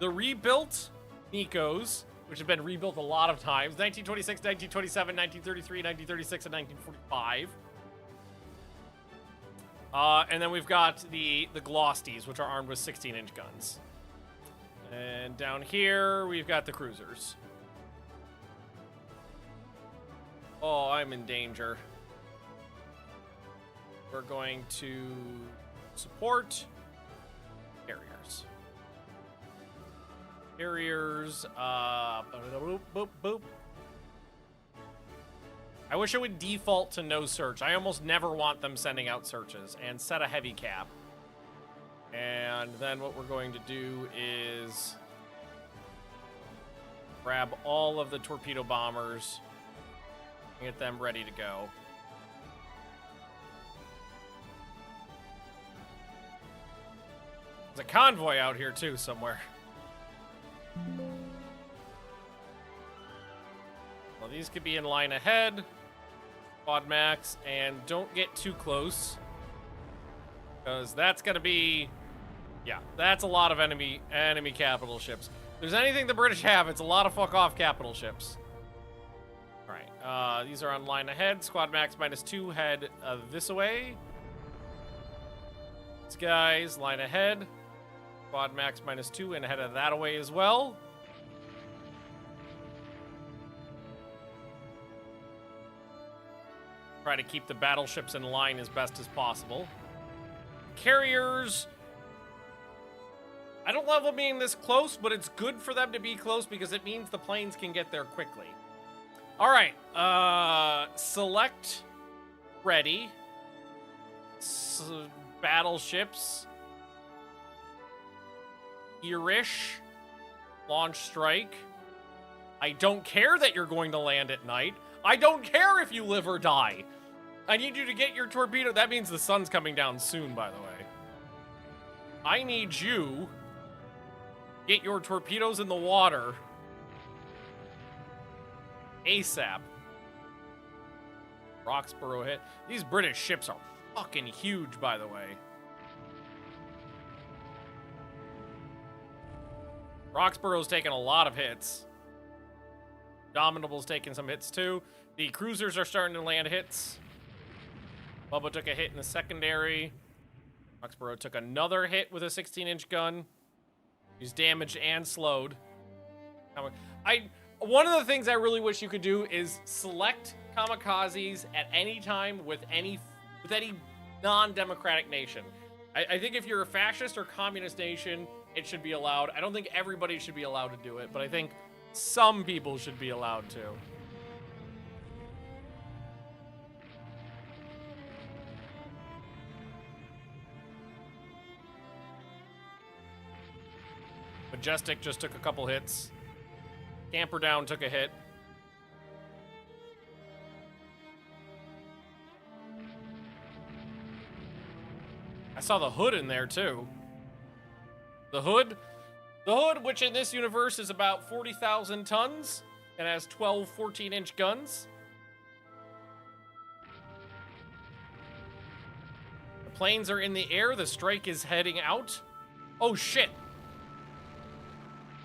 the rebuilt Nikos, which have been rebuilt a lot of times. 1926, 1927, 1933, 1936, and 1945. And then we've got the Glosties, which are armed with 16-inch guns. And down here, we've got the cruisers. Oh, I'm in danger. We're going to support carriers. Carriers, boop, boop, boop. I wish it would default to no search. I almost never want them sending out searches. And set a heavy cap. And then what we're going to do is grab all of the torpedo bombers and get them ready to go. There's a convoy out here too somewhere. Well, these could be in line ahead. Quad max, and don't get too close. Because that's going to be... Yeah, that's a lot of enemy capital ships. If there's anything the British have, it's a lot of fuck-off capital ships. Alright, these are on line ahead. Squad max -2, head this way. These guys, line ahead. Squad max -2, and head of that away as well. Try to keep the battleships in line as best as possible. Carriers... I don't love them being this close, but it's good for them to be close because it means the planes can get there quickly. All right, select ready. Battleships. Irish. Launch strike. I don't care that you're going to land at night. I don't care if you live or die. I need you to get your torpedo. That means the sun's coming down soon, by the way. I need you... Get your torpedoes in the water. ASAP. Roxborough hit. These British ships are fucking huge, by the way. Roxborough's taking a lot of hits. Domitable's taking some hits too. The cruisers are starting to land hits. Bubba took a hit in the secondary. Roxborough took another hit with a 16-inch gun. He's damaged and slowed. One of the things I really wish you could do is select kamikazes at any time with any non-democratic nation. I think if you're a fascist or communist nation, it should be allowed. I don't think everybody should be allowed to do it, but I think some people should be allowed to. Majestic just took a couple hits. Camperdown took a hit. I saw the Hood in there too. The Hood, which in this universe is about 40,000 tons and has 12 14-inch guns. The planes are in the air. The strike is heading out. Oh shit.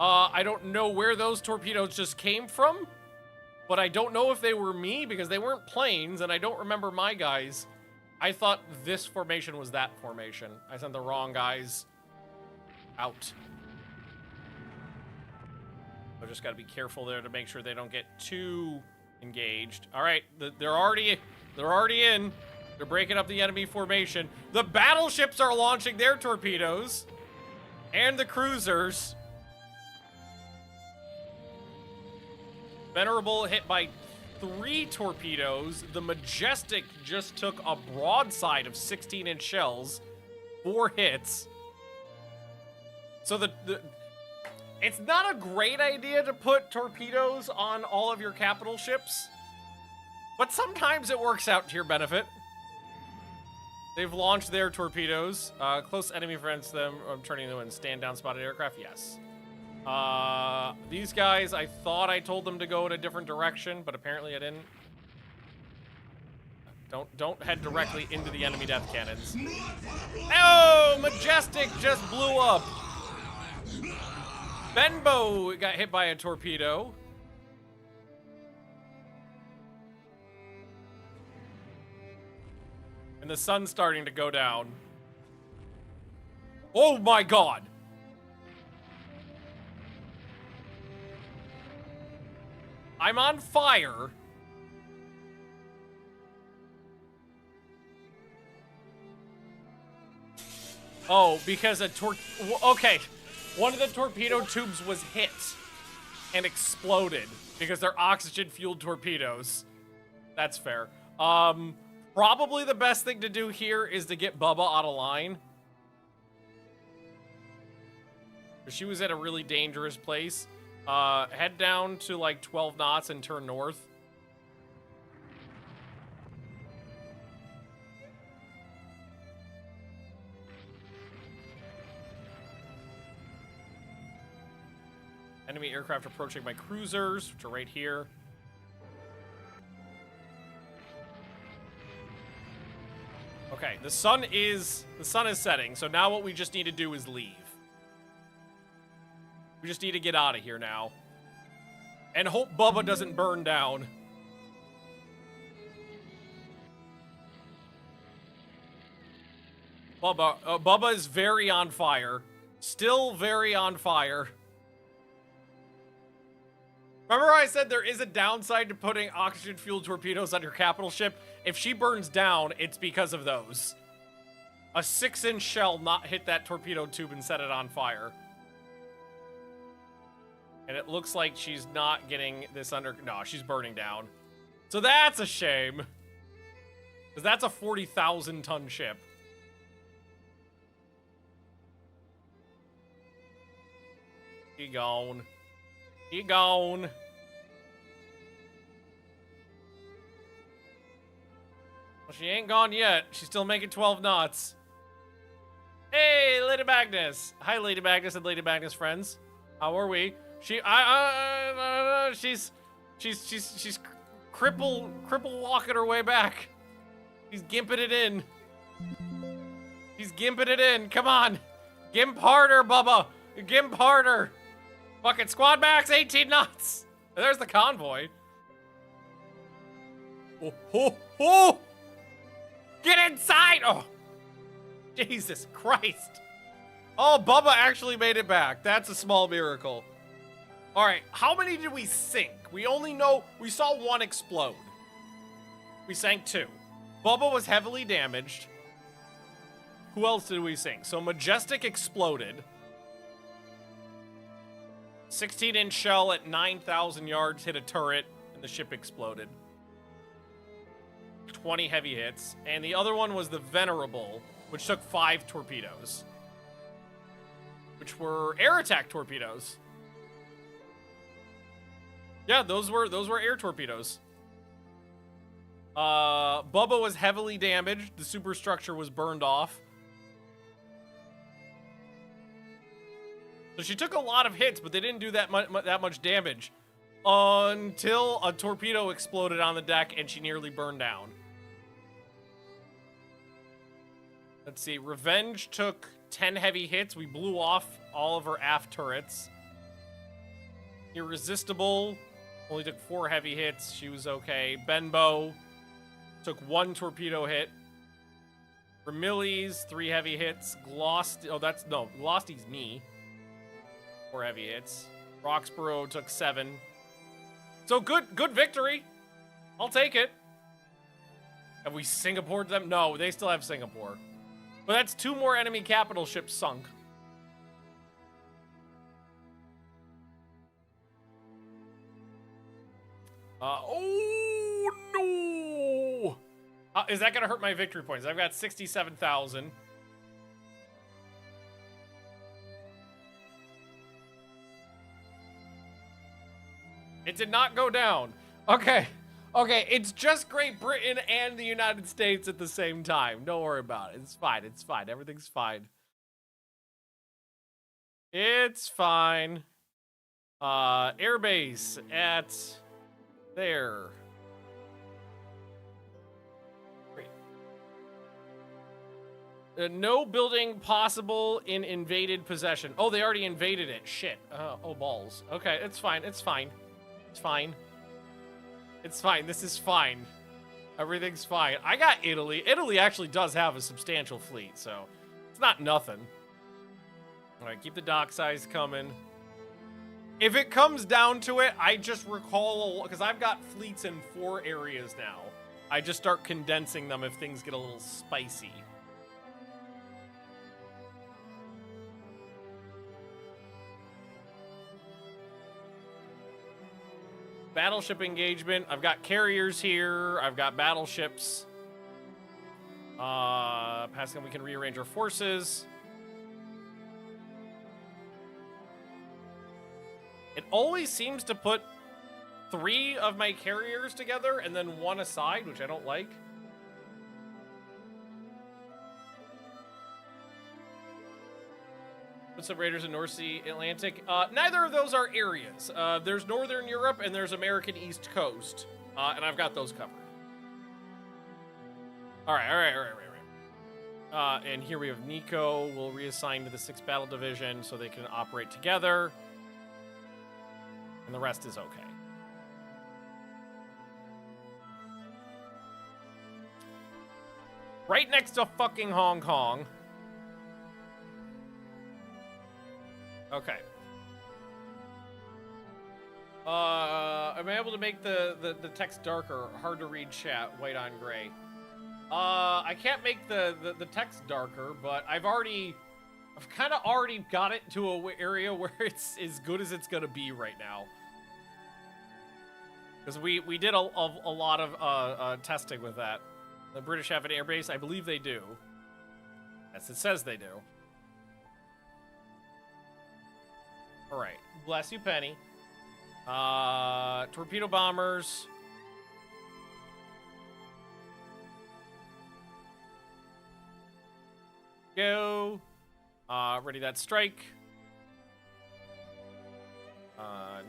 I don't know where those torpedoes just came from, but I don't know if they were me because they weren't planes, and I don't remember my guys. I thought this formation was that formation. I sent the wrong guys out. I just got to be careful there to make sure they don't get too engaged. All right, they're already in. They're breaking up the enemy formation. The battleships are launching their torpedoes, and the cruisers. Venerable hit by 3 torpedoes. The Majestic just took a broadside of 16-inch shells. 4 hits. So it's not a great idea to put torpedoes on all of your capital ships, but sometimes it works out to your benefit. They've launched their torpedoes. Close enemy friends to them. I'm turning them in. Stand down spotted aircraft. Yes. These guys, I thought I told them to go in a different direction, but apparently I didn't. Don't head directly into the enemy death cannons. Oh, Majestic just blew up. Benbow got hit by a torpedo. And the sun's starting to go down. Oh my god. I'm on fire. Oh, because okay. One of the torpedo tubes was hit and exploded because they're oxygen-fueled torpedoes. That's fair. Probably the best thing to do here is to get Bubba out of line. She was at a really dangerous place. Head down to like 12 knots and turn north. Enemy aircraft approaching my cruisers, which are right here. Okay, the sun is setting, so now what we just need to do is leave. We just need to get out of here now. And hope Bubba doesn't burn down. Bubba is very on fire. Still very on fire. Remember I said there is a downside to putting oxygen-fueled torpedoes on your capital ship? If she burns down, it's because of those. A 6-inch shell not hit that torpedo tube and set it on fire. And it looks like she's not getting this under... No, she's burning down. So that's a shame. Because that's a 40,000-ton ship. He gone. He gone. Well, she ain't gone yet. She's still making 12 knots. Hey, Lady Magnus. Hi, Lady Magnus and Lady Magnus friends. How are we? She's cripple walking her way back. She's gimping it in. She's gimping it in. Come on. Gimp harder, Bubba. Gimp harder. Fucking squad max, 18 knots. There's the convoy. Oh, oh, oh! Get inside! Oh, Jesus Christ. Oh, Bubba actually made it back. That's a small miracle. All right, how many did we sink? We only know, we saw one explode. We sank 2. Bubba was heavily damaged. Who else did we sink? So Majestic exploded. 16-inch shell at 9,000 yards hit a turret, and the ship exploded. 20 heavy hits. And the other one was the Venerable, which took 5 torpedoes. Which were air attack torpedoes. Yeah, those were air torpedoes. Bubba was heavily damaged. The superstructure was burned off. So she took a lot of hits, but they didn't do that much damage until a torpedo exploded on the deck and she nearly burned down. Let's see. Revenge took 10 heavy hits. We blew off all of her aft turrets. Irresistible only took 4 heavy hits. She was okay. Benbow took 1 torpedo hit. Vermillies, 3 heavy hits. Glostie's me. 4 heavy hits. Roxborough took 7. So good victory. I'll take it. Have we Singapored them? No, they still have Singapore. But that's 2 more enemy capital ships sunk. Oh no! Is that gonna hurt my victory points? I've got 67,000. It did not go down. Okay. Okay, it's just Great Britain and the United States at the same time. Don't worry about it. It's fine. It's fine. Everything's fine. It's fine. Airbase at there. Great. No building possible in invaded possession. Oh, they already invaded it. Shit. Oh, balls. Okay, it's fine. It's fine. It's fine. It's fine. This is fine. Everything's fine. I got Italy. Italy actually does have a substantial fleet, so it's not nothing. All right, keep the dock size coming. If it comes down to it, I just recall, because I've got fleets in 4 areas now. I just start condensing them if things get a little spicy. battleship engagement. I've got carriers here. I've got battleships. Pascal, we can rearrange our forces. It always seems to put 3 of my carriers together and then 1 aside, which I don't like. Put some raiders in North Sea, Atlantic. Neither of those are areas. There's Northern Europe and there's American East Coast. And I've got those covered. All right. And here we have Nico. We'll reassign to the 6th Battle Division so they can operate together. And the rest is okay. Right next to fucking Hong Kong. Okay. Am I able to make the text darker? Hard to read chat, white on gray. I can't make the text darker, but I've kind of already got it to a area where it's as good as it's gonna be right now. Because we did a lot of testing with that. The British have an airbase? I believe they do. Yes, it says they do. Alright. Bless you, Penny. Torpedo bombers. Go. Ready that strike.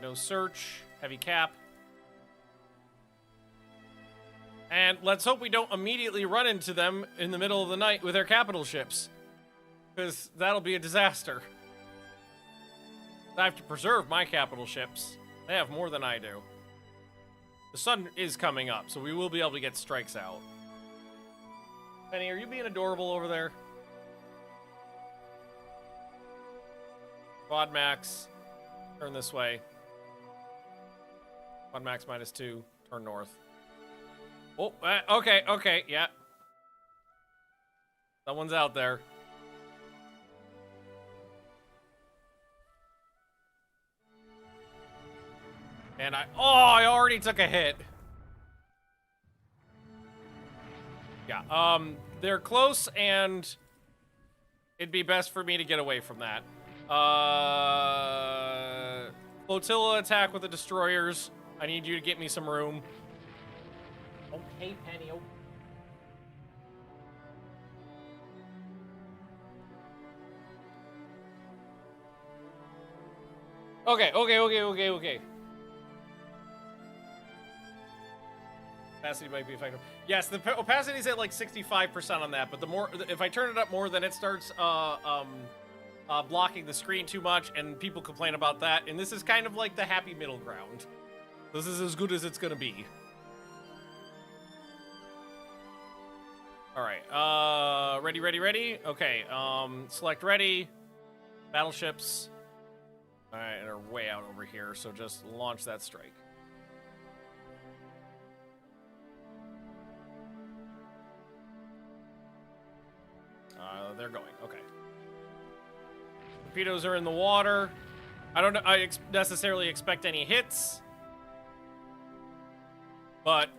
No search. Heavy cap. And let's hope we don't immediately run into them in the middle of the night with their capital ships. Because that'll be a disaster. I have to preserve my capital ships. They have more than I do. The sun is coming up, so we will be able to get strikes out. Penny, are you being adorable over there? Quad max. Turn this way. Quad max -2. Turn north. Oh, okay, yeah. Someone's out there. And I already took a hit. Yeah, they're close, and it'd be best for me to get away from that. Flotilla attack with the destroyers. I need you to get me some room. Okay, Penny. Okay. Opacity might be effective. Yes, the opacity's at like 65% on that, but the more, if I turn it up more, then it starts blocking the screen too much, and people complain about that. And this is kind of like the happy middle ground. This is as good as it's gonna be. All right, ready. Okay, select ready. Battleships. All right, and are way out over here, so just launch that strike. They're going, okay. Torpedoes are in the water. I don't know, necessarily expect any hits. But,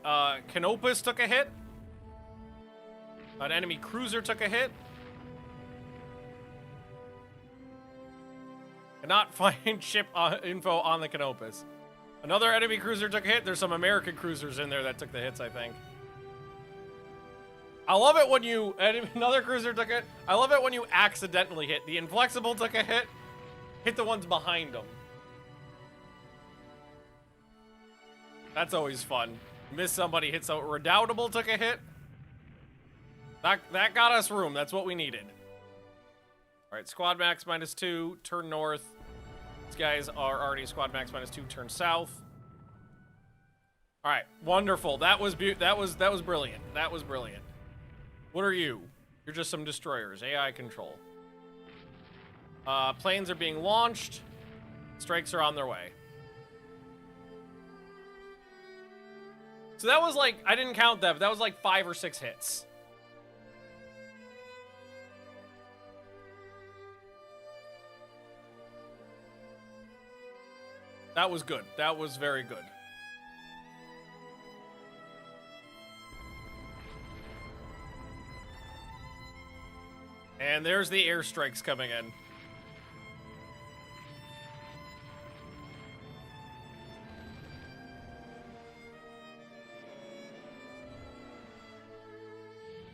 Canopus took a hit. An enemy cruiser took a hit. Cannot find ship info on the Canopus. Another enemy cruiser took a hit. There's some American cruisers in there that took the hits, I think. I love it when you... Another cruiser took it. I love it when you accidentally hit. The Inflexible took a hit. Hit the ones behind them. That's always fun. Miss somebody, hit some... Redoubtable took a hit. That got us room. That's what we needed. Alright, squad max -2. Turn north. These guys are already squad max -2. Turn south. Alright, wonderful. That was brilliant. That was brilliant. What are you? You're just some destroyers. AI control. Planes are being launched. Strikes are on their way. So that was like, I didn't count that, but that was like 5 or 6 hits. That was good. That was very good. And there's the airstrikes coming in.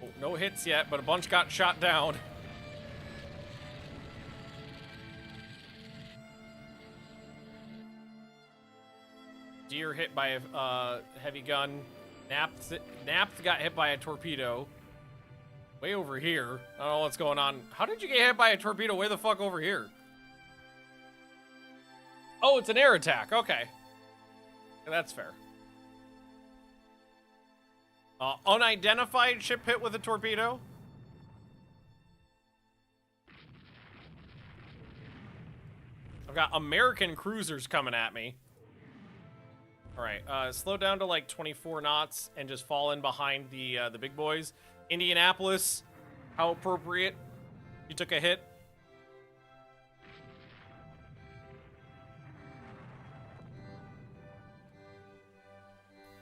Oh, no hits yet, but a bunch got shot down. Deer hit by a heavy gun. Napt got hit by a torpedo. Way over here. I don't know what's going on. How did you get hit by a torpedo way the fuck over here? Oh, it's an air attack. Okay. That's fair. Unidentified ship hit with a torpedo. I've got American cruisers coming at me. All right, slow down to like 24 knots and just fall in behind the big boys. Indianapolis, how appropriate. You took a hit.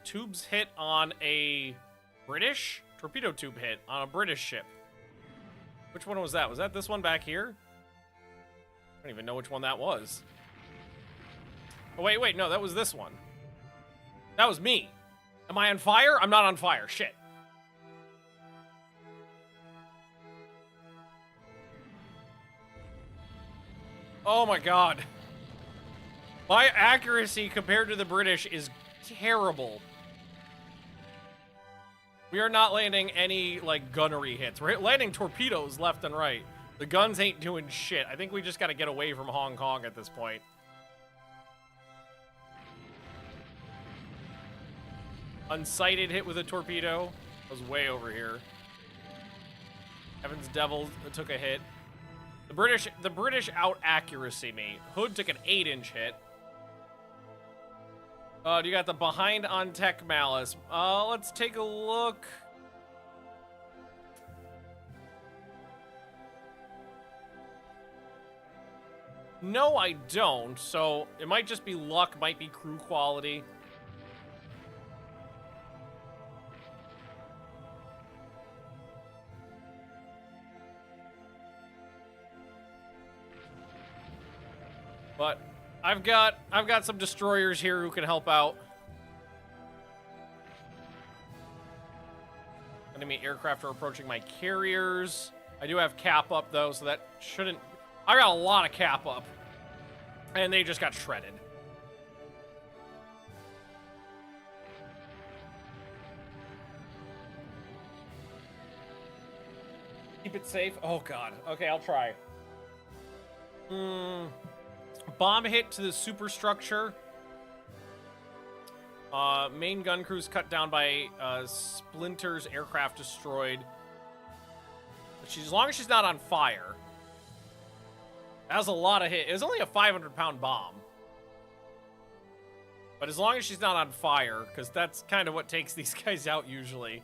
Tubes hit on a British torpedo tube hit on a British ship. Which one was that? Was that this one back here? I don't even know which one that was. Oh, wait, no, that was this one. That was me. Am I on fire? I'm not on fire. Shit. Oh my god. My accuracy compared to the British is terrible. We are not landing any, like, gunnery hits. We're landing torpedoes left and right. The guns ain't doing shit. I think we just gotta get away from Hong Kong at this point. Unsighted hit with a torpedo. Was way over here. Heaven's Devil took a hit. The British out accuracy me. Hood took an 8-inch hit. You got the behind on tech malice. Let's take a look. No, I don't. So it might just be luck, might be crew quality. But I've got some destroyers here who can help out. Enemy aircraft are approaching my carriers. I do have cap up though, so that shouldn't. I got a lot of cap up, and they just got shredded. Keep it safe. Oh god. Okay, I'll try. Bomb hit to the superstructure. Main gun crews cut down by splinters, aircraft destroyed. But as long as she's not on fire. That was a lot of hit. It was only a 500-pound bomb. But as long as she's not on fire, because that's kind of what takes these guys out usually.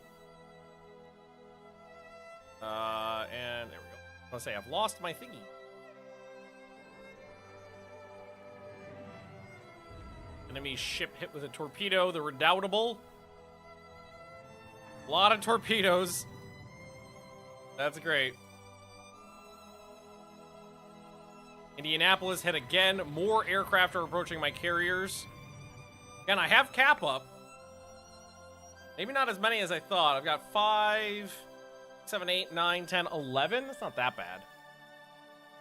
And there we go. Let's say I've lost my thingy. Enemy ship hit with a torpedo, the Redoubtable. A lot of torpedoes. That's great. Indianapolis hit again. More aircraft are approaching my carriers. Again, I have cap up. Maybe not as many as I thought. I've got 5, 7, 8, 9, 10, 11. That's not that bad.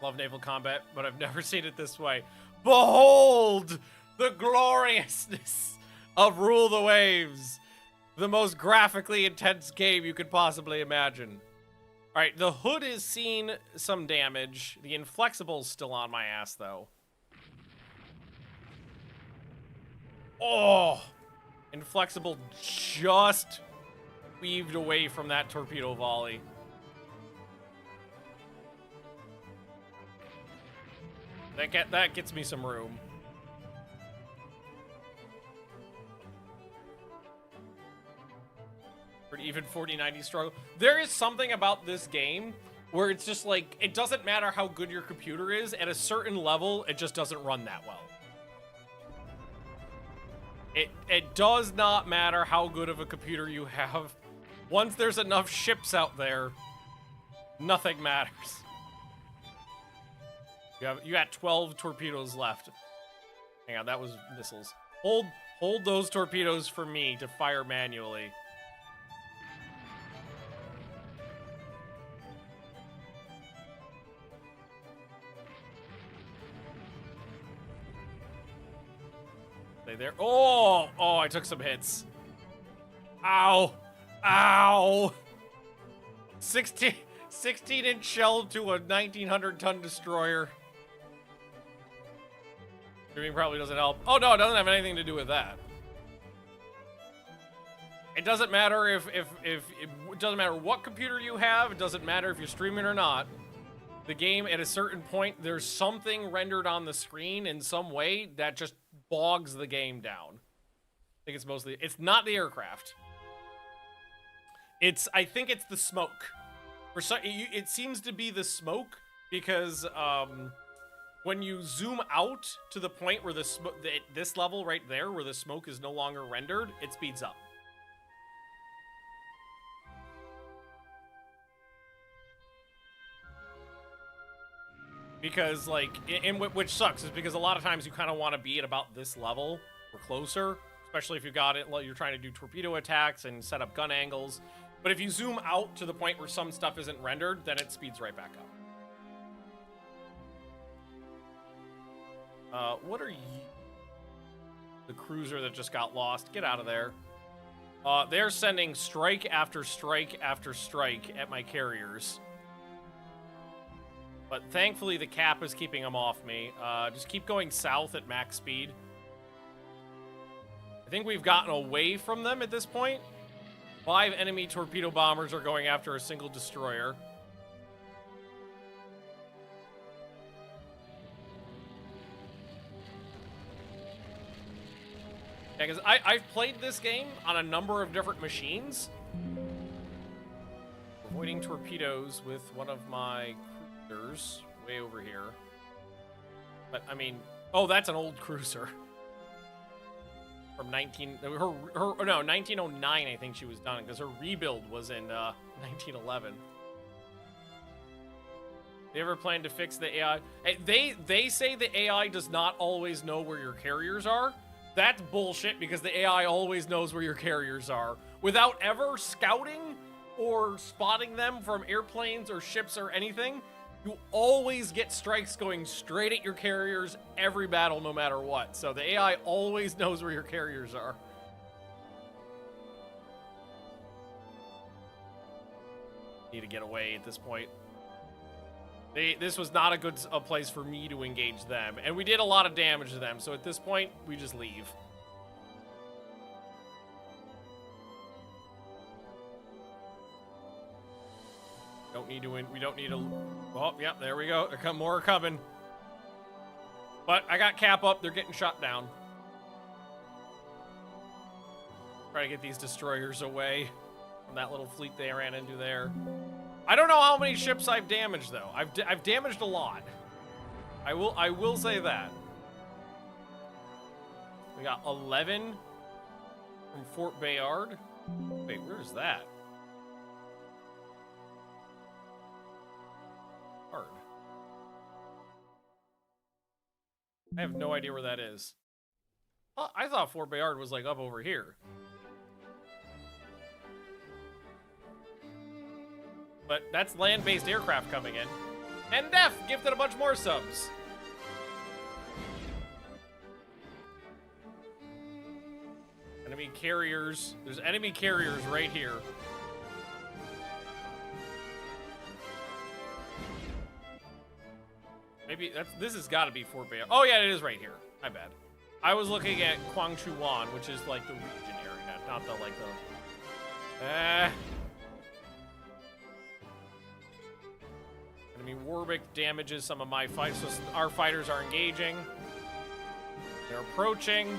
Love naval combat, but I've never seen it this way. Behold the gloriousness of Rule the Waves. The most graphically intense game you could possibly imagine. All right, the hood has seen some damage. The inflexible's still on my ass, though. Oh! Inflexible just weaved away from that torpedo volley. That gets me some room. Even 4090 struggle. There is something about this game where it's just like, it doesn't matter how good your computer is, at a certain level, it just doesn't run that well. It does not matter how good of a computer you have. Once there's enough ships out there, nothing matters. You got 12 torpedoes left. Hang on, that was missiles. Hold those torpedoes for me to fire manually. Stay there. Oh, I took some hits. Ow. Ow. 16-inch shell to a 1,900-ton destroyer. Streaming probably doesn't help. Oh, no, it doesn't have anything to do with that. It doesn't matter if it doesn't matter what computer you have. It doesn't matter if you're streaming or not. The game, at a certain point, there's something rendered on the screen in some way that just bogs the game down. I think it's mostly... It's not the aircraft. I think it's the smoke. It seems to be the smoke because when you zoom out to the point where this level right there, where the smoke is no longer rendered, it speeds up. Because, like, which sucks, is because a lot of times you kind of want to be at about this level or closer, especially if you got it, you're trying to do torpedo attacks and set up gun angles. But if you zoom out to the point where some stuff isn't rendered, then it speeds right back up. What are you? The cruiser that just got lost. Get out of there. They're sending strike after strike after strike at my carriers. But thankfully, the cap is keeping them off me. Just keep going south at max speed. I think we've gotten away from them at this point. 5 enemy torpedo bombers are going after a single destroyer. Yeah, because I've played this game on a number of different machines. Avoiding torpedoes with one of my cruisers way over here. But, I mean... Oh, that's an old cruiser. From 1909, I think she was done, because her rebuild was in 1911. They ever plan to fix the AI? They say the AI does not always know where your carriers are. That's bullshit, because the AI always knows where your carriers are. Without ever scouting or spotting them from airplanes or ships or anything, you always get strikes going straight at your carriers every battle, no matter what. So the AI always knows where your carriers are. Need to get away at this point. This was not a place for me to engage them. And we did a lot of damage to them. So at this point, we just leave. We don't need to... Oh, yep, there we go. More are coming. But I got cap up. They're getting shot down. Try to get these destroyers away from that little fleet they ran into there. I don't know how many ships I've damaged, though. I've damaged a lot. I will say that. We got 11 from Fort Bayard. Wait, where is that? Hard. I have no idea where that is. Oh, I thought Fort Bayard was like up over here. But that's land-based aircraft coming in. And Def gifted a bunch more subs. Enemy carriers. There's enemy carriers right here. Maybe this has got to be Fort Bayard. Oh yeah, it is right here. My bad. I was looking at Kwangchuan, which is like the region area, not the like the. Enemy Warwick damages some of my fights, so our fighters are engaging. They're approaching.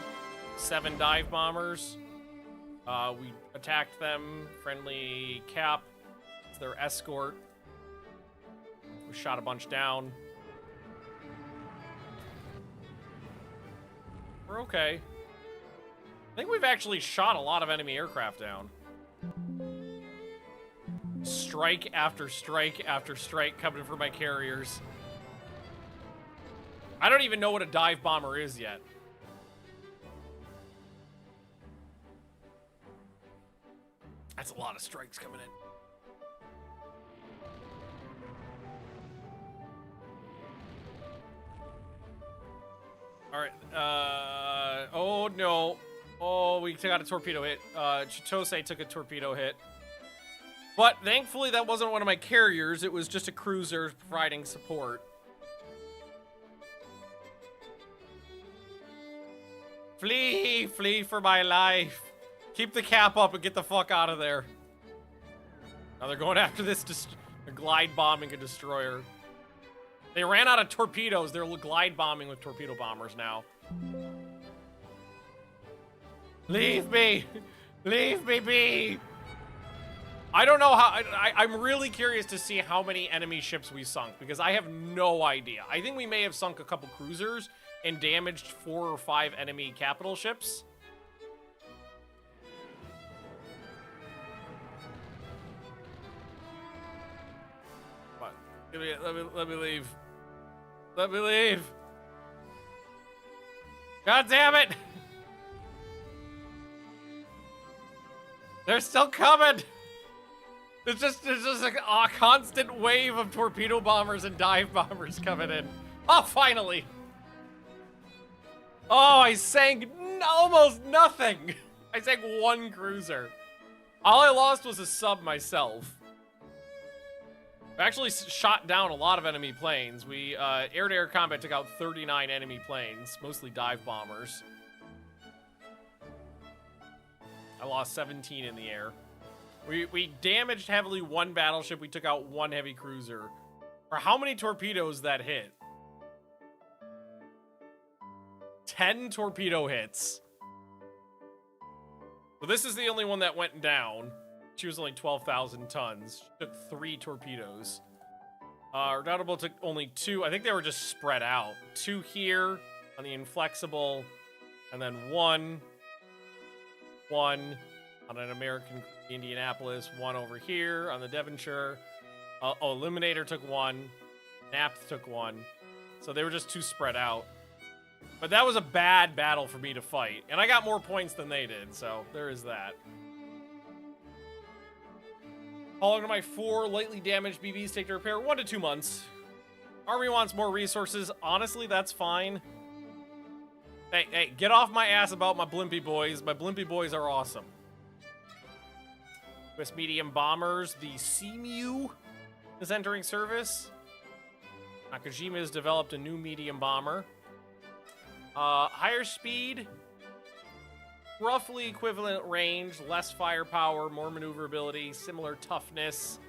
7 dive bombers. We attacked them. Friendly cap. It's their escort. We shot a bunch down. We're okay. I think we've actually shot a lot of enemy aircraft down. Strike after strike after strike coming for my carriers. I don't even know what a dive bomber is yet. That's a lot of strikes coming in. All right. Oh, no. Oh, we got a torpedo hit. Chitose took a torpedo hit. But thankfully, that wasn't one of my carriers. It was just a cruiser providing support. Flee! Flee for my life. Keep the cap up and get the fuck out of there. Now they're going after this. They're glide bombing a destroyer. They ran out of torpedoes. They're glide bombing with torpedo bombers now. Leave me! Leave me be! I don't know how... I'm really curious to see how many enemy ships we sunk, because I have no idea. I think we may have sunk a couple cruisers and damaged 4 or 5 enemy capital ships. What? Let me leave. Let me leave. God damn it! They're still coming! There's just like a constant wave of torpedo bombers and dive bombers coming in. Oh, finally! Oh, I sank almost nothing! I sank 1 cruiser. All I lost was a sub myself. I actually shot down a lot of enemy planes. We, air-to-air combat took out 39 enemy planes, mostly dive bombers. I lost 17 in the air. We damaged heavily 1 battleship. We took out 1 heavy cruiser. For how many torpedoes that hit? 10 torpedo hits. So this is the only one that went down. She was only 12,000 tons. She took 3 torpedoes. Redoubtable took only 2. I think they were just spread out. 2 here on the Inflexible, and then 1 on an American Indianapolis, 1 over here on the Devonshire. Illuminator took 1. Napt took 1. So they were just too spread out. But that was a bad battle for me to fight. And I got more points than they did, so there is that. How long do my 4 lightly damaged BBs take to repair? 1 to 2 months. Army wants more resources. Honestly, that's fine. Hey, get off my ass about my Blimpy boys. My Blimpy boys are awesome. US medium bombers. The Seamew is entering service. Nakajima has developed a new medium bomber. Higher speed. Roughly equivalent range, less firepower, more maneuverability, similar toughness,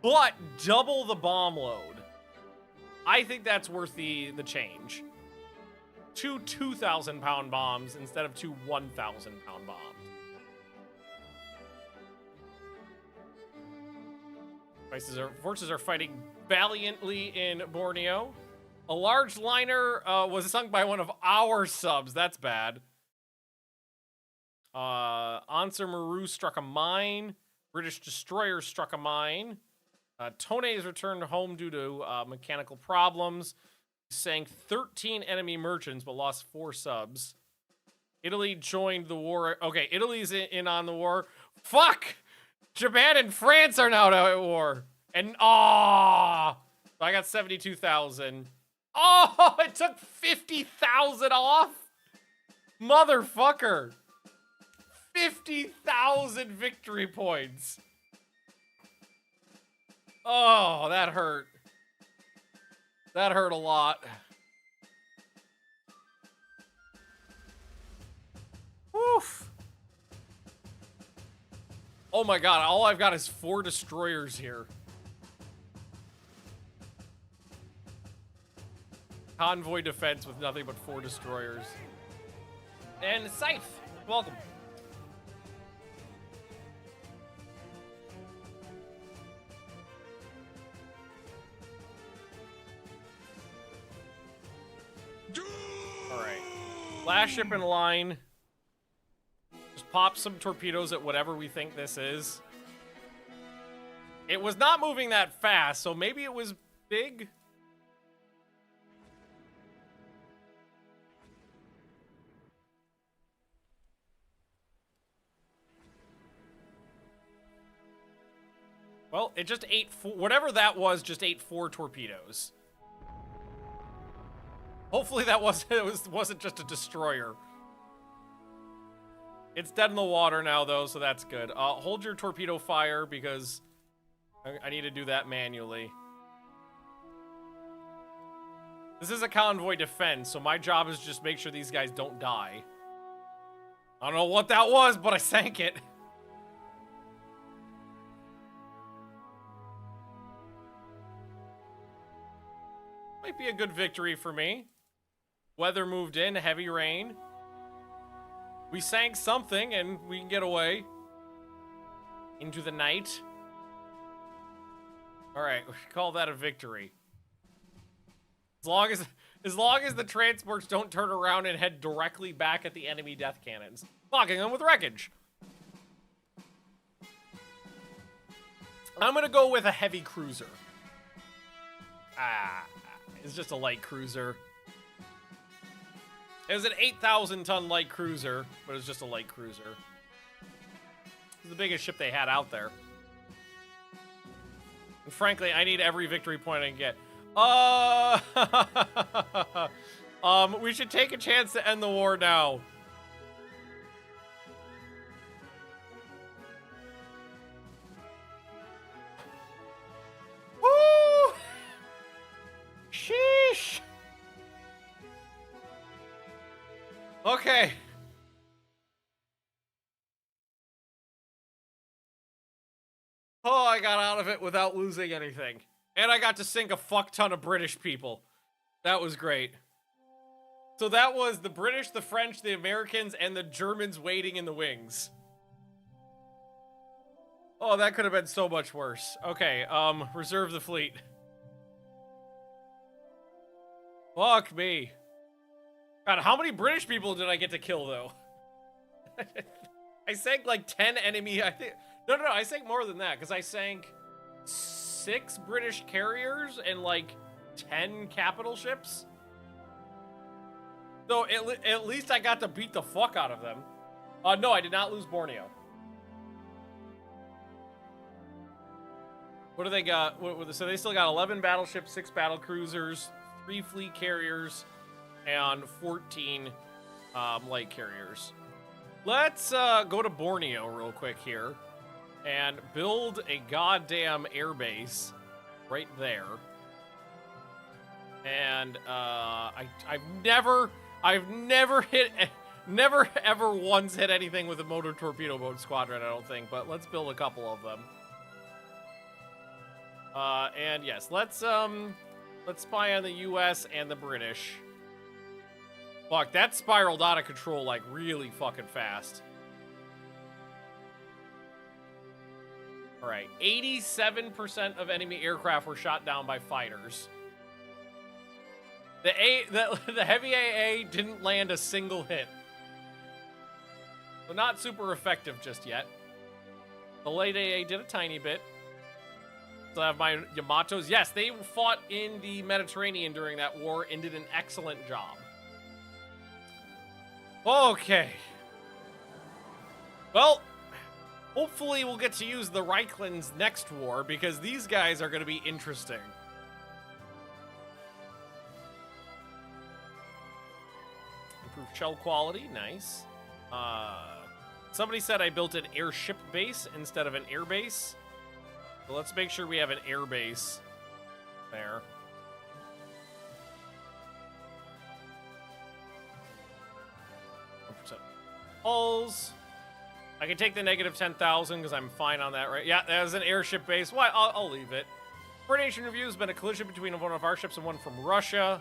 but double the bomb load. I think that's worth the change. 2 2,000-pound bombs instead of 2 1,000-pound bombs. Forces are fighting valiantly in Borneo. A large liner was sunk by one of our subs. That's bad. Answer Maru struck a mine. British destroyer struck a mine. Tone is returned home due to mechanical problems. Sank 13 enemy merchants but lost 4 subs. Italy joined the war. Okay, Italy's in on the war. Fuck! Japan and France are now at war. And I got 72,000. Oh, it took 50,000 off? Motherfucker. 50,000 victory points. Oh, that hurt. That hurt a lot. Woof. Oh my god, all I've got is 4 destroyers here. Convoy defense with nothing but 4 destroyers. And Scythe, welcome. Alright. Last ship in line. Just pop some torpedoes at whatever we think this is. It was not moving that fast, so maybe it was big. Well, it just ate whatever that was. Just ate 4 torpedoes. Hopefully that wasn't just a destroyer. It's dead in the water now, though, so that's good. Hold your torpedo fire, because I need to do that manually. This is a convoy defense, so my job is just make sure these guys don't die. I don't know what that was, but I sank it. Might be a good victory for me. Weather moved in, heavy rain. We sank something, and we can get away into the night. All right, we call that a victory. As long as the transports don't turn around and head directly back at the enemy death cannons, blocking them with wreckage. I'm gonna go with a heavy cruiser. It's just a light cruiser. It was an 8,000-ton light cruiser, but it's just a light cruiser. It's the biggest ship they had out there. And frankly, I need every victory point I can get. We should take a chance to end the war now. Woo! Sheesh! Okay. Oh, I got out of it without losing anything. And I got to sink a fuck ton of British people. That was great. So that was the British, the French, the Americans, and the Germans waiting in the wings. Oh, that could have been so much worse. Okay, reserve the fleet. Fuck me. God, how many British people did I get to kill, though? I sank like 10 enemy, I think. No, I sank more than that, because I sank 6 British carriers and like 10 capital ships. So at least I got to beat the fuck out of them. No, I did not lose Borneo. What do they got? So they still got 11 battleships, 6 battle cruisers, 3 fleet carriers, and 14 light carriers. Let's go to Borneo real quick here and build a goddamn airbase right there. And I've never ever once hit anything with a motor torpedo boat squadron, I don't think, but let's build a couple of them. And yes, let's spy on the US and the British. Fuck, that spiraled out of control like really fucking fast. All right, 87% of enemy aircraft were shot down by fighters. The heavy AA didn't land a single hit. So not super effective just yet. The light AA did a tiny bit. So I have my Yamatos. Yes, they fought in the Mediterranean during that war and did an excellent job. Okay. Well, hopefully we'll get to use the Reichlands next war, because these guys are going to be interesting. Improved shell quality, nice. Somebody said I built an airship base instead of an air base. So let's make sure we have an air base there. Hulls. I can take the negative 10,000 because I'm fine on that, right? Yeah, that was an airship base. Why? I'll leave it. Coordination review has been a collision between one of our ships and one from Russia.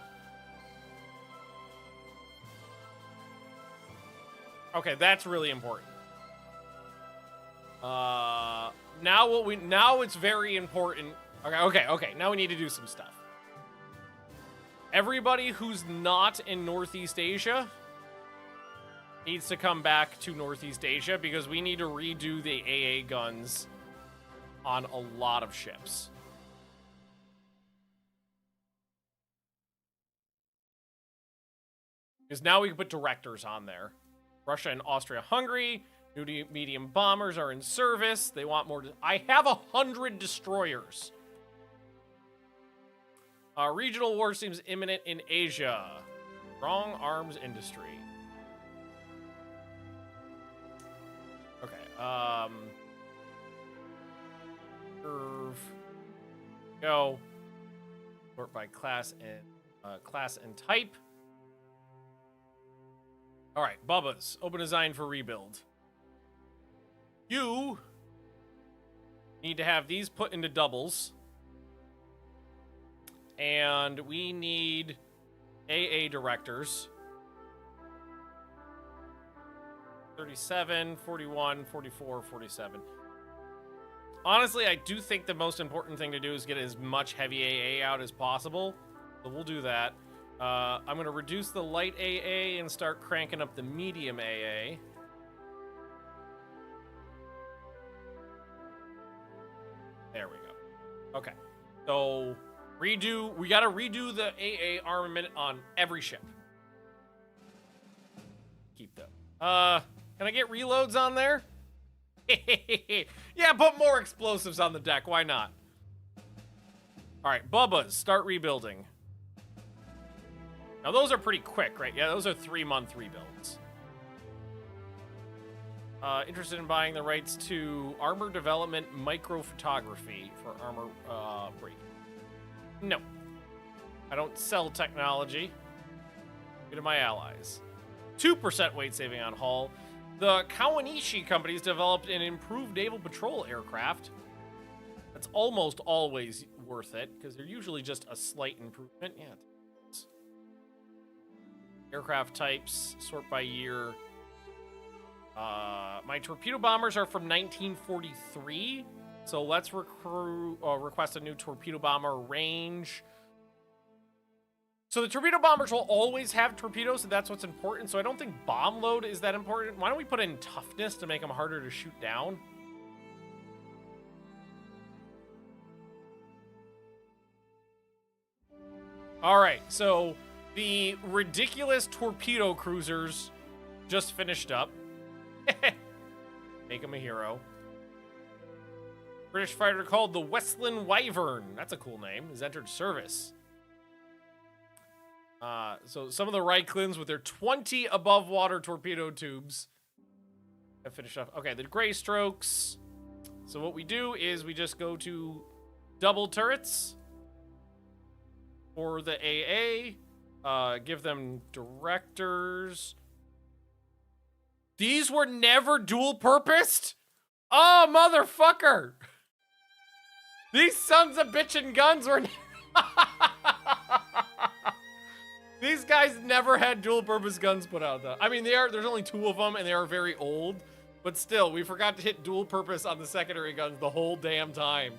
Okay, that's really important. Now it's very important. Okay. Now we need to do some stuff. Everybody who's not in Northeast Asia needs to come back to Northeast Asia, because we need to redo the AA guns on a lot of ships. Because now we can put directors on there. Russia and Austria-Hungary, Medium bombers are in service. They want more. I have 100 destroyers. Regional war seems imminent in Asia. Strong arms industry. Okay. Curve. Go. Sort by class and type. All right, Bubba's open design for rebuild. You need to have these put into doubles. And we need AA directors. 37, 41, 44, 47. Honestly, I do think the most important thing to do is get as much heavy AA out as possible. So we'll do that. I'm going to reduce the light AA and start cranking up the medium AA. There we go. Okay. So we got to redo the AA armament on every ship. Keep them. Can I get reloads on there? Yeah, put more explosives on the deck. Why not? All right, Bubba's, start rebuilding. Now, those are pretty quick, right? Yeah, those are 3-month rebuilds. Interested in buying the rights to armor development microphotography for armor break. No. I don't sell technology. Go to my allies. 2% weight saving on hull. The Kawanishi companies developed an improved naval patrol aircraft. That's almost always worth it, because they're usually just a slight improvement. Yeah. Aircraft types, sort by year. My torpedo bombers are from 1943, so let's request a new torpedo bomber range. So the torpedo bombers will always have torpedoes, so that's what's important. So I don't think bomb load is that important. Why don't we put in toughness to make them harder to shoot down? All right, so the ridiculous torpedo cruisers just finished up. Make him a hero. British fighter called the Westland Wyvern. That's a cool name. Has entered service. So some of the Reiklins with their 20 above water torpedo tubes have finished off. Okay, the Gray Strokes. So what we do is we just go to double turrets for the AA. Give them directors. These were never dual purposed? Oh, motherfucker. These sons of bitchin' guns were... These guys never had dual purpose guns put out though. I mean, there's only 2 of them and they are very old, but still, we forgot to hit dual purpose on the secondary guns the whole damn time.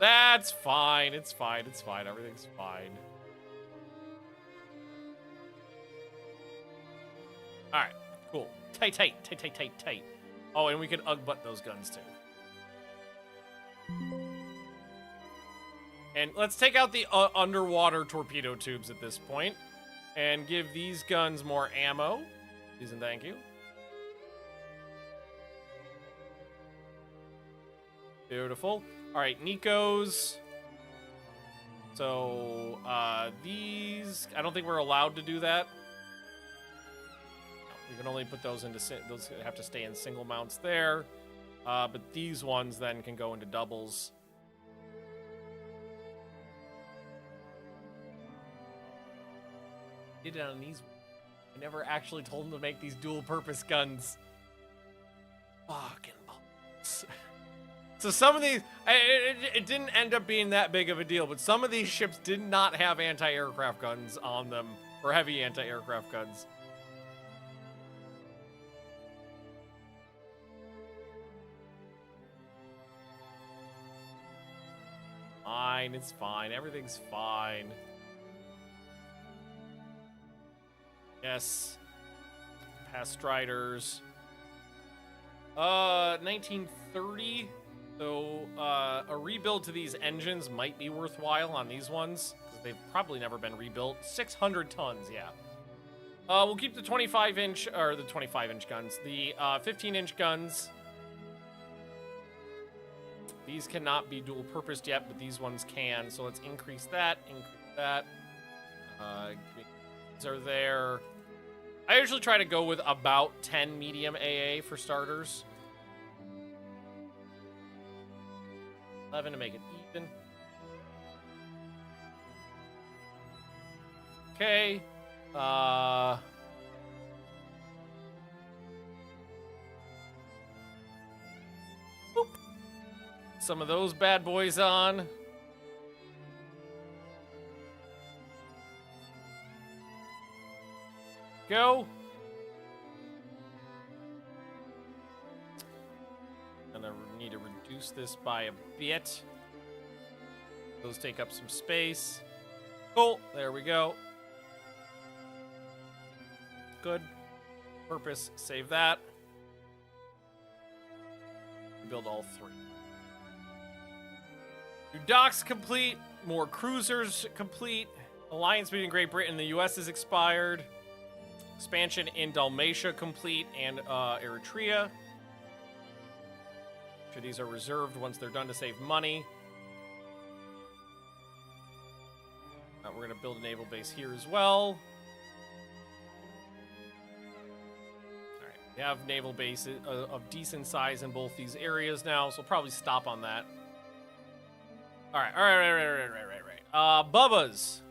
That's fine. It's fine. It's fine. Everything's fine. All right. Cool. Tight. Oh, and we can UG-butt those guns too. And let's take out the underwater torpedo tubes at this point and give these guns more ammo. Please and thank you. Beautiful. All right, Nikos. So these, I don't think we're allowed to do that. We can only put those into, those have to stay in single mounts there. But these ones then can go into doubles. Did it on these. I never actually told him to make these dual purpose guns. Fucking balls. So some of these, it didn't end up being that big of a deal, but some of these ships did not have anti-aircraft guns on them, or heavy anti-aircraft guns. Fine, it's fine. Everything's fine. Yes. Past Striders. 1930. So, a rebuild to these engines might be worthwhile on these ones, because they've probably never been rebuilt. 600 tons, yeah. We'll keep the 25-inch, or the 25-inch guns. The 15-inch guns. These cannot be dual-purposed yet, but these ones can. So let's increase that, These are there. I usually try to go with about 10 medium AA for starters. 11 to make it even. Okay. Boop. Some of those bad boys on. Go. And I need to reduce this by a bit. Those take up some space. Cool. There we go. Good. Purpose. Save that. Build all three. New docks complete. More cruisers complete. Alliance between Great Britain and the US is expired. Expansion in Dalmatia complete and Eritrea. Sure, these are reserved once they're done to save money. We're going to build a naval base here as well. Alright, we have naval bases of decent size in both these areas now, so we'll probably stop on that. Alright. Bubbas.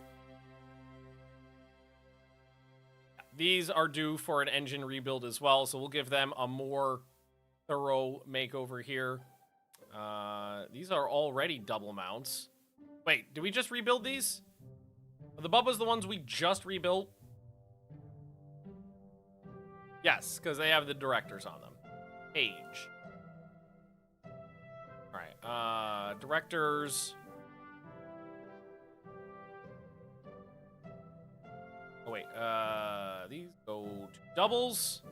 These are due for an engine rebuild as well, so we'll give them a more thorough makeover here. These are already double mounts. Wait, did we just rebuild these? Are the Bubbas the ones we just rebuilt? Yes, because they have the directors on them. Age. Alright, directors. Oh, wait, these go to doubles.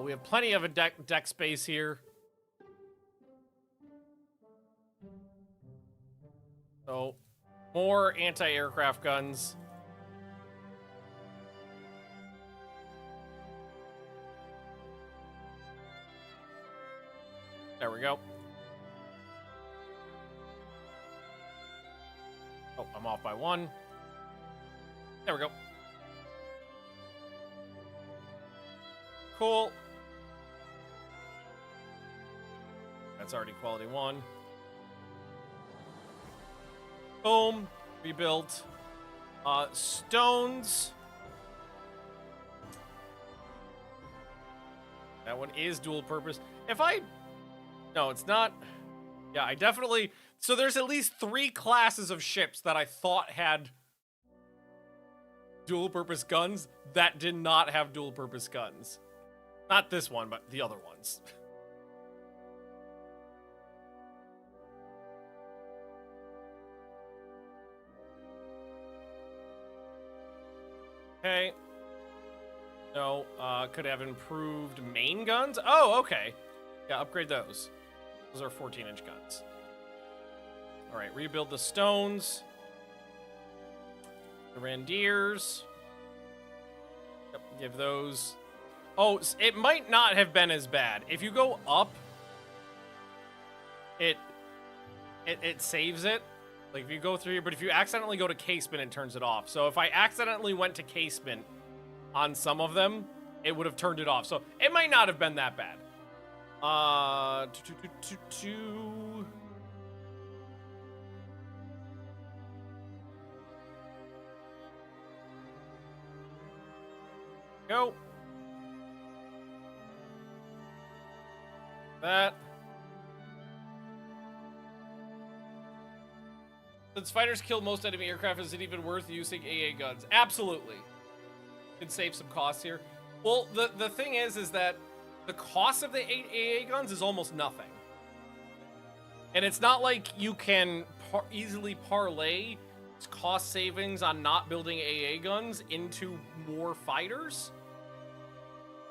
We have plenty of a deck space here. So, more anti-aircraft guns. There we go. Oh, I'm off by one. There we go. Cool. That's already quality one. Boom. Rebuilt. Stones. That one is dual purpose. No, it's not. Yeah, I definitely... So there's at least 3 classes of ships that I thought had dual purpose guns that did not have dual purpose guns. Not this one, but the other ones. Okay. No, could have improved main guns? Oh, okay. Yeah, upgrade those. Those are 14-inch guns. All right, rebuild the stones. The Randiers. Yep, give those... Oh, it might not have been as bad. If you go up, it saves it. Like, if you go through here, but if you accidentally go to casement, it turns it off. So if I accidentally went to casement on some of them, it would have turned it off. So it might not have been that bad. Go. That. Since fighters kill most enemy aircraft, is it even worth using AA guns? Absolutely. Can save some costs here. Well, the thing is that the cost of the 8 AA guns is almost nothing. And it's not like you can easily parlay cost savings on not building AA guns into more fighters.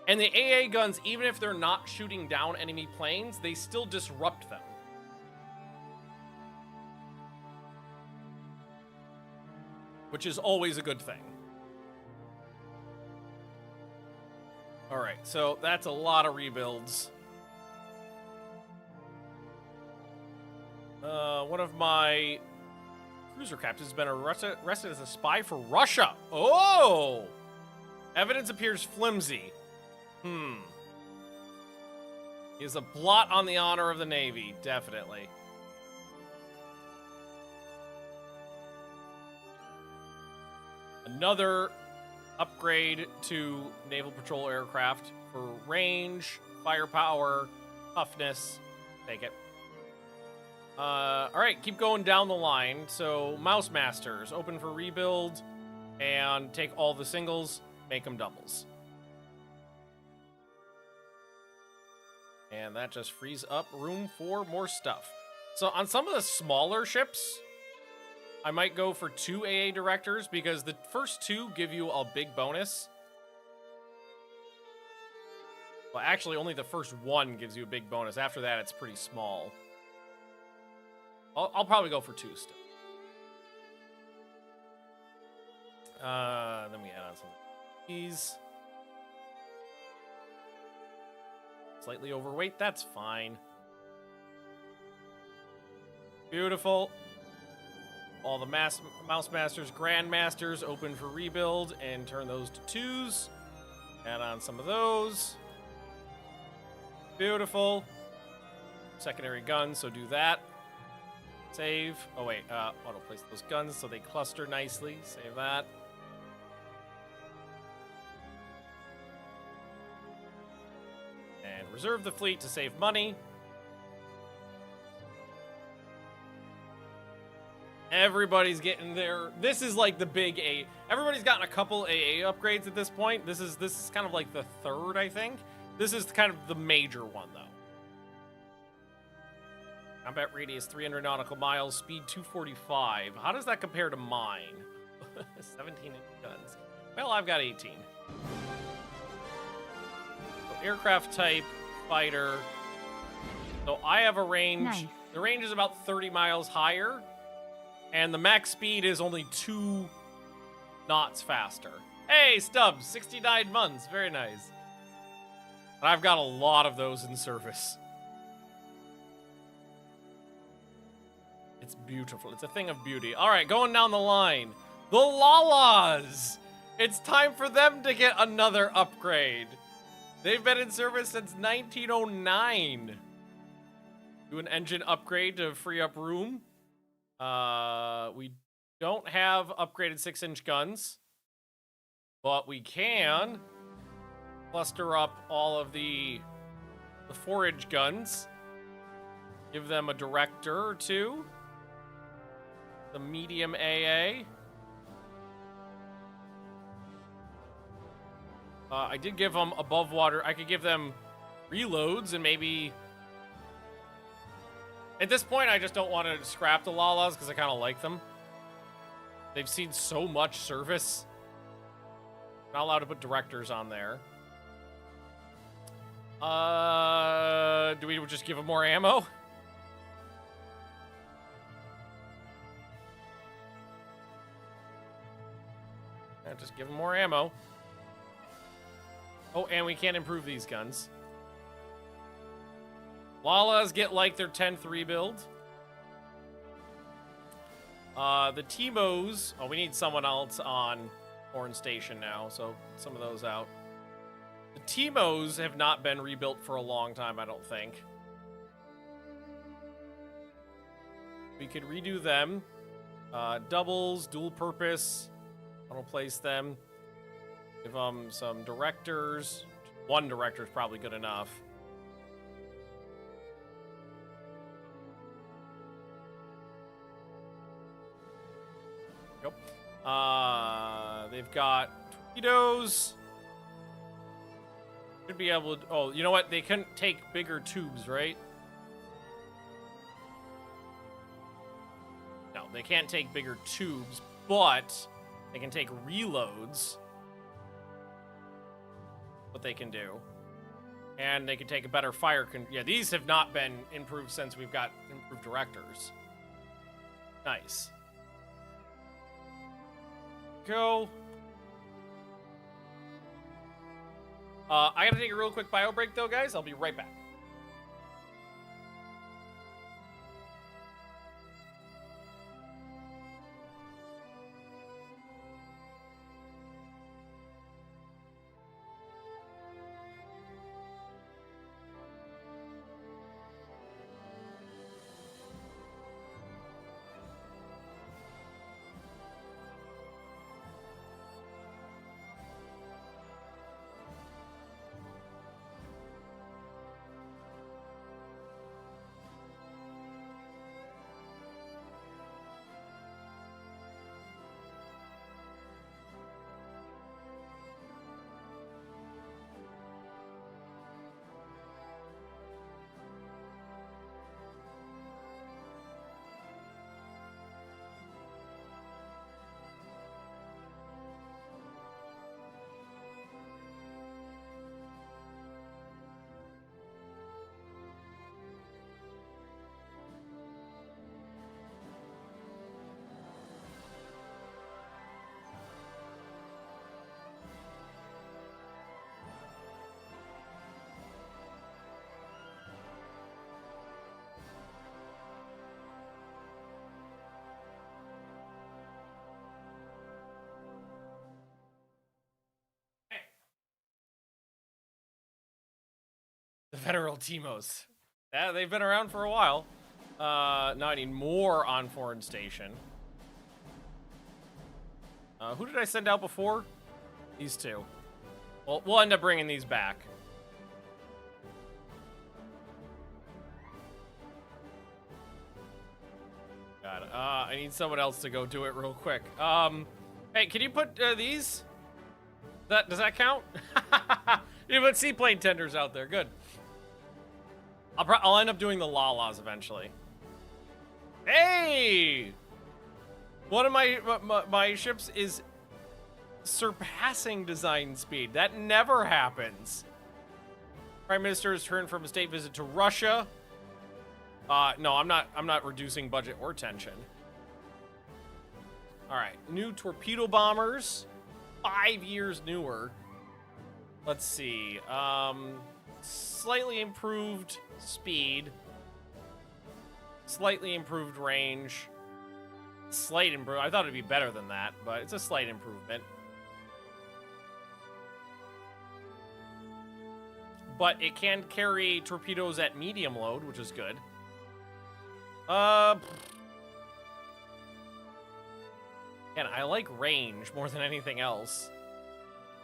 And the AA guns, even if they're not shooting down enemy planes, they still disrupt them. Which is always a good thing. Alright, so that's a lot of rebuilds. One of my cruiser captains has been arrested as a spy for Russia. Oh! Evidence appears flimsy. He is a blot on the honor of the Navy, definitely. Another upgrade to naval patrol aircraft for range, firepower, toughness. Take it. Alright, keep going down the line. So, Mouse Masters, open for rebuild, and take all the singles, make them doubles. And that just frees up room for more stuff. So, on some of the smaller ships, I might go for 2 AA directors, because the first 2 give you a big bonus. Well, actually, only the first 1 gives you a big bonus. After that, it's pretty small. I'll probably go for 2 still. Then we add on some of these. Slightly overweight, that's fine. Beautiful. All the Mouse Masters, Grand Masters open for rebuild and turn those to 2s. Add on some of those. Beautiful. Secondary guns, so do that. Save. Oh, wait. Auto place those guns so they cluster nicely. Save that. And reserve the fleet to save money. Everybody's getting there. This is like the big A. Everybody's gotten a couple AA upgrades at this point. This is kind of like the 3rd, I think. This is kind of the major one, though. Combat radius 300 nautical miles, speed 245. How does that compare to mine? 17 guns. Well, I've got 18. So aircraft type, fighter. So I have a range. Nice. The range is about 30 miles higher. And the max speed is only 2 knots faster. Hey, Stubbs, 69 months. Very nice. And I've got a lot of those in service. It's beautiful. It's a thing of beauty. All right, going down the line. The Lalas! It's time for them to get another upgrade. They've been in service since 1909. Do an engine upgrade to free up room. We don't have upgraded 6-inch guns, but we can cluster up all of the 4-inch guns. Give them a director or 2. The medium AA. I did give them above water. I could give them reloads and maybe... At this point, I just don't want to scrap the Lalas because I kind of like them. They've seen so much service. Not allowed to put directors on there. Do we just give them more ammo? Yeah, just give them more ammo. Oh, and we can't improve these guns. Lalas get like their 10th rebuild. The Timos... Oh, we need someone else on Horn Station now, so some of those out. The Timos have not been rebuilt for a long time, I don't think. We could redo them. Doubles, dual purpose. I'll place them. Give them some directors. 1 director is probably good enough. They've got torpedoes. Should be able to... Oh, you know what? They couldn't take bigger tubes, right? No, They can't take bigger tubes, but they can take reloads. What they can do. And they can take a better fire yeah, these have not been improved since we've got improved directors. Nice. Go. I gotta take a real quick bio break though, guys. I'll be right back. The Federal Timos. Yeah, they've been around for a while. Now I need more on Foreign Station. Who did I send out before? These two. Well, we'll end up bringing these back. Got it. I need someone else to go do it real quick. Hey, can you put these? Does that count? You put seaplane tenders out there. Good. I'll end up doing the Lalas eventually. Hey! One of my ships is surpassing design speed. That never happens. Prime Minister has returned from a state visit to Russia. No, I'm not reducing budget or tension. All right, new torpedo bombers, 5 years newer. Let's see. Slightly improved speed, slightly improved range, slight improvement. I thought it'd be better than that, but it's a slight improvement. But it can carry torpedoes at medium load, which is good. And I like range more than anything else.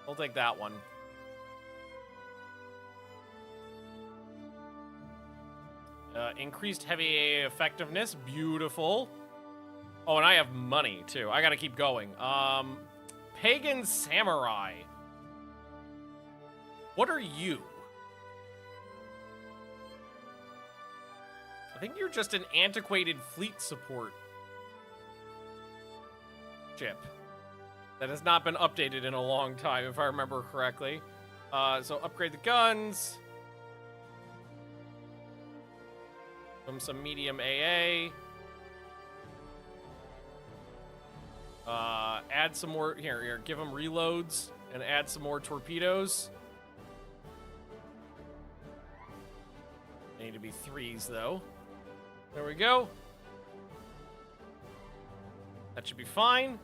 I'll take that one. Increased heavy effectiveness. Beautiful. Oh, and I have money, too. I gotta keep going. Pagan Samurai. What are you? I think you're just an antiquated fleet support ship that has not been updated in a long time, if I remember correctly. So upgrade the guns. Some medium AA. Add some more. Here, give them reloads and add some more torpedoes. They need to be 3s, though. There we go. That should be fine.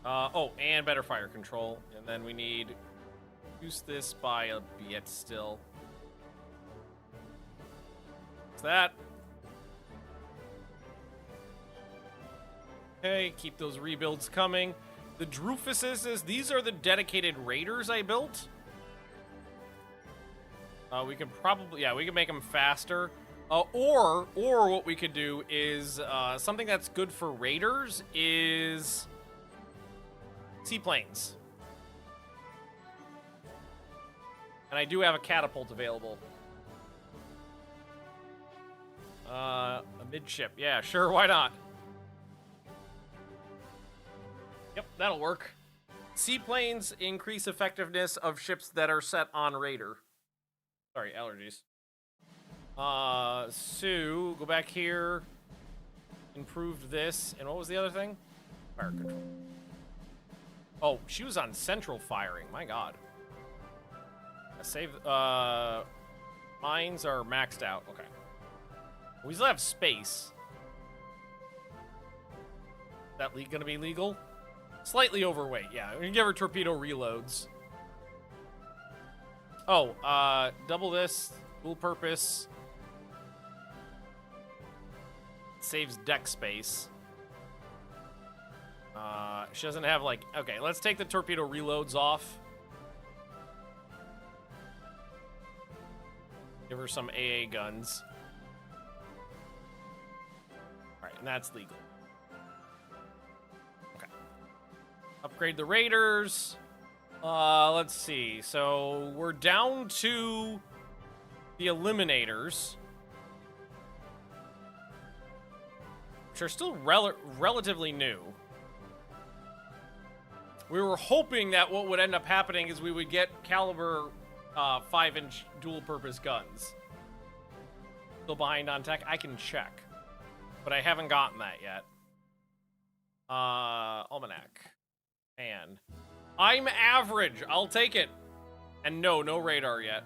Oh, and better fire control. And then we need reduce this by a bit still. What's that? Okay, keep those rebuilds coming. The Droofuses, these are the dedicated raiders I built. We can probably, yeah, we can make them faster. Or what we could do is, something that's good for raiders is seaplanes. And I do have a catapult available. A midship, yeah, sure, why not? Yep, that'll work. Seaplanes increase effectiveness of ships that are set on radar. Sorry, allergies. Sue, go back here. Improved this. And what was the other thing? Fire control. Oh, she was on central firing. My god. Save, mines are maxed out. Okay. We still have space. Is that gonna be legal? Slightly overweight, yeah. We can give her torpedo reloads. Oh, double this. Dual purpose. Saves deck space. She doesn't have, like... Okay, let's take the torpedo reloads off. Give her some AA guns. Alright, and that's legal. Okay. Upgrade the raiders. Let's see. So, we're down to the eliminators. Which are still relatively new. We were hoping that what would end up happening is we would get caliber 5-inch dual-purpose guns. Still behind on tech? I can check. But I haven't gotten that yet. Almanac. And I'm average. I'll take it. And no radar yet.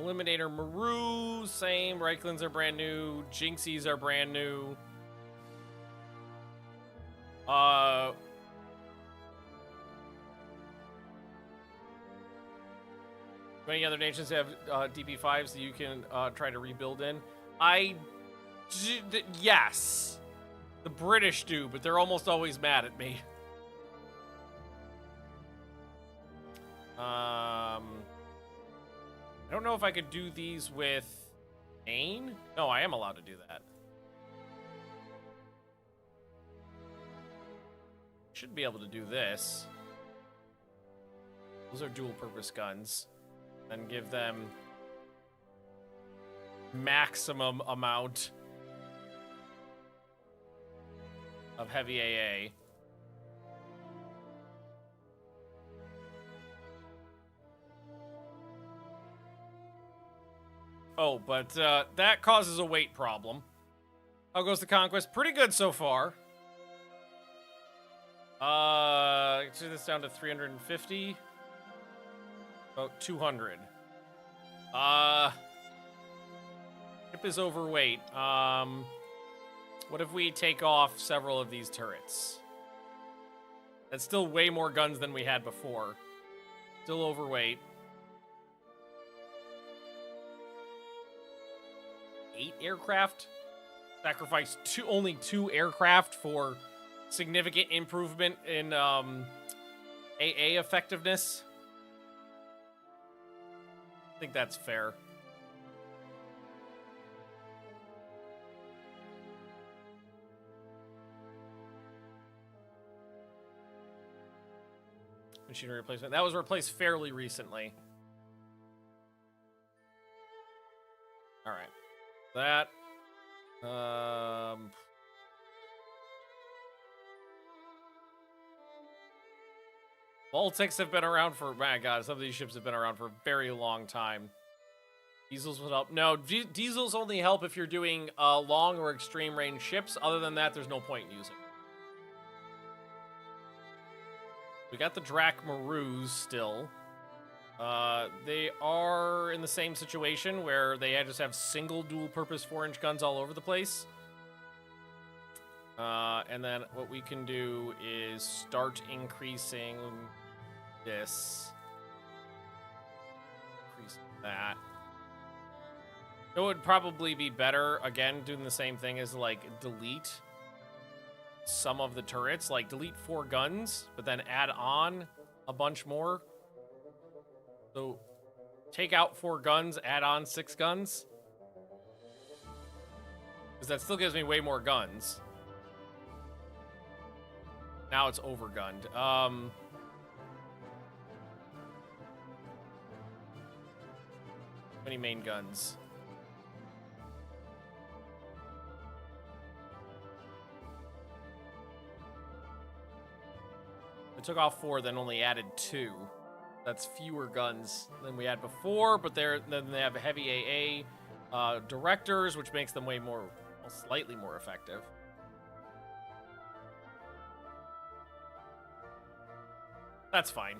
Eliminator Maru, same. Reichlins are brand new. Jinxies are brand new. Many other nations have DP5s that you can try to rebuild in. Yes. The British do, but they're almost always mad at me. I don't know if I could do these with Ain. No, I am allowed to do that. Should be able to do this. Those are dual-purpose guns. And give them maximum amount of heavy AA. Oh, but that causes a weight problem. How goes the conquest? Pretty good so far. Let's do this down to 350. About 200. Ship is overweight. What if we take off several of these turrets? That's still way more guns than we had before. Still overweight. 8 aircraft? Sacrifice only 2 aircraft for significant improvement in AA effectiveness. I think that's fair. Machinery replacement. That was replaced fairly recently. All right. That. Baltics have been around for, my god, some of these ships have been around for a very long time. Diesels would help. No, diesels only help if you're doing long or extreme range ships. Other than that, there's no point in using. We got the Drac Marus still. They are in the same situation where they just have single dual-purpose 4-inch guns all over the place. And then what we can do is start increasing this. Increase that. It would probably be better, again, doing the same thing as, like, delete some of the turrets. Like, delete 4 guns, but then add on a bunch more. So, take out 4 guns, add on 6 guns. Because that still gives me way more guns. Now it's overgunned. How many main guns? took off 4, then only added 2. That's fewer guns than we had before, but then they have heavy AA directors, which makes them way more, well, slightly more effective. That's fine.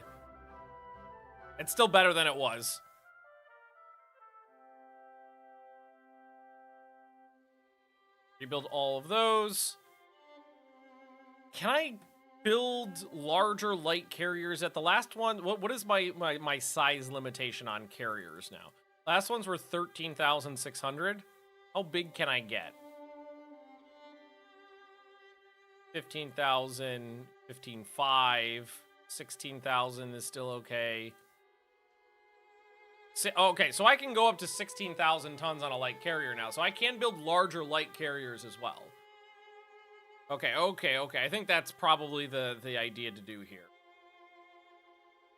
It's still better than it was. Rebuild all of those. Can I build larger light carriers at the last one? What is my size limitation on carriers now? Last ones were 13,600. How big can I get? 15,000, 15,500, 16,000 is still okay. Okay, so I can go up to 16,000 tons on a light carrier now. So I can build larger light carriers as well. Okay. I think that's probably the idea to do here.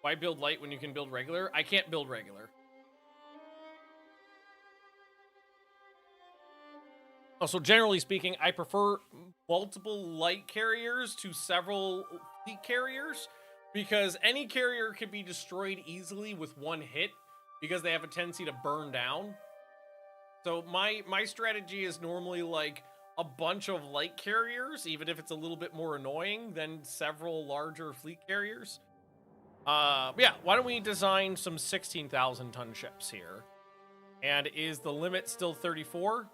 Why build light when you can build regular? I can't build regular. Also, generally speaking, I prefer multiple light carriers to several fleet carriers because any carrier can be destroyed easily with one hit because they have a tendency to burn down. So my strategy is normally like a bunch of light carriers, even if it's a little bit more annoying than several larger fleet carriers. Yeah, why don't we design some 16,000 ton ships here? And is the limit still 34?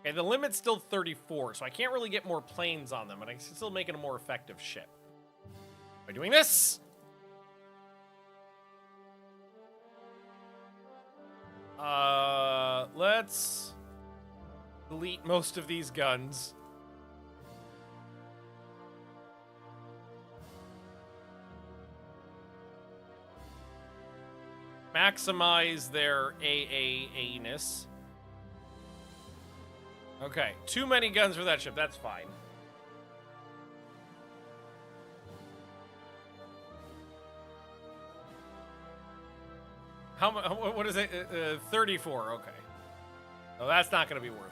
Okay, the limit's still 34, so I can't really get more planes on them, but I can still make it a more effective ship. By doing this? Let's delete most of these guns. Maximize their AA-ness. Okay, too many guns for that ship. That's fine. What is it? 34. Okay. So that's not going to be worth it.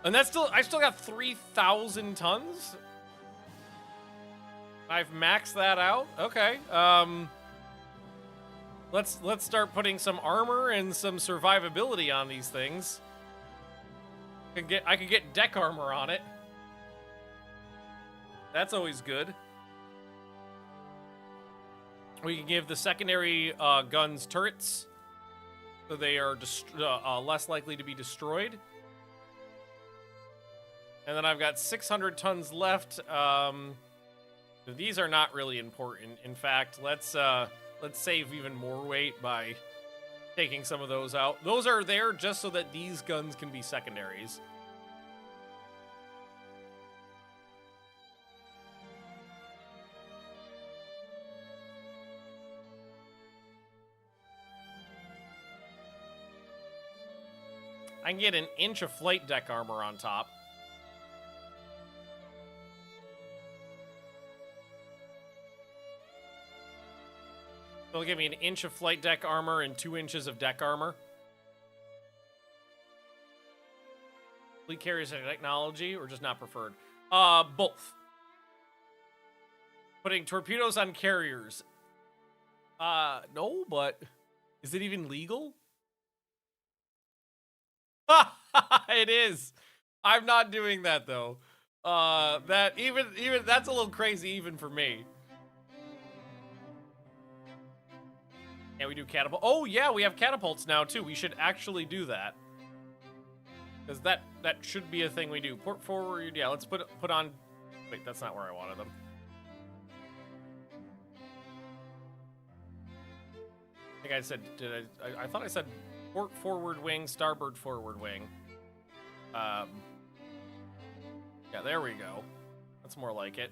And that's still, I still got 3,000 tons. I've maxed that out. Okay. Let's start putting some armor and some survivability on these things. I could get deck armor on it. That's always good. We can give the secondary guns turrets, so they are less likely to be destroyed. And then I've got 600 tons left. These are not really important. In fact, let's save even more weight by taking some of those out. Those are there just so that these guns can be secondaries. I can get an inch of flight deck armor on top. They'll give me an inch of flight deck armor and 2 inches of deck armor. Fleet carriers and technology, or just not preferred? Both. Putting torpedoes on carriers. No, but is it even legal? It is. I'm not doing that though. That even that's a little crazy even for me. And we do catapult. Oh yeah, we have catapults now too. We should actually do that. Because that should be a thing we do. Port forward, yeah, let's put on. Wait, that's not where I wanted them. I think I said, I thought I said port forward wing, starboard forward wing. Yeah, there we go. That's more like it.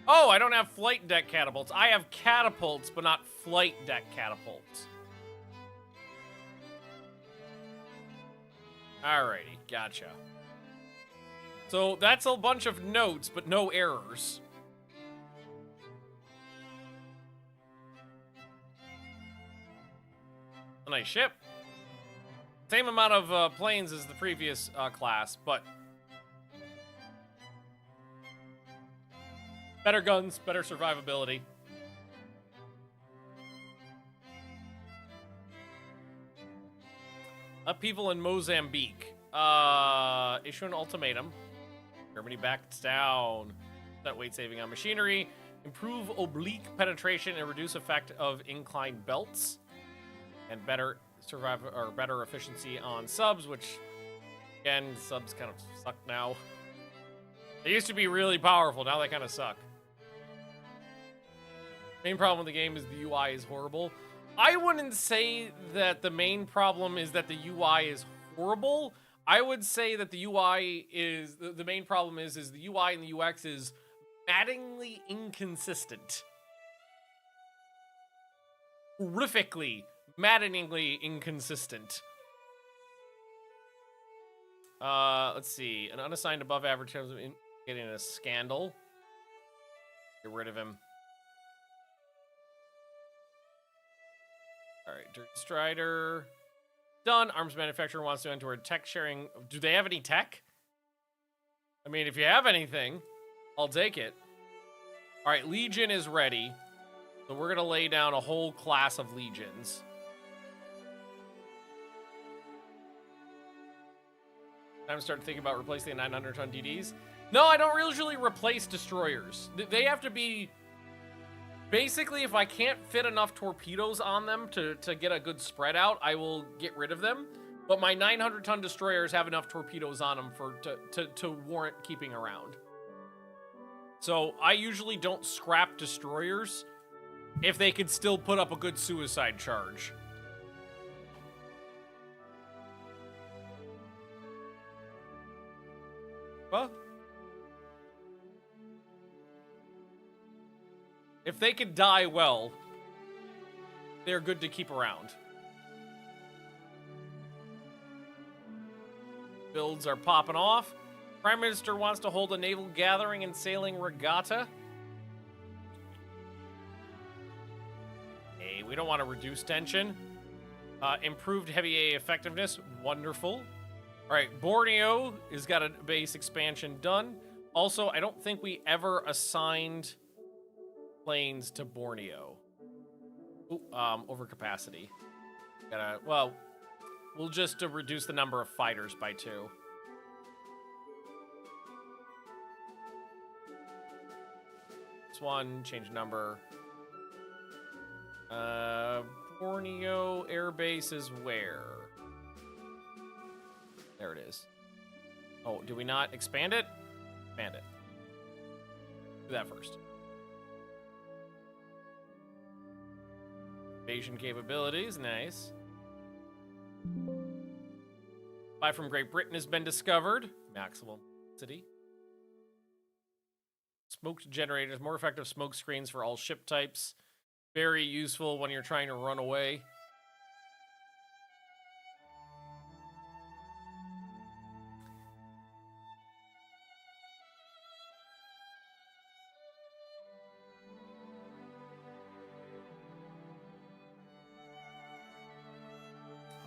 Oh, I don't have flight deck catapults. I have catapults, but not flight deck catapults. Alrighty, gotcha. So that's a bunch of notes, but no errors. A nice ship. Same amount of planes as the previous class, but Better guns, better survivability. Upheaval in Mozambique. Issue an ultimatum. Germany backs down. Set weight saving on machinery. Improve oblique penetration and reduce effect of inclined belts. And better better efficiency on subs, which again, subs kind of suck now. They used to be really powerful, now they kind of suck. Main problem with the game is the UI is horrible. I wouldn't say that the main problem is that the UI is horrible. I would say that the UI is, the main problem is the UI and the UX is maddeningly inconsistent. Horrifically, maddeningly inconsistent. Let's see. An unassigned above average terms of getting a scandal. Get rid of him. Alright, Dirty Strider. Done. Arms manufacturer wants to enter a tech sharing. Do they have any tech? I mean, if you have anything, I'll take it. Alright, Legion is ready. So we're going to lay down a whole class of Legions. Time to start thinking about replacing the 900-ton DDs. No, I don't usually replace destroyers. They have to be... Basically, if I can't fit enough torpedoes on them to get a good spread out, I will get rid of them. But my 900-ton destroyers have enough torpedoes on them to warrant keeping around. So I usually don't scrap destroyers if they could still put up a good suicide charge. Well, if they could die well, they're good to keep around. Builds are popping off. Prime Minister wants to hold a naval gathering and sailing regatta. Hey, we don't want to reduce tension. Improved heavy A effectiveness. Wonderful. All right, Borneo has got a base expansion done. Also, I don't think we ever assigned planes to Borneo. Ooh, overcapacity. Well, we'll just reduce the number of fighters by 2. This one, change number. Borneo Air Base is where? There it is. Oh, do we not expand it? Expand it. Do that first. Invasion capabilities, nice. Spy from Great Britain has been discovered. Maximum city. Smoke generators, more effective smoke screens for all ship types. Very useful when you're trying to run away.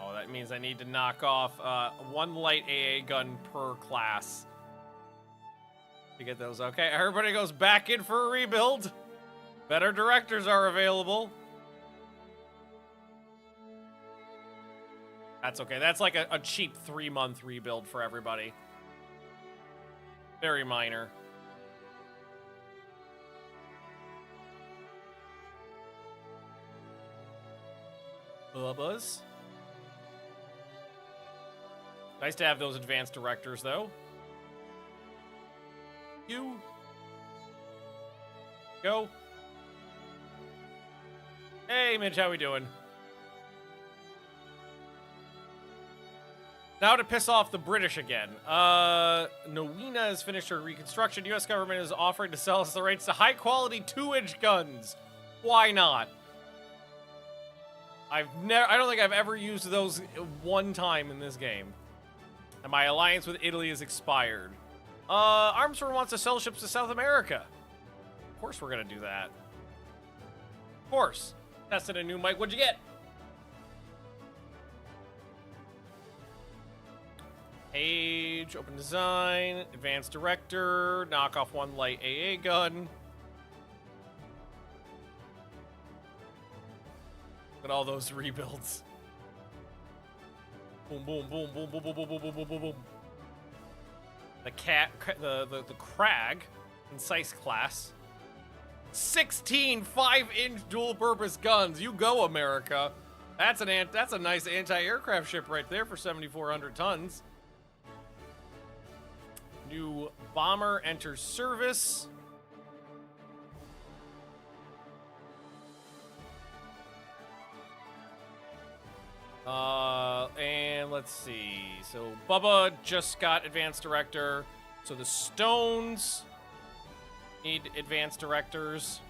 Oh, that means I need to knock off 1 light AA gun per class to get those. Okay, everybody goes back in for a rebuild. Better directors are available. That's okay. That's like a cheap 3-month rebuild for everybody. Very minor. Bubba's. Nice to have those advanced directors, though. You. Go. Hey, Mitch, how we doing? Now to piss off the British again. Nowina has finished her reconstruction. U.S. government is offering to sell us the rights to high-quality 2-inch guns. Why not? I don't think I've ever used those one time in this game. And my alliance with Italy is expired. Armsford wants to sell ships to South America. Of course we're gonna do that. Of course. Tested a new mic. What'd you get? Age, open design, advanced director, knock off 1 light AA gun. Look at all those rebuilds. Boom, boom, boom, boom, boom, boom, boom, boom, boom, boom, boom, boom. The Crag, Concise class. 16 5-inch dual-purpose guns. You go, America. That's a nice anti-aircraft ship right there for 7,400 tons. New bomber enters service. And let's see. So Bubba just got advanced director. So the Stones need advanced directors.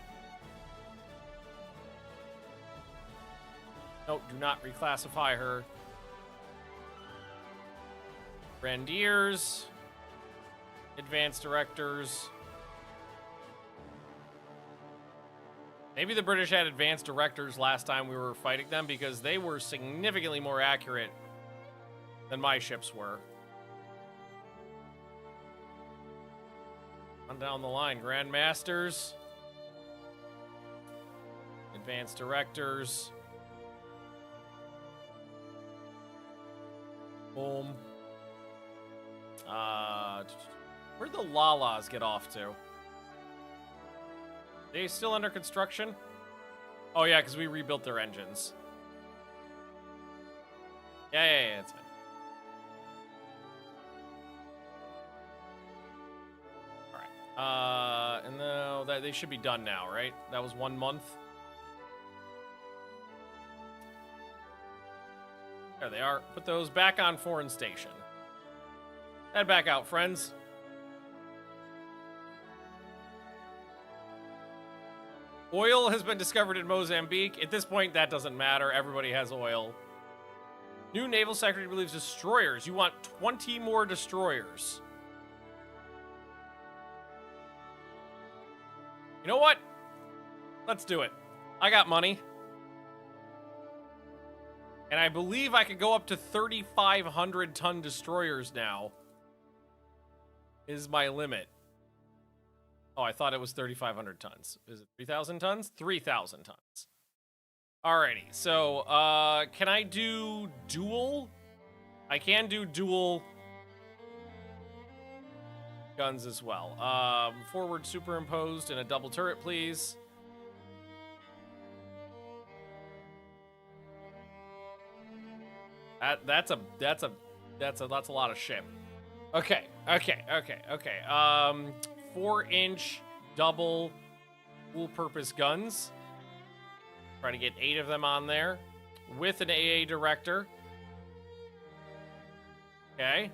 Nope, do not reclassify her. Grenadiers, advanced directors. Maybe the British had advanced directors last time we were fighting them because they were significantly more accurate than my ships were. On down the line, Grandmasters, advanced directors. Boom. Where'd the Lalas get off to? They still under construction? Oh yeah, because we rebuilt their engines. Yeah, it's fine. Alright. And now they should be done now, right? That was 1 month. There they are. Put those back on foreign station. Head back out, friends. Oil has been discovered in Mozambique. At this point, that doesn't matter. Everybody has oil. New naval secretary believes destroyers. You want 20 more destroyers. You know what? Let's do it. I got money. And I believe I can go up to 3,500 ton destroyers now. Is my limit. Oh, I thought it was 3,500 tons. Is it 3,000 tons? 3,000 tons. Alrighty, so, can I do dual? I can do dual guns as well. Forward superimposed in a double turret, please. That's a lot of ship. Okay. 4-inch double full-purpose guns. Try to get 8 of them on there with an AA director. Okay.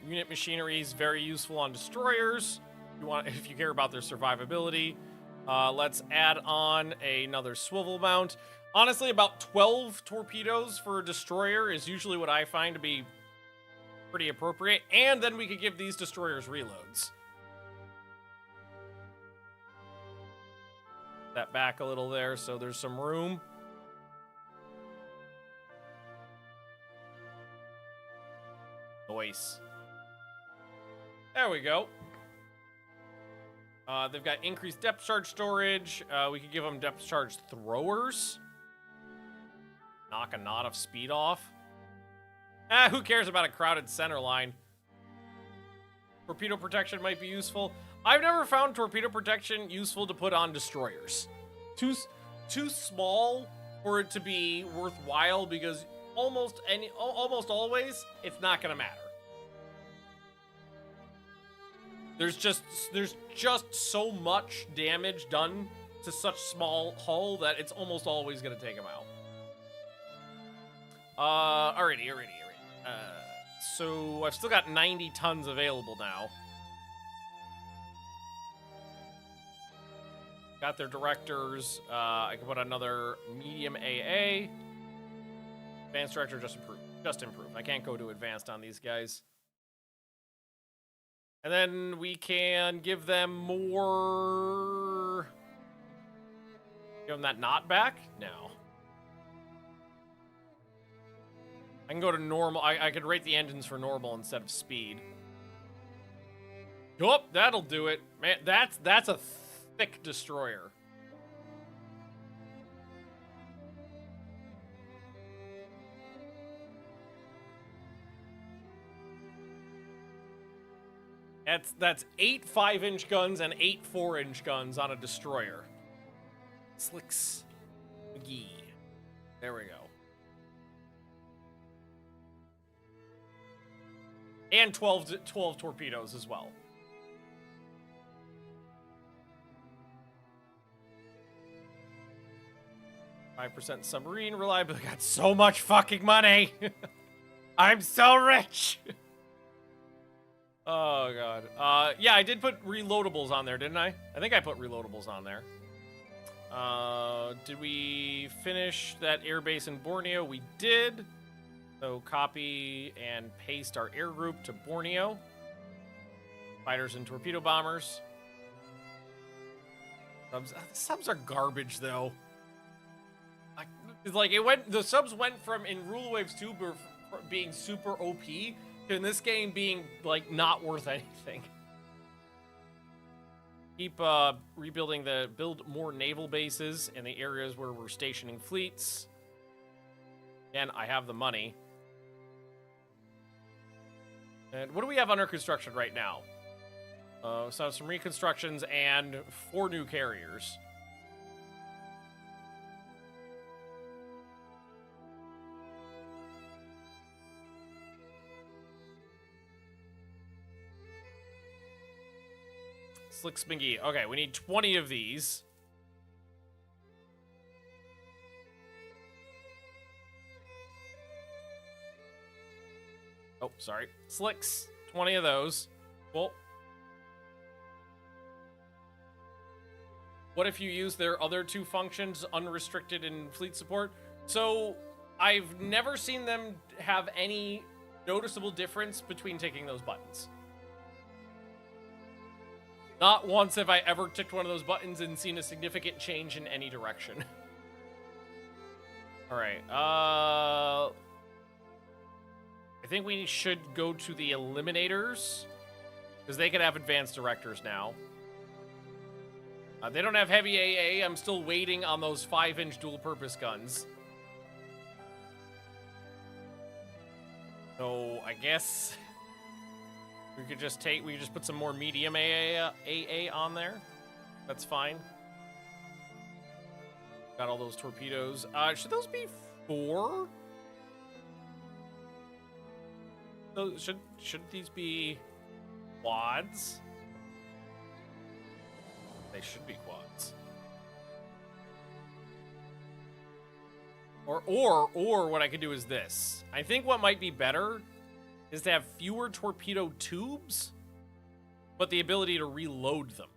Unit machinery is very useful on destroyers. If you care about their survivability. Let's add on another swivel mount. Honestly, about 12 torpedoes for a destroyer is usually what I find to be pretty appropriate. And then we could give these destroyers reloads. That back a little there, so there's some room. Nice. There we go. They've got increased depth charge storage. We could give them depth charge throwers. Knock a knot of speed off. Who cares about a crowded center line? Torpedo protection might be useful. I've never found torpedo protection useful to put on destroyers. Too small for it to be worthwhile because almost always it's not gonna matter. There's just so much damage done to such small hull that it's almost always gonna take them out. Alrighty. So I've still got 90 tons available now. Got their directors. I can put another medium AA. Advanced director just improved. I can't go to advanced on these guys. And then we can give them more. Give them that knot back? No. I can go to normal. I could rate the engines for normal instead of speed. Yup, that'll do it. Man, that's a thick destroyer. That's 8 5-inch guns and 8 4-inch guns on a destroyer. Slicks McGee. There we go. And 12 torpedoes as well. %, submarine reliability. Got so much fucking money. I'm so rich. Oh god. Yeah, I did put reloadables on there, didn't I? I think I put reloadables on there. Did we finish that airbase in Borneo? We did. So copy and paste our air group to Borneo. Fighters and torpedo bombers. Subs are garbage though. It's like the subs went from in Rule Waves 2 being super OP to in this game being like not worth anything. Keep rebuilding build more naval bases in the areas where we're stationing fleets. Again, I have the money. And what do we have under construction right now? So some reconstructions and 4 new carriers. Slick Spingy. Okay, we need 20 of these. Oh, sorry. Slicks. 20 of those. Cool. What if you use their other 2 functions, unrestricted and fleet support? So, I've never seen them have any noticeable difference between taking those buttons. Not once have I ever ticked one of those buttons and seen a significant change in any direction. Alright, I think we should go to the Eliminators, because they can have advanced directors now. They don't have heavy AA. I'm still waiting on those 5-inch dual-purpose guns. So, I guess we could just put some more medium AA on there. That's fine. Got all those torpedoes. Should those be 4? Those should these be quads? They should be quads. Or what I could do is this. I think what might be better is to have fewer torpedo tubes, but the ability to reload them.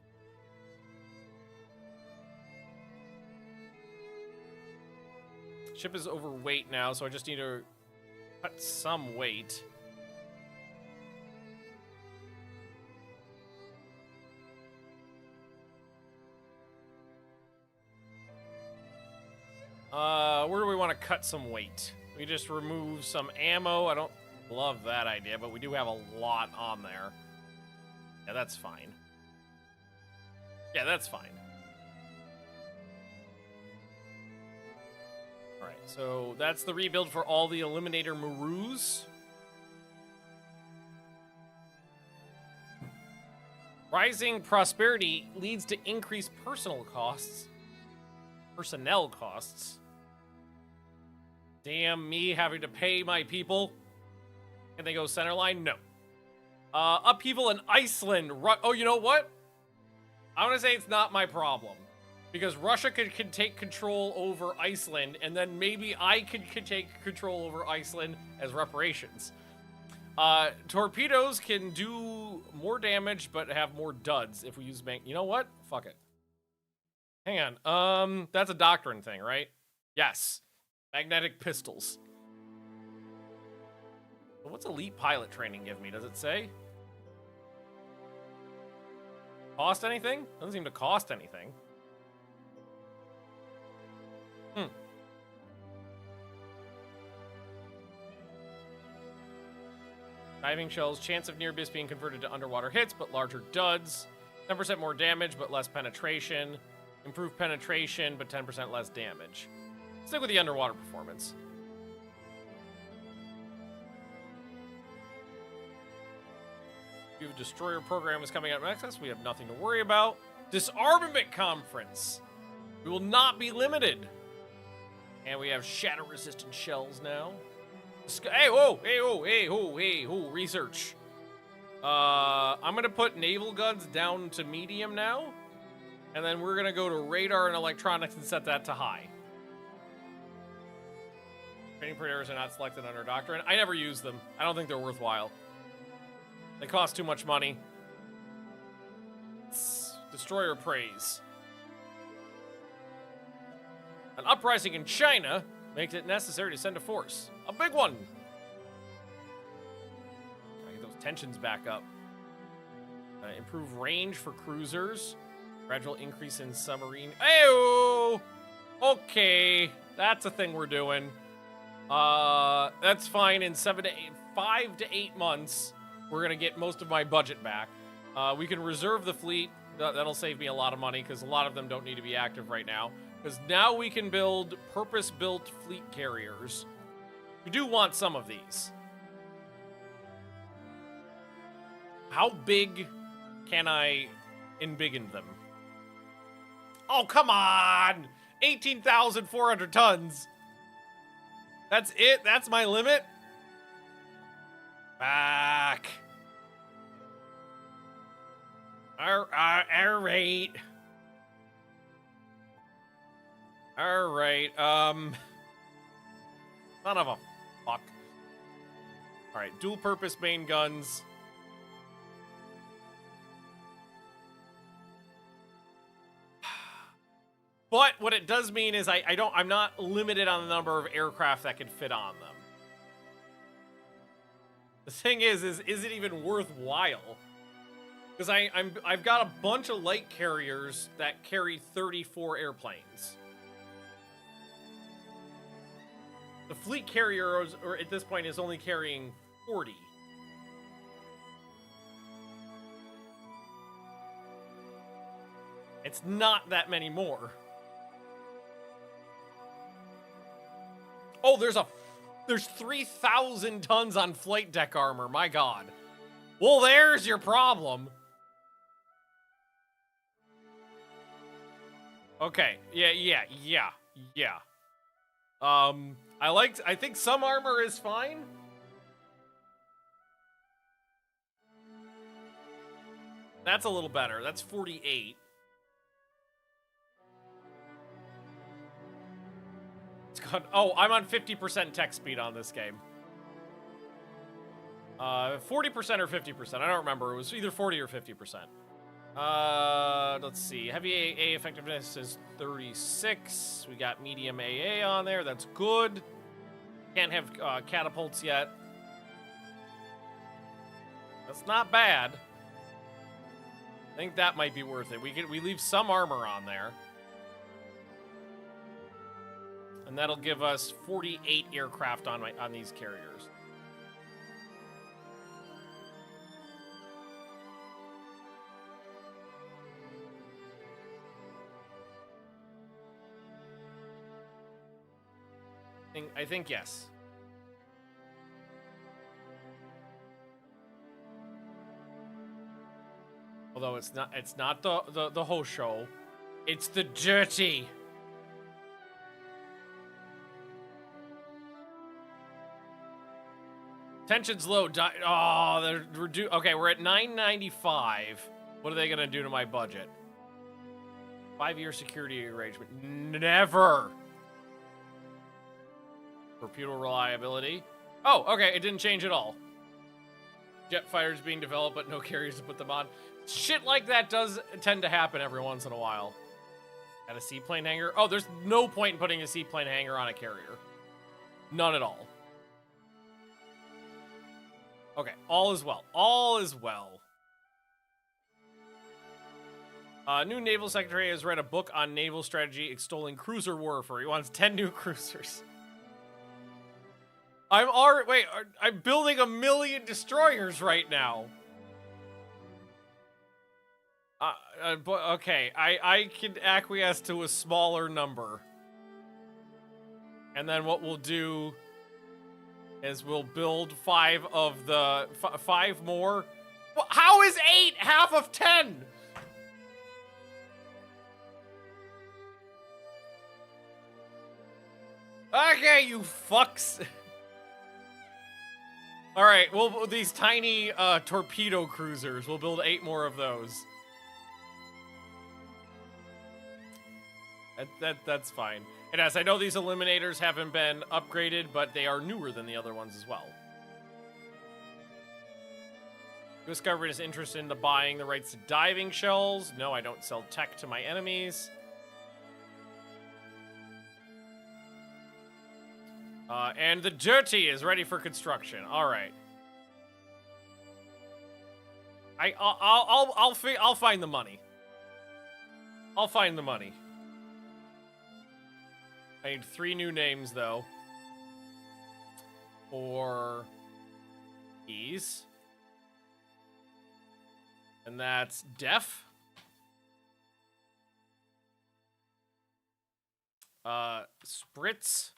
Ship is overweight now, so I just need to cut some weight. Where do we want to cut some weight? We just remove some ammo. I don't love that idea, but we do have a lot on there. Yeah, that's fine. Yeah, that's fine. All right, so that's the rebuild for all the Eliminator Maroos. Rising prosperity leads to increased personnel costs. Damn me having to pay my people. Can they go centerline? No. Upheaval in Iceland. Oh, you know what? I want to say it's not my problem. Because Russia could take control over Iceland, and then maybe I could take control over Iceland as reparations. Torpedoes can do more damage, but have more duds if we use You know what? Fuck it. Hang on. That's a doctrine thing, right? Yes. Magnetic pistols. But what's elite pilot training give me? Does it say? Cost anything? Doesn't seem to cost anything. Diving shells, chance of near miss being converted to underwater hits, but larger duds. 10% more damage, but less penetration. Improved penetration, but 10% less damage. Stick with the underwater performance. You have Destroyer program is coming out next us. We have nothing to worry about. Disarmament conference. We will not be limited. And we have shatter-resistant shells now. Hey, whoa, hey, whoa, hey, whoa, hey, whoa, research. I'm gonna put naval guns down to medium now. And then we're gonna go to radar and electronics and set that to high. Training predators are not selected under doctrine. I never use them. I don't think they're worthwhile. They cost too much money. Destroyer praise. An uprising in China makes it necessary to send a force. A big one! Gotta get those tensions back up. Improve range for cruisers. Gradual increase in submarine. Ayo! Okay, that's a thing we're doing. That's fine. In 5 to 8 months, we're gonna get most of my budget back. We can reserve the fleet. That'll save me a lot of money because a lot of them don't need to be active right now. Because now we can build purpose-built fleet carriers. We do want some of these. How big can I embiggen them? Oh, come on! 18,400 tons. That's it? That's my limit? Back. Alright. Alright, son of a fuck. Alright, dual-purpose main guns. But what it does mean is I'm not limited on the number of aircraft that can fit on them. The thing is it even worthwhile? Because I've got a bunch of light carriers that carry 34 airplanes. The fleet carrier, at this point, is only carrying 40. It's not that many more. Oh, there's 3,000 tons on flight deck armor. My God. Well, there's your problem. Okay. Yeah. I think some armor is fine. That's a little better. That's 48. It's gone. Oh, I'm on 50% tech speed on this game. 40% or 50%. I don't remember. It was either 40 or 50%. Let's see. Heavy AA effectiveness is 36. We got medium AA on there. That's good. Can't have catapults yet. That's not bad. I think that might be worth it. We leave some armor on there. And that'll give us 48 aircraft on these carriers. I think yes. Although it's not the whole show. It's the dirty. Tension's low. Oh, they're reduced. Okay, we're at 995. What are they gonna do to my budget? 5-year security arrangement. Never. Torpedo reliability. Oh, okay, it didn't change at all. Jet fighters being developed, but no carriers to put them on. Shit like that does tend to happen every once in a while. At a seaplane hangar? Oh, there's no point in putting a seaplane hangar on a carrier. None at all. Okay, all is well. All is well. New naval secretary has read a book on naval strategy extolling cruiser warfare. He wants 10 new cruisers. I'm building 1 million destroyers right now. But okay, I can acquiesce to a smaller number. And then what we'll do is we'll build 5 more How is 8 half of 10? Okay, you fucks. All right, well, these tiny torpedo cruisers, we'll build 8 more of those. That's fine. And as I know, these eliminators haven't been upgraded, but they are newer than the other ones as well. U.S. government is interested in buying the rights to diving shells. No, I don't sell tech to my enemies. And the dirty is ready for construction. All right. I'll find the money. I'll find the money. I need 3 new names though. For these. And that's Def. Spritz.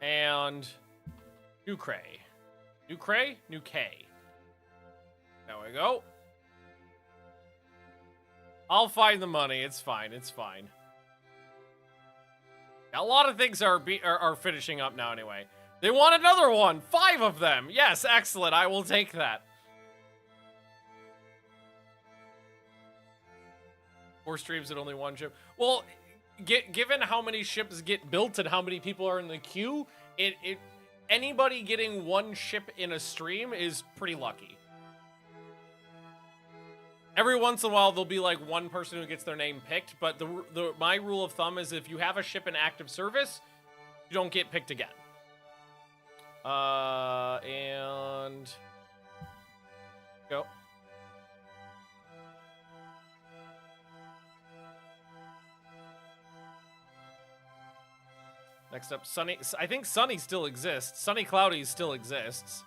And New Cray. New Cray? New K. There we go. I'll find the money. It's fine. It's fine. A lot of things are finishing up now anyway. They want another one. 5 of them. Yes, excellent. I will take that. 4 streams and only 1 ship. Well, given how many ships get built and how many people are in the queue, anybody getting 1 ship in a stream is pretty lucky. Every once in a while, there'll be like 1 person who gets their name picked, but my rule of thumb is if you have a ship in active service, you don't get picked again. And go. Next up, Sunny. I think Sunny still exists. Sunny Cloudy still exists.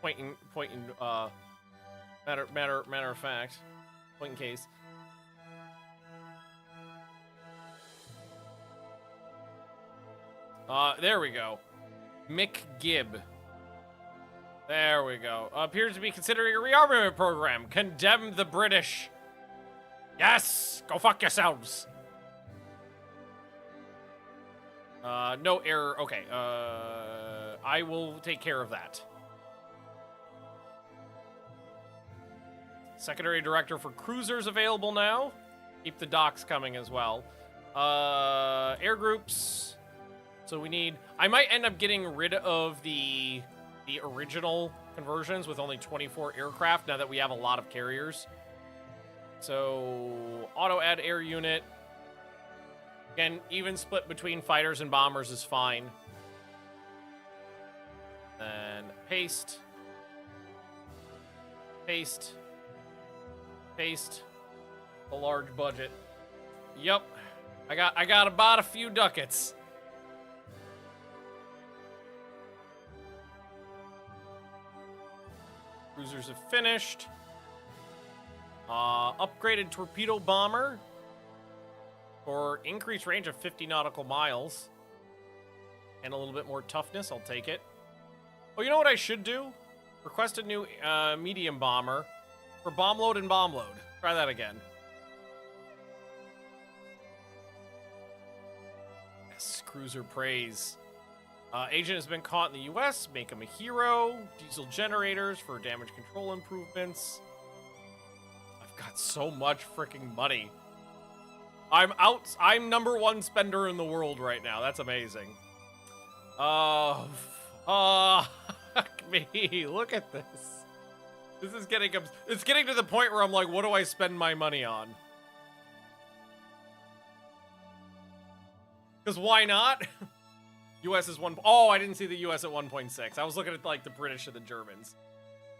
Point in matter of fact. Point in case. There we go. Mick Gibb. There we go. Appears to be considering a rearmament program. Condemn the British. Yes! Go fuck yourselves. No error. Okay, I will take care of that. Secondary director for cruisers available now. Keep the docks coming as well. Air groups. So we need... I might end up getting rid of the original conversions with only 24 aircraft now that we have a lot of carriers. So, auto-add air unit. Again, even split between fighters and bombers is fine. Then paste. Paste. Paste. A large budget. Yep. I got about a few ducats. Cruisers have finished. Upgraded torpedo bomber. For increased range of 50 nautical miles. And a little bit more toughness, I'll take it. Oh, you know what I should do? Request a new medium bomber for bomb load and bomb load. Try that again. Yes, cruiser praise. Agent has been caught in the U.S. Make him a hero. Diesel generators for damage control improvements. I've got so much freaking money. I'm number 1 spender in the world right now. That's amazing. Fuck me. Look at this. This is it's getting to the point where I'm like, what do I spend my money on? Because why not? US is 1. Oh, I didn't see the US at 1.6. I was looking at like the British and the Germans.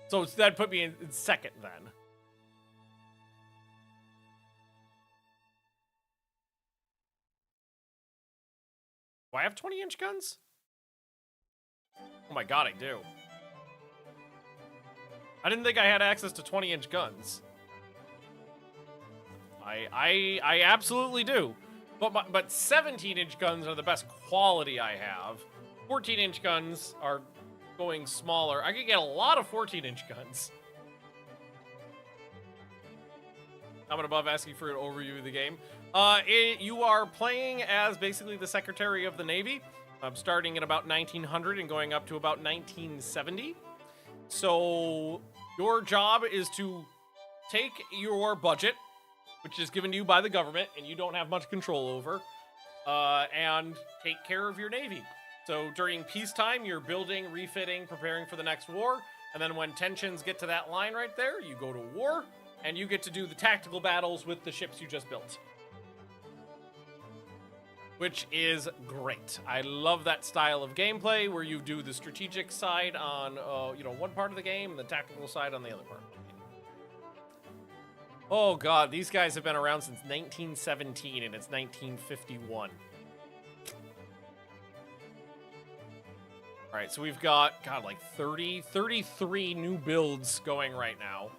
So that put me in second then. Do I have 20-inch guns? Oh my god, I do. I didn't think I had access to 20-inch guns. I absolutely do. But 17-inch guns are the best quality I have. 14-inch guns are going smaller. I could get a lot of 14-inch guns. Comment above asking for an overview of the game. You are playing as basically the Secretary of the Navy, starting at about 1900 and going up to about 1970. So your job is to take your budget, which is given to you by the government and you don't have much control over, and take care of your Navy. So during peacetime, you're building, refitting, preparing for the next war, and then when tensions get to that line right there, you go to war, and you get to do the tactical battles with the ships you just built. Which is great. I love that style of gameplay where you do the strategic side on, one part of the game and the tactical side on the other part. Oh god, these guys have been around since 1917 and it's 1951. All right, so we've got, like 33 new builds going right now.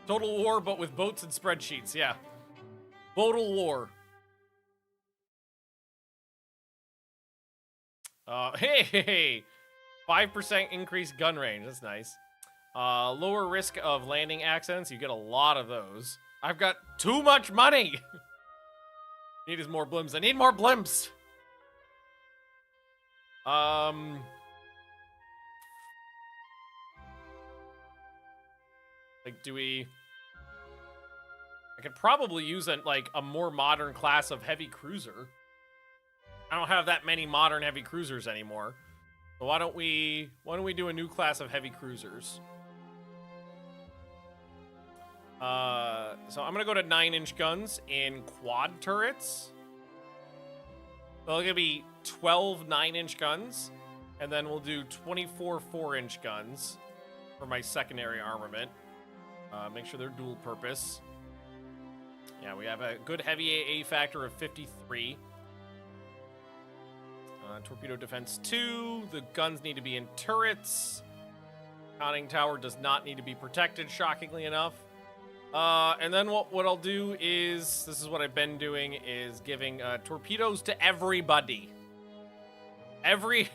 Total war, but with boats and spreadsheets, yeah. Total war. Hey! 5% increased gun range, that's nice. Lower risk of landing accidents, you get a lot of those. I've got too much money! Need is more blimps. I need more blimps! Like, do we... I could probably use a more modern class of heavy cruiser. I don't have that many modern heavy cruisers anymore. So why don't we do a new class of heavy cruisers? So I'm gonna go to 9-inch guns in quad turrets. So they're gonna be 12 9-inch guns, and then we'll do 24 4-inch guns for my secondary armament. Make sure they're dual purpose. Yeah, we have a good heavy AA factor of 53. Torpedo defense 2. The guns need to be in turrets. Conning tower does not need to be protected, shockingly enough. And then what I'll do is, this is what I've been doing, is giving torpedoes to everybody. Every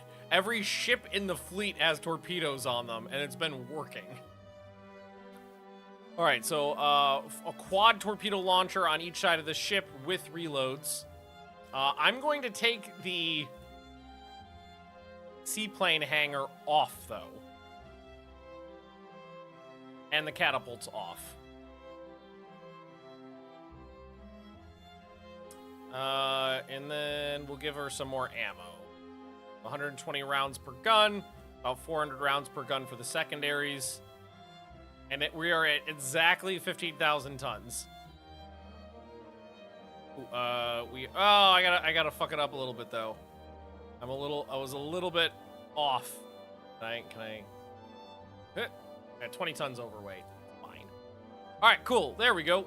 ship in the fleet has torpedoes on them, and it's been working. All right, so a quad torpedo launcher on each side of the ship with reloads. I'm going to take the seaplane hangar off, though. And the catapults off. And then we'll give her some more ammo. 120 rounds per gun, about 400 rounds per gun for the secondaries. And we are at exactly 15,000 tons. I gotta fuck it up a little bit though. I was a little bit off. Can I? At 20 tons overweight. Fine. All right, cool. There we go.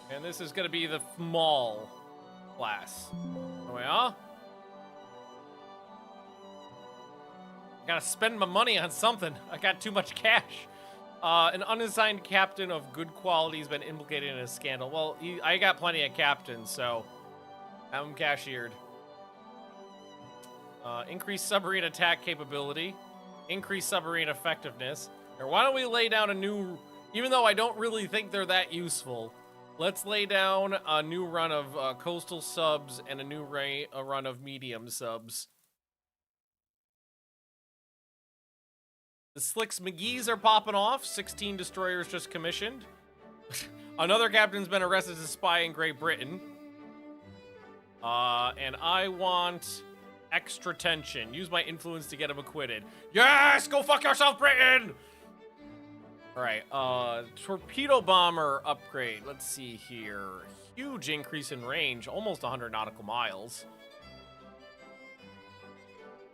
And this is going to be the small class. Oh, yeah? I gotta spend my money on something. I got too much cash. An unassigned captain of good quality has been implicated in a scandal. Well, I got plenty of captains, so I'm cashiered. Increased submarine attack capability. Increased submarine effectiveness. Or why don't we lay down a new... Even though I don't really think they're that useful, let's lay down a new run of coastal subs and a new run of medium subs. The Slicks McGee's are popping off. 16 destroyers just commissioned. Another captain's been arrested as a spy in Great Britain. And I want extra tension. Use my influence to get him acquitted. Yes! Go fuck yourself, Britain! Alright, torpedo bomber upgrade. Let's see here. Huge increase in range. Almost 100 nautical miles.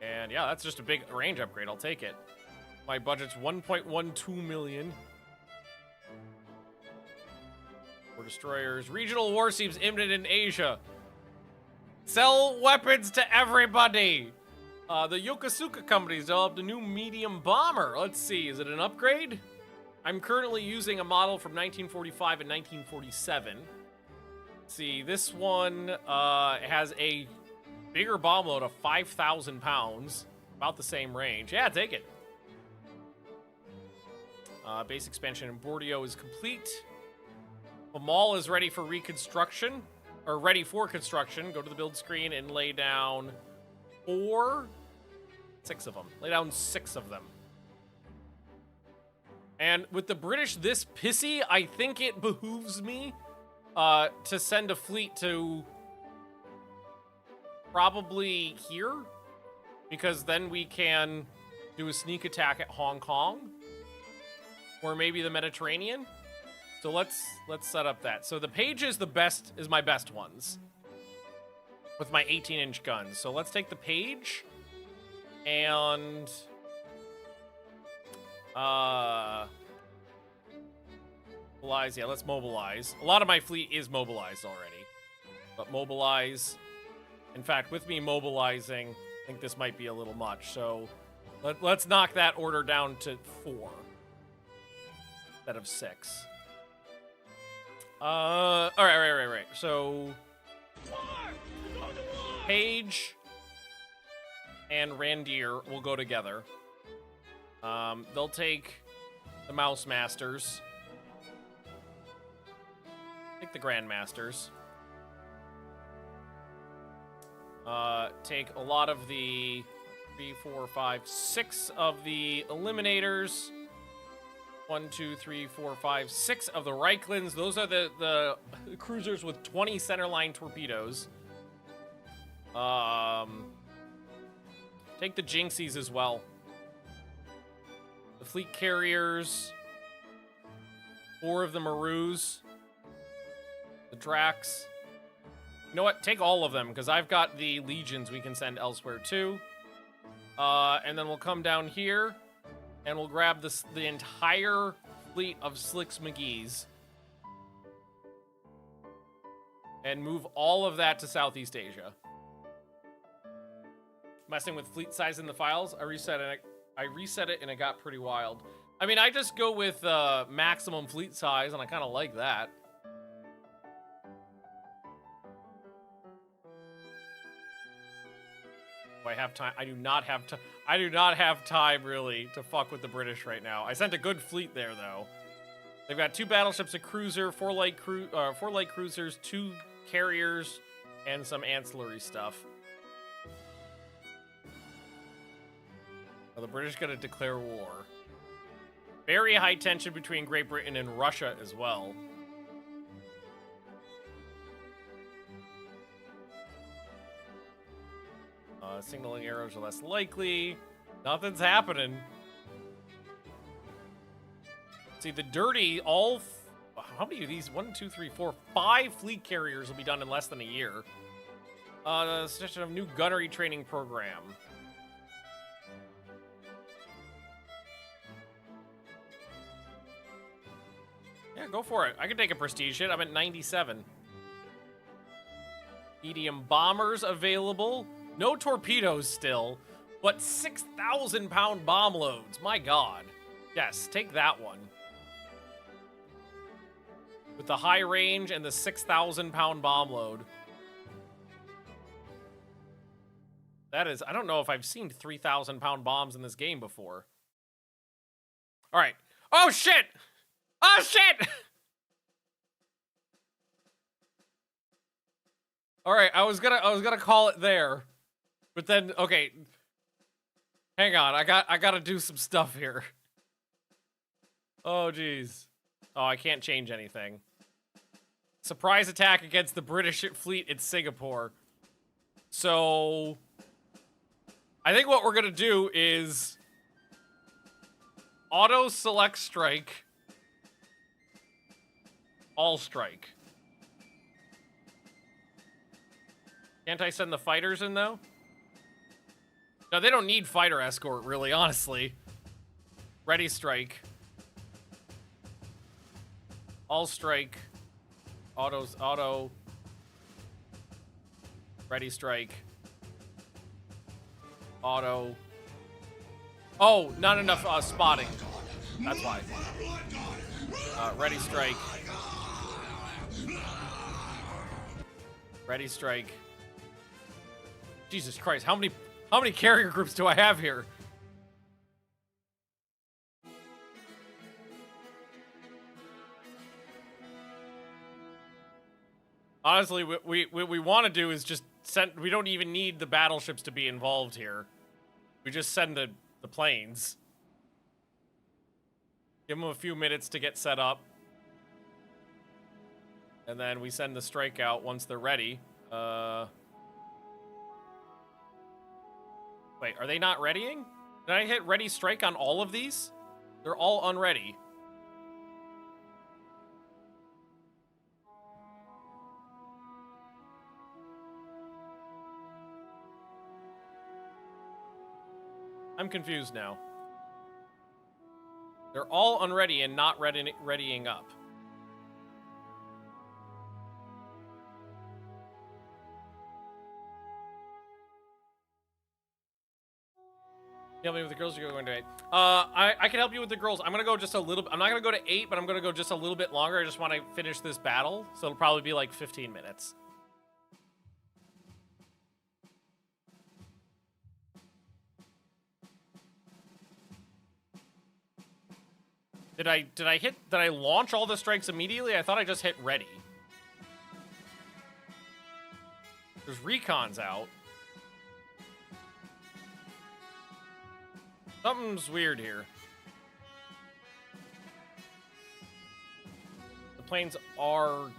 And yeah, that's just a big range upgrade. I'll take it. My budget's 1.12 million. For destroyers. Regional war seems imminent in Asia. Sell weapons to everybody. The Yokosuka company's developed a new medium bomber. Let's see, is it an upgrade? I'm currently using a model from 1945 and 1947. See, this one has a bigger bomb load of 5,000 pounds, about the same range. Yeah, take it. Base expansion in Bordeaux is complete. The mall is ready for reconstruction, or ready for construction. Go to the build screen and lay down 6 of them. Lay down 6 of them. And with the British this pissy, I think it behooves me to send a fleet to probably here, because then we can do a sneak attack at Hong Kong or maybe the Mediterranean. So let's set up that. So the Page is my best ones with my 18-inch guns. So let's take the Page and mobilize. Yeah, let's mobilize. A lot of my fleet is mobilized already, but mobilize. In fact, with me mobilizing, I think this might be a little much. So let's knock that order down to 4 instead of 6. All right. So Page and Randier will go together. They'll take the Mouse Masters. Take the Grandmasters. Take a lot of the 3, 4, 5, 6 of the Eliminators. 1, 2, 3, 4, 5, 6 of the Reichlins. Those are the cruisers with 20 centerline torpedoes. Take the Jinxies as well. The fleet carriers. 4 of the Maroos. The Drax. You know what? Take all of them, because I've got the Legions we can send elsewhere too. And then we'll come down here, and we'll grab the entire fleet of Slicks McGee's. And move all of that to Southeast Asia. Messing with fleet size in the files, I reset it and it got pretty wild. I mean, I just go with maximum fleet size, and I kind of like that. Do I have time? I do not have time. I do not have time, really, to fuck with the British right now. I sent a good fleet there, though. They've got 2 battleships, a cruiser, 4 light cruisers, 2 carriers, and some ancillary stuff. Are the British gonna declare war? Very high tension between Great Britain and Russia as well. Signaling arrows are less likely. Nothing's happening. See, the dirty, how many of these? 1, 2, 3, 4, 5 fleet carriers will be done in less than a year. Suggestion of new gunnery training program. Yeah, go for it. I can take a prestige hit. I'm at 97. Medium bombers available. No torpedoes still, but 6,000-pound bomb loads. My God. Yes, take that one. With the high range and the 6,000-pound bomb load. That is, I don't know if I've seen 3,000-pound bombs in this game before. All right. Oh, shit! Oh, shit! All right, I was gonna call it there. But then, okay, hang on. I gotta do some stuff here. Oh, geez. Oh, I can't change anything. Surprise attack against the British fleet in Singapore. So, I think what we're gonna do is auto select strike, all strike. Can't I send the fighters in though? No, they don't need fighter escort, really, honestly. Ready strike. All strike. Auto. Ready strike. Auto. Oh, not enough spotting. That's why. Ready strike. Ready strike. Jesus Christ, how many carrier groups do I have here? Honestly, what we want to do is just send. We don't even need the battleships to be involved here. We just send the planes. Give them a few minutes to get set up. And then we send the strike out once they're ready. Wait, are they not readying? Did I hit ready strike on all of these? They're all unready. I'm confused now. They're all unready and not readying up. Help me with the girls. You're going to 8. I can help you with the girls. I'm gonna go just a little. I'm not gonna go to 8, but I'm gonna go just a little bit longer. I just want to finish this battle, so it'll probably be like 15 minutes. Did I launch all the strikes immediately? I thought I just hit ready. There's recons out. Something's weird here. The planes are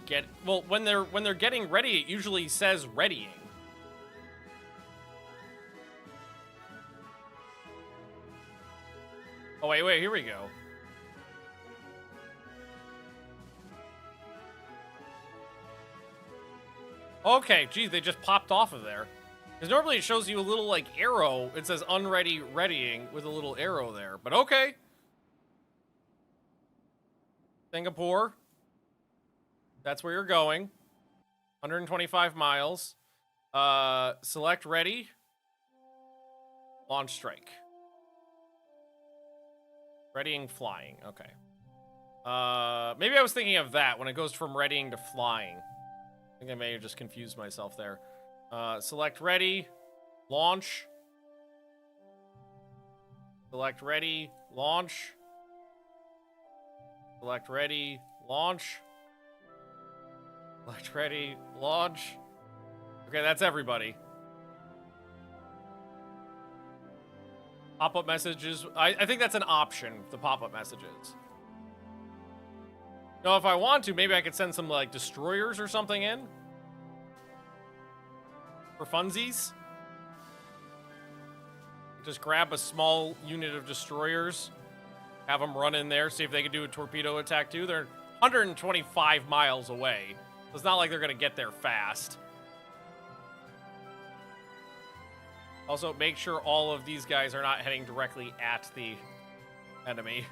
when they're getting ready, it usually says readying. Oh wait, here we go. Okay, geez, they just popped off of there. Because normally it shows you a little, like, arrow. It says unready readying with a little arrow there. But okay. Singapore. That's where you're going. 125 miles. Select ready. Launch strike. Readying flying. Okay. Maybe I was thinking of that when it goes from readying to flying. I think I may have just confused myself there. Select ready, launch. Select ready, launch. Select ready, launch. Select ready, launch. Okay, that's everybody. Pop-up messages. I think that's an option, the pop-up messages. Now, if I want to, maybe I could send some, like, destroyers or something in. For funsies. Just grab a small unit of destroyers. Have them run in there, see if they can do a torpedo attack, too. They're 125 miles away. So it's not like they're going to get there fast. Also, make sure all of these guys are not heading directly at the enemy.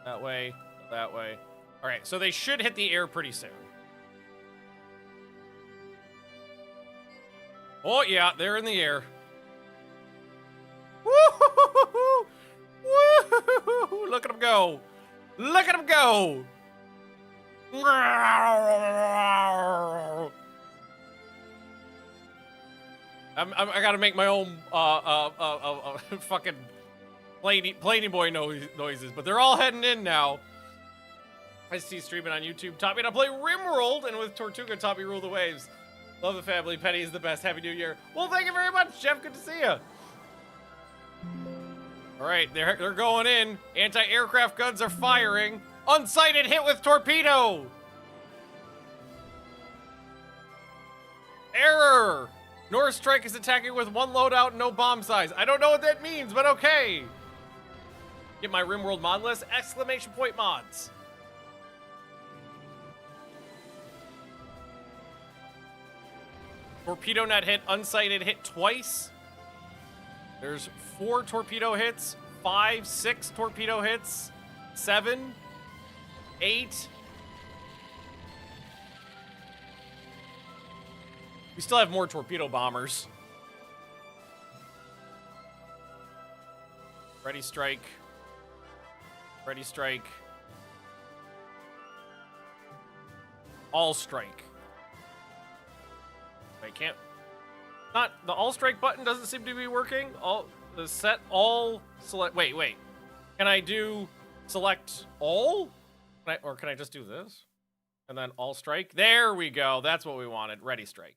That way, that way. All right, so they should hit the air pretty soon. Oh, yeah, they're in the air. Woo-hoo-hoo-hoo-hoo! Woo-hoo-hoo-hoo! Look at them go. Look at them go. I gotta make my own fucking planey boy noises, but they're all heading in now. I see streaming on YouTube. Taught me to play Rimworld, and with Tortuga taught me rule the waves. Love the family. Penny is the best. Happy New Year. Well, thank you very much, Jeff. Good to see you. All right, they're going in. Anti-aircraft guns are firing. Unsighted hit with torpedo. Error. North Strike is attacking with one loadout and no bomb size. I don't know what that means, but okay. Get my Rimworld mod list. Exclamation point mods. Torpedo net hit, unsighted hit twice. There's 4 torpedo hits, 5, 6 torpedo hits, 7, 8. We still have more torpedo bombers. Ready strike. Ready strike. All strike. Wait, can't. Not the all strike button doesn't seem to be working. All the set all select. Wait. Can I do select all? Or can I just do this? And then all strike. There we go. That's what we wanted. Ready strike.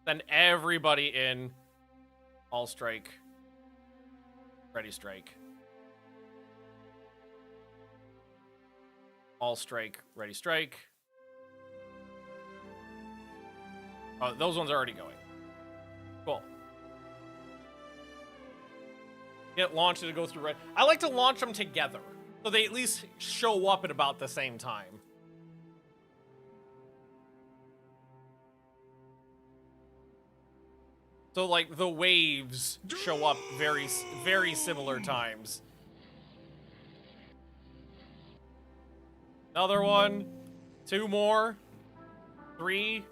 Then everybody in all strike. Ready strike. All strike. Ready strike. Oh, those ones are already going. Cool. Get launched to go through red. I like to launch them together, so they at least show up at about the same time. So, like, the waves show up very, very similar times. Another one. 2 more. 3.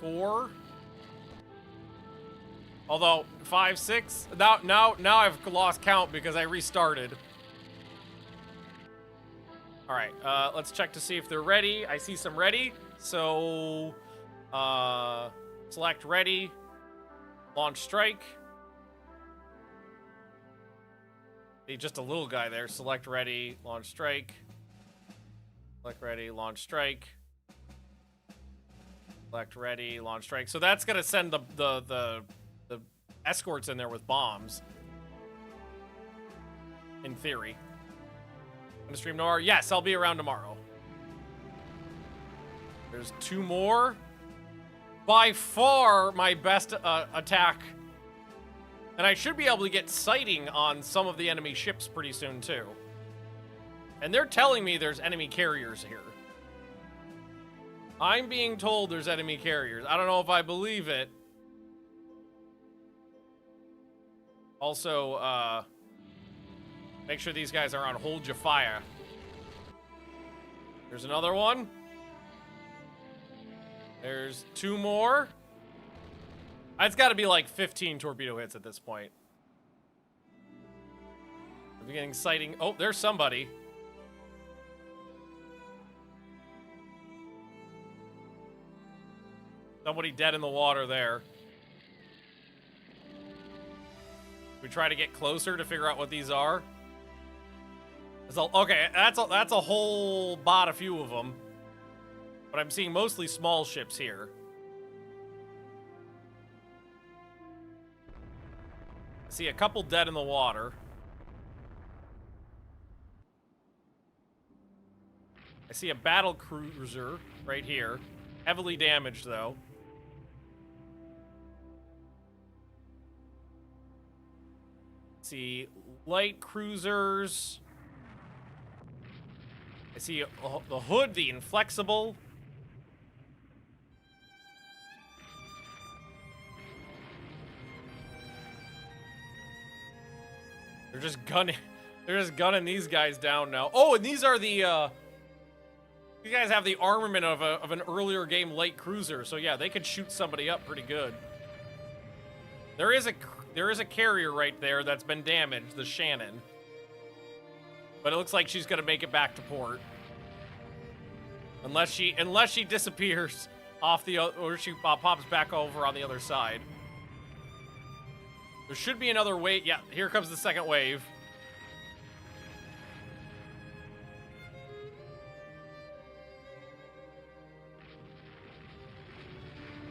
4. Although 5, 6. Now I've lost count because I restarted. All right, let's check to see if they're ready. I see some ready. So, select ready, launch strike. Be just a little guy there. Select ready, launch strike. Select ready, launch strike. Select ready, launch strike. So that's gonna send the escorts in there with bombs. In theory. Gonna stream tomorrow? Yes, I'll be around tomorrow. There's 2 more. By far my best attack. And I should be able to get sighting on some of the enemy ships pretty soon too. And they're telling me there's enemy carriers here. I'm being told there's enemy carriers. I don't know if I believe it. Also, make sure these guys are on hold your fire. There's another one. There's 2 more. It's got to be like 15 torpedo hits at this point. I'm getting sighting. Oh, there's somebody. Somebody dead in the water there. We try to get closer to figure out what these are. Okay, that's a whole bot, a few of them. But I'm seeing mostly small ships here. I see a couple dead in the water. I see a battle cruiser right here. Heavily damaged, though. See light cruisers. I see the Hood, the Inflexible. They're just gunning these guys down now. Oh, and these are the these guys have the armament of an earlier game light cruiser. So yeah, they could shoot somebody up pretty good. There is a carrier right there that's been damaged, the Shannon. But it looks like she's gonna make it back to port. Unless she disappears off the or she pops back over on the other side. There should be another wave. Yeah, here comes the second wave.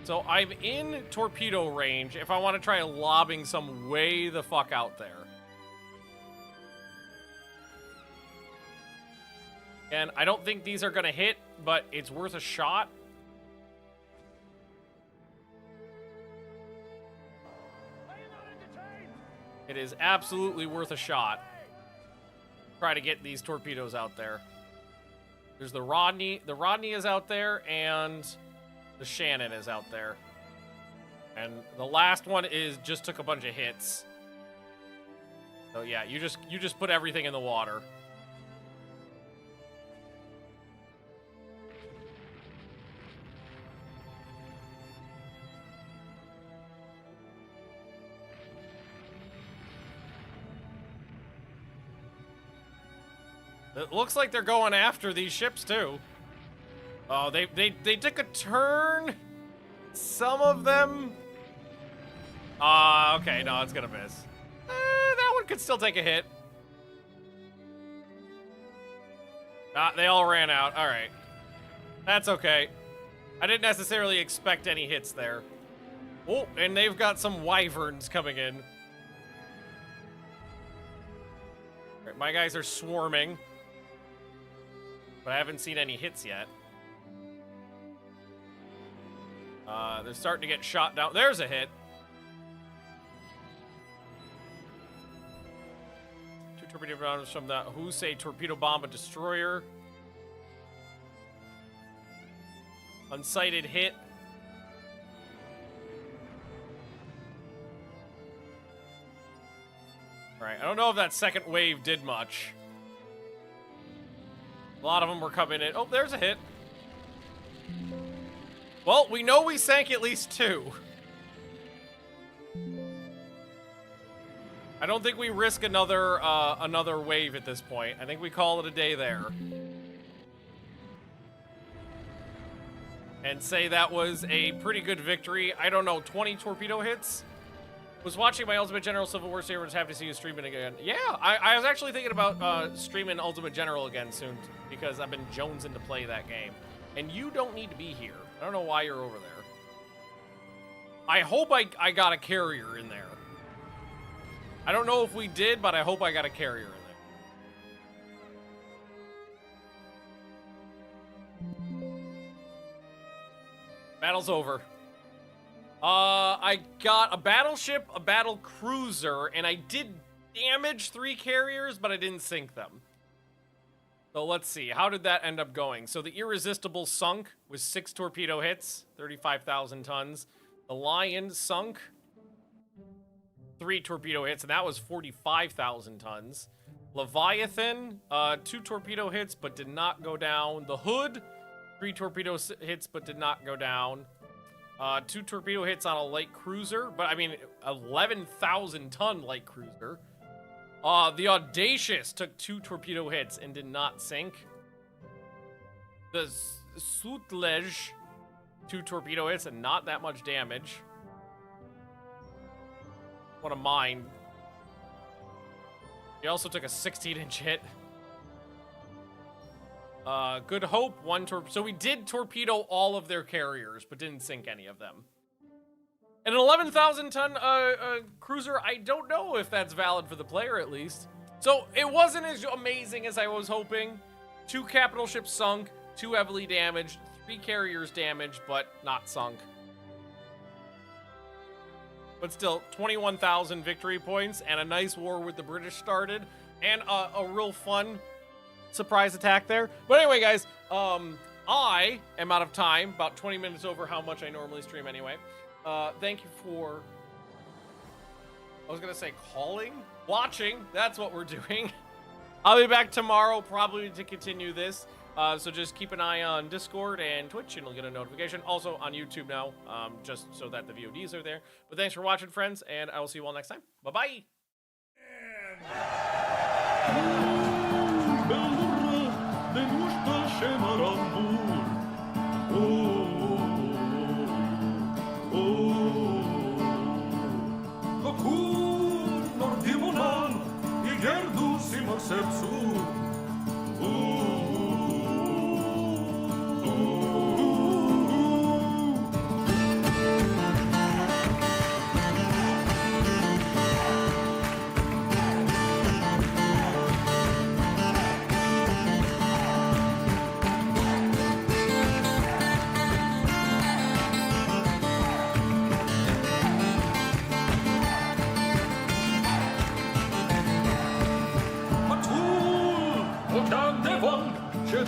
So I'm in torpedo range if I want to try lobbing some way the fuck out there. And I don't think these are going to hit, but it's worth a shot. It is absolutely worth a shot. Try to get these torpedoes out there. There's the Rodney. The Rodney is out there, and the Shannon is out there. And the last one just took a bunch of hits. So yeah, you just put everything in the water. It looks like they're going after these ships too. Oh, they took a turn. Some of them. Okay, no, it's gonna miss. That one could still take a hit. They all ran out. All right. That's okay. I didn't necessarily expect any hits there. Oh, and they've got some wyverns coming in. All right, my guys are swarming. But I haven't seen any hits yet. They're starting to get shot down. There's a hit. Two torpedo bombs from the Husei torpedo bomb and destroyer. Unsighted hit. Alright, I don't know if that second wave did much. A lot of them were coming in. Oh, there's a hit. Well, we know we sank at least 2. I don't think we risk another another wave at this point. I think we call it a day there. And say that was a pretty good victory. I don't know, 20 torpedo hits? Was watching my Ultimate General Civil War series. Was happy to see you streaming again. Yeah, I was actually thinking about streaming Ultimate General again soon because I've been jonesing to play that game. And you don't need to be here. I don't know why you're over there. I hope I got a carrier in there. I don't know if we did, but I hope I got a carrier in there. Battle's over. I got a battleship, a battle cruiser, and I did damage 3 carriers, but I didn't sink them. So let's see, how did that end up going? So the Irresistible sunk with 6 torpedo hits, 35,000 tons. The Lion sunk, 3 torpedo hits, and that was 45,000 tons. Leviathan, 2 torpedo hits, but did not go down. The Hood, 3 torpedo hits, but did not go down. 2 torpedo hits on a light cruiser, but I mean, 11,000 ton light cruiser. The Audacious took 2 torpedo hits and did not sink. The Sutlej, 2 torpedo hits and not that much damage. What a mine. He also took a 16-inch hit. Good Hope, 1 torpedo. So we did torpedo all of their carriers, but didn't sink any of them. And an 11,000 ton cruiser, I don't know if that's valid for the player at least. So it wasn't as amazing as I was hoping. 2 capital ships sunk, 2 heavily damaged, 3 carriers damaged, but not sunk. But still, 21,000 victory points and a nice war with the British started. And a real fun surprise attack there. But anyway, guys, I am out of time. About 20 minutes over how much I normally stream anyway. Thank you for, I was gonna say calling? Watching, that's what we're doing. I'll be back tomorrow probably to continue this. So just keep an eye on Discord and Twitch and you'll get a notification. Also on YouTube now, just so that the VODs are there. But thanks for watching, friends, and I will see you all next time. Bye-bye! Sercu